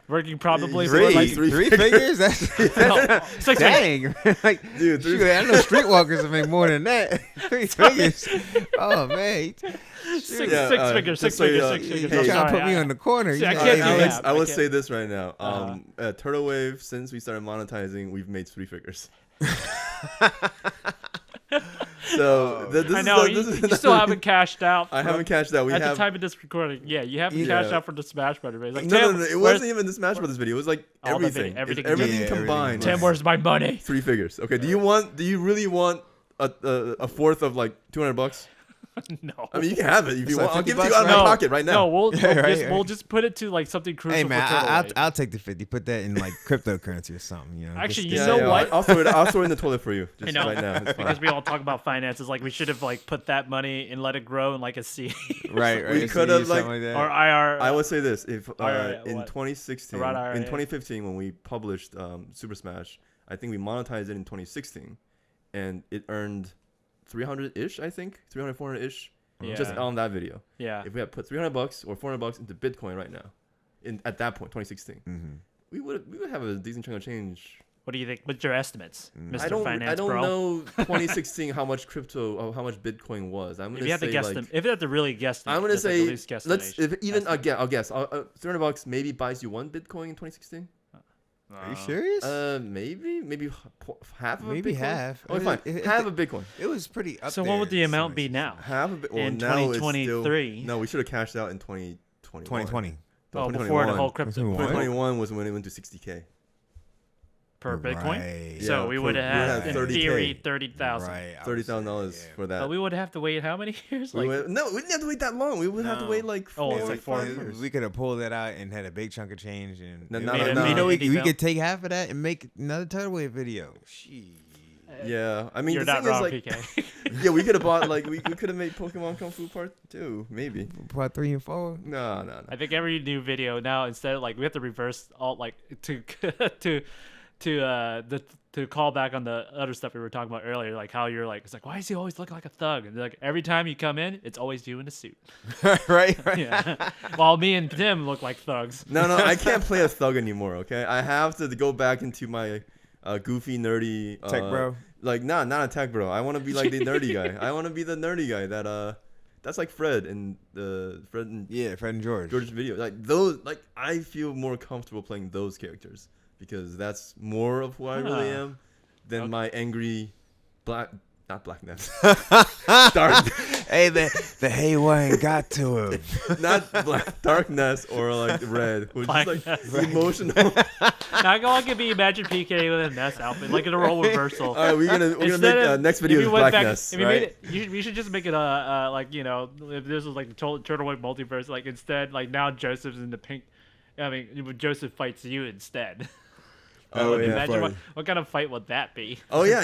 Speaker 1: working probably for
Speaker 2: Three,
Speaker 1: like
Speaker 2: three figures? That's
Speaker 1: no, 6 figures.
Speaker 2: dang. Like,
Speaker 3: Dude,
Speaker 2: shoot, I know streetwalkers will make more than that. 3 figures. Oh man,
Speaker 1: Six
Speaker 3: Yeah,
Speaker 1: figures,
Speaker 3: just
Speaker 1: 6
Speaker 3: so you
Speaker 1: figures,
Speaker 3: know,
Speaker 1: 6 figures.
Speaker 3: hey,
Speaker 1: I'm
Speaker 2: you trying to
Speaker 1: sorry,
Speaker 2: put me on the corner?
Speaker 1: See, I
Speaker 2: You know,
Speaker 1: can't do
Speaker 3: Alex,
Speaker 1: that.
Speaker 3: I will
Speaker 1: Okay.
Speaker 3: say this right now.
Speaker 1: Uh-huh.
Speaker 3: At Turtle Wave, since we started monetizing, we've made 3 figures. So this
Speaker 1: I
Speaker 3: is
Speaker 1: know
Speaker 3: the-
Speaker 1: you,
Speaker 3: this is
Speaker 1: you still haven't cashed out.
Speaker 3: I haven't cashed out. We
Speaker 1: at
Speaker 3: have
Speaker 1: the time of this recording. Yeah, you haven't
Speaker 3: Yeah.
Speaker 1: cashed out for the Smash Brothers. Like,
Speaker 3: no,
Speaker 1: Tim,
Speaker 3: it
Speaker 1: where's-
Speaker 3: wasn't even the Smash Brothers video. It was like
Speaker 1: All the
Speaker 3: everything.
Speaker 1: video- everything
Speaker 3: Everything
Speaker 2: together.
Speaker 3: combined.
Speaker 2: Yeah,
Speaker 1: Tim, where's my money?
Speaker 3: 3 figures. Okay. Do you really want a fourth of like $200?
Speaker 1: No.
Speaker 3: I mean, you can have it if you
Speaker 2: like
Speaker 3: want. I'll give it to
Speaker 2: $50
Speaker 3: you out of
Speaker 2: right?
Speaker 3: my pocket right
Speaker 1: No,
Speaker 3: now.
Speaker 1: we'll
Speaker 2: Yeah, right,
Speaker 1: we'll
Speaker 2: right.
Speaker 1: just put it to like something crucial.
Speaker 2: Hey man,
Speaker 1: for Turtle Wave.
Speaker 2: I'll take the 50. Put that in like cryptocurrency or something. You know.
Speaker 1: Actually,
Speaker 2: Just-
Speaker 1: you know what?
Speaker 3: I'll throw it in the toilet for you. Just
Speaker 1: know.
Speaker 3: right now. It's fine.
Speaker 1: because we all talk about finances, like we should have like put that money and let it grow in like a seed
Speaker 2: right, right.
Speaker 3: We
Speaker 2: so
Speaker 3: could've,
Speaker 2: something
Speaker 3: like-
Speaker 2: that.
Speaker 1: or IR.
Speaker 3: I would say this: if
Speaker 1: IRA,
Speaker 3: in
Speaker 1: what?
Speaker 3: 2016,
Speaker 1: Around IRA.
Speaker 3: in 2015, when we published Super Smash, I think we monetized it in 2016, and it earned 300-ish, I think, 300, 400-ish, just
Speaker 1: Yeah.
Speaker 3: on that video.
Speaker 1: Yeah.
Speaker 3: If we had put $300 or $400 into Bitcoin right now, at that point, 2016,
Speaker 2: Mhm.
Speaker 3: we would have a decent chunk of change.
Speaker 1: What do you think? What's your estimates, Mr.
Speaker 3: I don't
Speaker 1: Finance
Speaker 3: I don't
Speaker 1: Bro?
Speaker 3: know 2016 how much crypto or how much Bitcoin was. I'm
Speaker 1: If
Speaker 3: gonna
Speaker 1: you have to
Speaker 3: say
Speaker 1: guess
Speaker 3: like,
Speaker 1: them, if you have to really guess them,
Speaker 3: I'm gonna
Speaker 1: just, like,
Speaker 3: say
Speaker 1: at least guess
Speaker 3: let's if even
Speaker 1: estimate.
Speaker 3: I'll guess $300 maybe buys you 1 Bitcoin in 2016.
Speaker 2: Are you serious?
Speaker 3: Maybe half of
Speaker 2: Maybe
Speaker 3: a Bitcoin?
Speaker 2: half.
Speaker 3: Oh, fine.
Speaker 2: It-
Speaker 3: Half a Bitcoin.
Speaker 2: It was pretty up
Speaker 1: So
Speaker 2: there
Speaker 1: what would the
Speaker 2: in
Speaker 1: amount
Speaker 2: some
Speaker 1: be
Speaker 2: ways.
Speaker 1: now?
Speaker 3: Half a bit. Well,
Speaker 1: In
Speaker 3: now it's
Speaker 1: 2023.
Speaker 3: still, no, we should have cashed out in 2021.
Speaker 2: 2020.
Speaker 1: Oh, before the whole crypto
Speaker 2: 2021.
Speaker 3: 2021 was when it went to 60K.
Speaker 1: per Bitcoin.
Speaker 2: Right.
Speaker 1: So
Speaker 3: Yeah,
Speaker 1: we
Speaker 3: per-
Speaker 1: would
Speaker 3: we
Speaker 1: have
Speaker 3: had
Speaker 1: in
Speaker 3: 30K.
Speaker 1: theory 30,000.
Speaker 2: Right. I would
Speaker 3: $30,000
Speaker 2: say, yeah.
Speaker 3: for that.
Speaker 1: But we would have to wait how many years?
Speaker 3: We
Speaker 1: Like
Speaker 3: went- no, we didn't have to wait that long. We would have to
Speaker 2: No.
Speaker 3: wait like
Speaker 1: Oh,
Speaker 3: 4
Speaker 1: it's
Speaker 3: or
Speaker 1: like
Speaker 3: 5
Speaker 1: 4
Speaker 3: years.
Speaker 2: We could have pulled that out and had a big chunk of change, and
Speaker 3: No,
Speaker 2: it
Speaker 3: no,
Speaker 2: made-
Speaker 3: no,
Speaker 2: you know,
Speaker 3: no.
Speaker 2: we
Speaker 1: Indie
Speaker 2: could take half of that and make another Turtle Wave video. Shit.
Speaker 3: Yeah, I mean
Speaker 1: You're
Speaker 3: the
Speaker 1: not
Speaker 3: thing
Speaker 1: wrong,
Speaker 3: is like,
Speaker 1: PK.
Speaker 3: yeah, we could have bought like we could have made Pokemon Kung Fu Part 2, maybe.
Speaker 2: Part 3 and 4.
Speaker 3: No.
Speaker 1: I think every new video now, instead of like we have to reverse all like to to call back on the other stuff we were talking about earlier, like how you're like, it's like, why does he always look like a thug? And like every time you come in, it's always you in a suit.
Speaker 2: right.
Speaker 1: Yeah. While me and Tim look like thugs.
Speaker 3: No, I can't play a thug anymore. Okay, I have to go back into my goofy, nerdy
Speaker 2: Tech bro.
Speaker 3: Like, not a tech bro. I want to be like the nerdy guy. I want to be the nerdy guy that's like Fred and Fred and
Speaker 2: Yeah, Fred and George.
Speaker 3: George's video. Like those, like I feel more comfortable playing those characters because that's more of who I really
Speaker 1: Huh.
Speaker 3: am than
Speaker 1: Okay.
Speaker 3: my angry not blackness, dark,
Speaker 2: Hey, the haywire got to him.
Speaker 3: not black, darkness or like red, which is like
Speaker 1: Blackness.
Speaker 3: emotional.
Speaker 1: Now all I could be imagine PK with a Ness outfit, like in a role reversal.
Speaker 3: All right, we're gonna
Speaker 1: Instead
Speaker 3: make
Speaker 1: of-
Speaker 3: next
Speaker 1: if
Speaker 3: video
Speaker 1: you
Speaker 3: is
Speaker 1: went back-
Speaker 3: blackness,
Speaker 1: if you
Speaker 3: right?
Speaker 1: made it, we should just make it like if this was like the Turtlewood multiverse, like instead like now Joseph's in the pink. I mean, Joseph fights you instead.
Speaker 3: Oh yeah,
Speaker 1: Imagine
Speaker 2: funny.
Speaker 1: what kind of fight would that be?
Speaker 3: Oh yeah,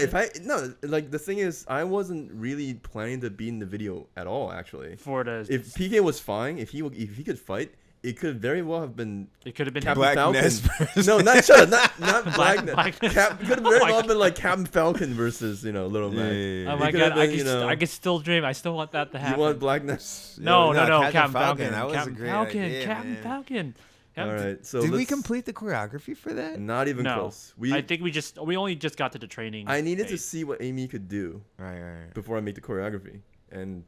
Speaker 3: like the thing is, I wasn't really planning to be in the video at all. Actually,
Speaker 1: For the
Speaker 3: if PK was fine, if he could fight, it could very well have been
Speaker 1: it could have been
Speaker 3: Captain
Speaker 2: Black
Speaker 3: Falcon.
Speaker 2: Ness versus-
Speaker 3: No, not shut up, not
Speaker 1: Black-
Speaker 3: Black.
Speaker 1: Black Ness.
Speaker 3: It could have
Speaker 1: Oh
Speaker 3: very
Speaker 1: my
Speaker 3: well been like Captain Falcon versus Little
Speaker 2: Yeah,
Speaker 3: Mac.
Speaker 2: yeah, yeah.
Speaker 1: Oh
Speaker 3: It
Speaker 1: my
Speaker 3: could
Speaker 1: god,
Speaker 3: have
Speaker 1: I
Speaker 3: been,
Speaker 1: can I can still dream. I still want that to
Speaker 3: You
Speaker 1: happen.
Speaker 3: want Blackness?
Speaker 1: No,
Speaker 2: Captain
Speaker 1: Captain Falcon.
Speaker 2: That was
Speaker 1: Captain
Speaker 2: a great
Speaker 1: Falcon.
Speaker 2: idea,
Speaker 1: Captain
Speaker 2: man.
Speaker 1: Falcon.
Speaker 3: All right, so
Speaker 2: Did we
Speaker 3: let's-
Speaker 2: complete the choreography for that?
Speaker 3: Not even
Speaker 1: No,
Speaker 3: close.
Speaker 1: I think we only just got to the training.
Speaker 3: I needed to
Speaker 1: phase.
Speaker 3: see what Amy could do
Speaker 2: Right.
Speaker 3: before I make the choreography, and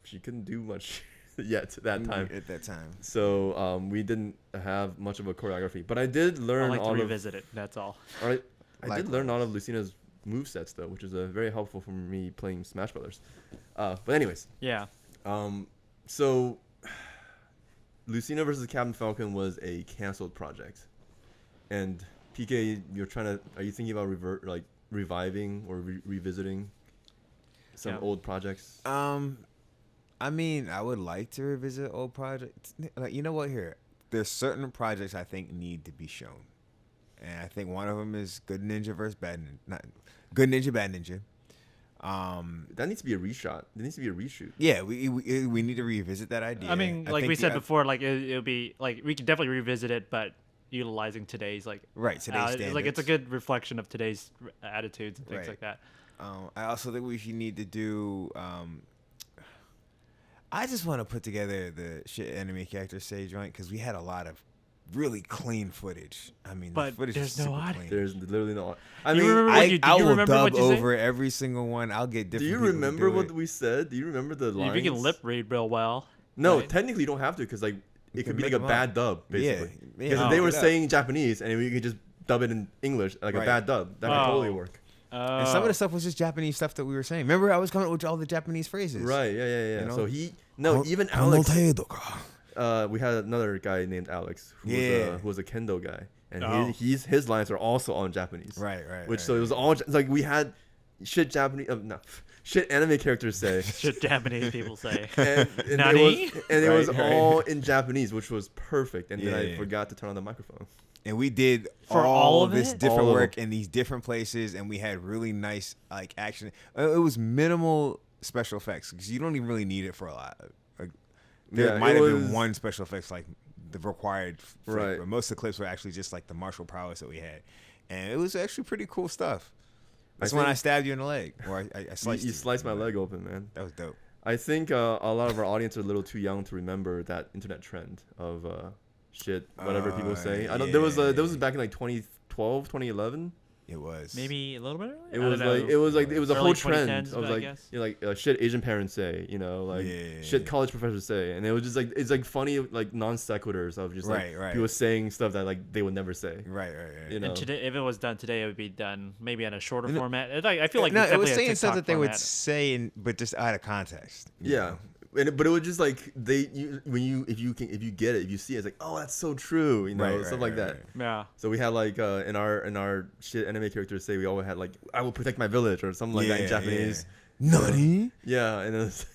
Speaker 3: she couldn't do much yet that time.
Speaker 2: At that time.
Speaker 3: So we didn't have much of a choreography, but I did
Speaker 1: I
Speaker 3: learn
Speaker 1: like to
Speaker 3: all of.
Speaker 1: revisit it. That's all.
Speaker 3: All right, I did learn
Speaker 2: Likewise.
Speaker 3: all of Lucina's movesets though, which is very helpful for me playing Smash Brothers. But anyways,
Speaker 1: Yeah.
Speaker 3: so Lucina versus Captain Falcon was a canceled project, and PK, are you thinking about reviving or revisiting some
Speaker 1: Yeah.
Speaker 3: old projects?
Speaker 2: I mean, I would like to revisit old projects. Like, you know what? Here, there's certain projects I think need to be shown, and I think one of them is Good Ninja versus Bad Ninja. Not Good Ninja, Bad Ninja.
Speaker 3: That needs to be a reshot. There needs to be a reshoot.
Speaker 2: Yeah, we need to revisit that idea.
Speaker 1: I mean, like
Speaker 2: think
Speaker 1: we
Speaker 2: the-
Speaker 1: said before, like it'll be like we could definitely revisit it, but utilizing today's like
Speaker 2: Right, today's standards.
Speaker 1: like it's a good reflection of today's attitudes and things
Speaker 2: Right.
Speaker 1: like that.
Speaker 2: I also think we should need to do. I just want to put together the shit enemy characters say joint because we had a lot of really clean footage. I mean,
Speaker 1: But
Speaker 2: the footage
Speaker 1: there's
Speaker 2: is
Speaker 1: no
Speaker 2: super
Speaker 1: audio.
Speaker 2: clean.
Speaker 3: There's literally no. I
Speaker 1: You
Speaker 3: mean,
Speaker 1: remember what you-
Speaker 2: I
Speaker 1: do you
Speaker 2: will
Speaker 1: remember
Speaker 2: dub
Speaker 1: what you said?
Speaker 2: over every single one. I'll get different.
Speaker 3: do you
Speaker 2: people to
Speaker 3: remember
Speaker 2: do
Speaker 3: what
Speaker 2: it.
Speaker 3: we said? Do you remember the lines?
Speaker 1: If you can lip read real well.
Speaker 3: No,
Speaker 1: right?
Speaker 3: technically you don't have to because like it
Speaker 2: can
Speaker 3: could be
Speaker 2: make
Speaker 3: like a
Speaker 2: 'em
Speaker 3: bad
Speaker 2: up.
Speaker 3: dub
Speaker 2: Yeah,
Speaker 3: basically.
Speaker 2: yeah,
Speaker 3: Because
Speaker 1: Oh.
Speaker 3: if they were
Speaker 2: look it up.
Speaker 3: saying Japanese and we could just dub it in English like
Speaker 2: Right.
Speaker 3: a bad dub, that could
Speaker 1: Oh.
Speaker 3: totally work.
Speaker 2: And some of the stuff was just Japanese stuff that we were saying. Remember, I was coming up with all the Japanese phrases.
Speaker 3: Right? Yeah.
Speaker 2: You know?
Speaker 3: So even Alex.
Speaker 2: Alex.
Speaker 3: We had another guy named Alex
Speaker 2: Yeah.
Speaker 3: who was a kendo guy, and
Speaker 1: Oh.
Speaker 3: his lines are also on Japanese.
Speaker 2: Right.
Speaker 3: Which
Speaker 2: right.
Speaker 3: so it was all like we had shit Japanese no shit anime characters say.
Speaker 1: Shit Japanese people say.
Speaker 3: And
Speaker 1: Nani?
Speaker 3: it was
Speaker 2: Right, right.
Speaker 3: all in Japanese, which was perfect. And then
Speaker 2: Yeah,
Speaker 3: I
Speaker 2: yeah.
Speaker 3: forgot to turn on the microphone.
Speaker 2: And we did
Speaker 1: For all
Speaker 2: all
Speaker 1: of
Speaker 2: this
Speaker 1: it?
Speaker 2: different
Speaker 3: All of
Speaker 2: work in these different places, and we had really nice like action. It was minimal special effects because you don't even really need it for a lot. Like, there
Speaker 3: Yeah,
Speaker 2: might
Speaker 3: it
Speaker 2: have been
Speaker 3: was-
Speaker 2: one special effects like the required,
Speaker 3: Right.
Speaker 2: But most of the clips were actually just like the martial prowess that we had, and it was actually pretty cool stuff. That's when I
Speaker 3: think-
Speaker 2: stabbed you in the leg, or I sliced
Speaker 3: You sliced my leg open, man.
Speaker 2: That was dope.
Speaker 3: I think a lot of our audience are a little too young to remember that internet trend of shit, whatever people say. I don't. There was back in like 2012, 2011.
Speaker 2: It was
Speaker 1: Maybe a little bit earlier?
Speaker 3: It
Speaker 1: I
Speaker 3: was
Speaker 1: don't
Speaker 3: like
Speaker 1: know.
Speaker 3: it was a
Speaker 1: Early
Speaker 3: whole trend
Speaker 1: 2010s,
Speaker 3: of
Speaker 1: I
Speaker 3: like
Speaker 1: guess.
Speaker 3: shit Asian parents say, like
Speaker 2: Yeah.
Speaker 3: shit college professors say, and it was just like it's like funny like non sequiturs of just
Speaker 2: Right,
Speaker 3: like
Speaker 2: right.
Speaker 3: people saying stuff that like they would never say.
Speaker 2: right.
Speaker 3: You know,
Speaker 1: And today, if it was done today, it would be done maybe in a shorter
Speaker 2: No,
Speaker 1: format. I feel like
Speaker 2: no,
Speaker 1: it's
Speaker 2: it was
Speaker 1: definitely a
Speaker 2: saying stuff
Speaker 1: TikTok
Speaker 2: that they would
Speaker 1: format.
Speaker 2: say, but just out of context. you
Speaker 3: yeah.
Speaker 2: know?
Speaker 3: But it was just like if you get it, if you see it, it's like, oh, that's so true, stuff like that.
Speaker 1: Yeah.
Speaker 3: So we had like in our shit anime characters say we always had like I will protect my village or something like that in Japanese.
Speaker 2: Nani?
Speaker 3: Yeah, and it's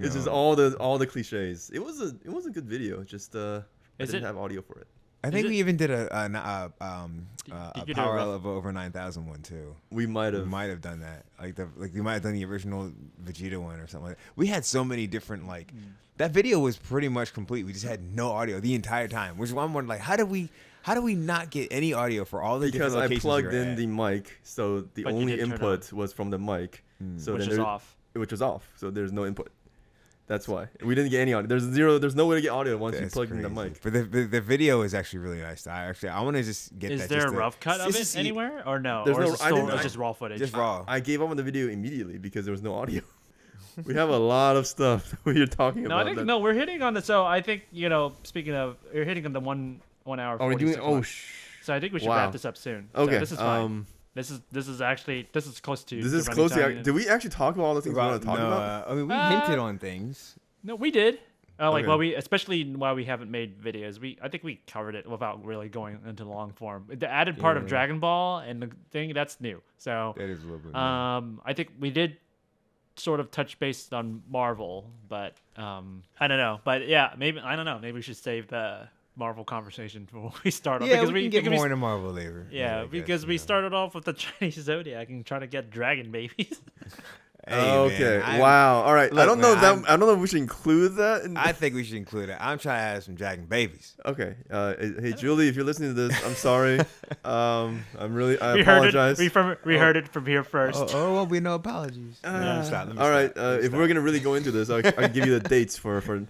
Speaker 3: just
Speaker 2: No.
Speaker 3: all the cliches. It was a good video. Just I
Speaker 1: Is
Speaker 3: didn't
Speaker 1: it-
Speaker 3: have audio for it.
Speaker 2: I think
Speaker 1: it-
Speaker 2: we even did a
Speaker 1: you do a
Speaker 2: Power
Speaker 1: rough-
Speaker 2: of over 9,000 one too.
Speaker 3: We might
Speaker 2: We
Speaker 3: have.
Speaker 2: might have done that. Like we might have done the original Vegeta one or something like that. We had so many different like that video was pretty much complete. We just had no audio the entire time. Which is why I'm wondering like how do we not get any audio for all the
Speaker 3: Because
Speaker 2: different
Speaker 3: I
Speaker 2: locations
Speaker 3: plugged
Speaker 2: we were
Speaker 3: in
Speaker 2: at?
Speaker 3: the mic, so the
Speaker 1: But you
Speaker 3: only
Speaker 1: did turn
Speaker 3: input was from the mic. So
Speaker 1: Which
Speaker 3: then
Speaker 1: is
Speaker 3: there-
Speaker 1: off.
Speaker 3: Which was off. So there's no input. That's why we didn't get any audio. There's no way to get audio once you
Speaker 2: That's
Speaker 3: plug in the
Speaker 2: crazy.
Speaker 3: mic.
Speaker 2: But the video is actually really nice. I want to just get
Speaker 1: Is
Speaker 2: that.
Speaker 1: there
Speaker 2: just
Speaker 1: a
Speaker 2: to-
Speaker 1: rough cut of
Speaker 2: just to
Speaker 1: it
Speaker 2: see-
Speaker 1: anywhere or no?
Speaker 3: There's
Speaker 1: or
Speaker 3: no-
Speaker 1: is it
Speaker 3: I
Speaker 1: still
Speaker 3: didn't-
Speaker 1: it's just raw footage?
Speaker 2: Just raw.
Speaker 3: I gave up on the video immediately because there was no audio. We have a lot of stuff that we're talking
Speaker 1: No,
Speaker 3: about.
Speaker 1: I think no, we're hitting on the. So I think speaking of, you're hitting on the 1 hour.
Speaker 3: Are we doing?
Speaker 1: 46
Speaker 3: Oh,
Speaker 1: mark. So I think we should
Speaker 3: wow.
Speaker 1: wrap this up soon. So
Speaker 3: Okay.
Speaker 1: this is fine. This is actually close to.
Speaker 3: This
Speaker 1: the
Speaker 3: is
Speaker 1: running
Speaker 3: close
Speaker 1: time.
Speaker 3: to. Did we actually talk about all the things we want to talk about?
Speaker 2: I mean, we
Speaker 1: Uh,
Speaker 2: hinted on things.
Speaker 1: No, we did. Like
Speaker 3: Okay.
Speaker 1: especially while we haven't made videos, I think we covered it without really going into long form. The added part of
Speaker 2: Yeah.
Speaker 1: Dragon Ball and the thing that's new. So
Speaker 2: That is a little bit.
Speaker 1: I think we did sort of touch base on Marvel, but I don't know. But yeah, maybe I don't know. Maybe we should save the Marvel conversation for when we start off.
Speaker 2: yeah,
Speaker 1: because
Speaker 2: we can get
Speaker 1: because
Speaker 2: more into Marvel later.
Speaker 1: yeah,
Speaker 2: I guess,
Speaker 1: because we
Speaker 2: you know.
Speaker 1: started off with the Chinese Zodiac and trying to get dragon babies.
Speaker 2: Hey,
Speaker 3: Okay.
Speaker 2: man,
Speaker 3: Wow. All right. I
Speaker 2: Look,
Speaker 3: don't know
Speaker 2: man,
Speaker 3: I don't know if we should include that.
Speaker 2: I think we should include it. I'm trying to have some dragon babies.
Speaker 3: Okay. Hey Julie, if you're listening to this, I'm sorry. I
Speaker 1: we
Speaker 3: apologize.
Speaker 1: heard it. We heard it from here first.
Speaker 2: Oh, won't be no apologies. Let me stop. Let me
Speaker 3: All right.
Speaker 2: stop, let me
Speaker 3: If
Speaker 2: stop.
Speaker 3: we're gonna really go into this, I can give you the dates to
Speaker 2: For
Speaker 3: do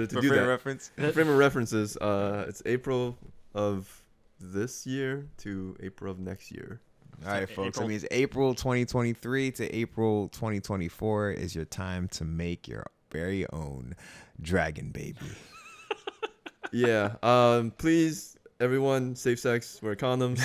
Speaker 2: frame
Speaker 3: that.
Speaker 2: reference.
Speaker 3: Frame of references. It's April of this year to April of next year.
Speaker 2: All right, folks.
Speaker 1: April.
Speaker 2: That means April 2023 to April 2024 is your time to make your very own dragon baby.
Speaker 3: Yeah. Please, everyone, safe sex, wear condoms,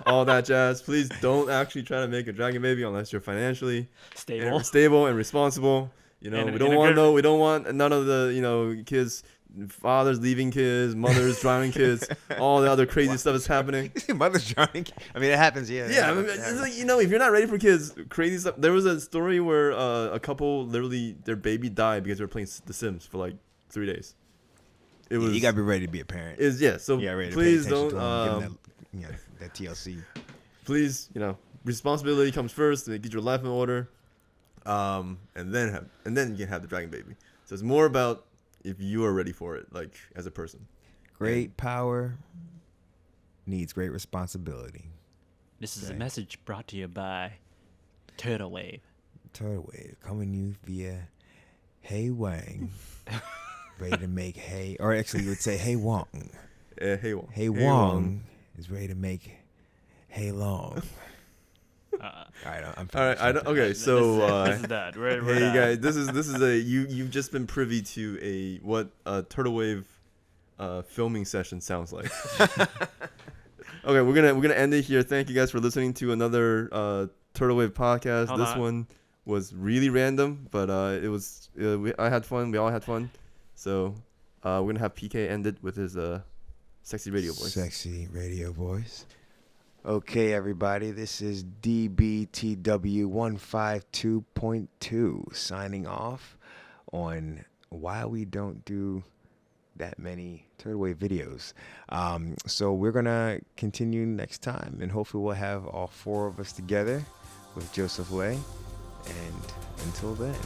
Speaker 3: all that jazz. Please don't actually try to make a dragon baby unless you're financially
Speaker 1: Stable.
Speaker 3: and responsible. You know,
Speaker 1: And-
Speaker 3: we don't
Speaker 1: and a
Speaker 3: want
Speaker 1: good-
Speaker 3: no. We don't want none of the kids, fathers leaving kids, mothers drowning kids, all the other crazy stuff that's happening.
Speaker 2: Mother's drowning. I mean, it happens. Yeah.
Speaker 3: Yeah, I mean,
Speaker 2: it
Speaker 3: it's
Speaker 2: happens.
Speaker 3: like, if you're not ready for kids, crazy stuff. There was a story where a couple literally their baby died because they were playing The Sims for like 3 days. It was.
Speaker 2: You gotta be ready to be a parent.
Speaker 3: So
Speaker 2: Yeah, ready to
Speaker 3: please
Speaker 2: pay attention
Speaker 3: don't.
Speaker 2: to them, give them that TLC.
Speaker 3: Please, responsibility comes first. And get your life in order, and then you can have the dragon baby. So it's more about if you are ready for it, like as a person.
Speaker 2: Great power needs great responsibility.
Speaker 1: This is a
Speaker 2: Okay.
Speaker 1: message brought to you by Turtle Wave.
Speaker 2: Turtle Wave coming you via Hey Wang. Ready to make hay, or actually you would say Hey Wong.
Speaker 3: Hey Wong.
Speaker 2: Hey Wong is ready to make Hey Long.
Speaker 1: Uh,
Speaker 2: All right, I'm
Speaker 3: All right.
Speaker 2: finished.
Speaker 3: Okay. So.
Speaker 1: this is that. We're
Speaker 3: Hey
Speaker 1: done.
Speaker 3: guys, this is a you've just been privy to what a Turtle Wave filming session sounds like. Okay, we're gonna end it here. Thank you guys for listening to another Turtle Wave podcast.
Speaker 1: Hold
Speaker 3: This
Speaker 1: on.
Speaker 3: one was really random, but it was I had fun. We all had fun. So we're gonna have PK end it with his sexy radio voice.
Speaker 2: Sexy radio voice. Okay, everybody, this is DBTW 152.2 signing off on why we don't do that many Turtle Wave videos. So we're going to continue next time, and hopefully we'll have all 4 of us together with Joseph Lay. And until then.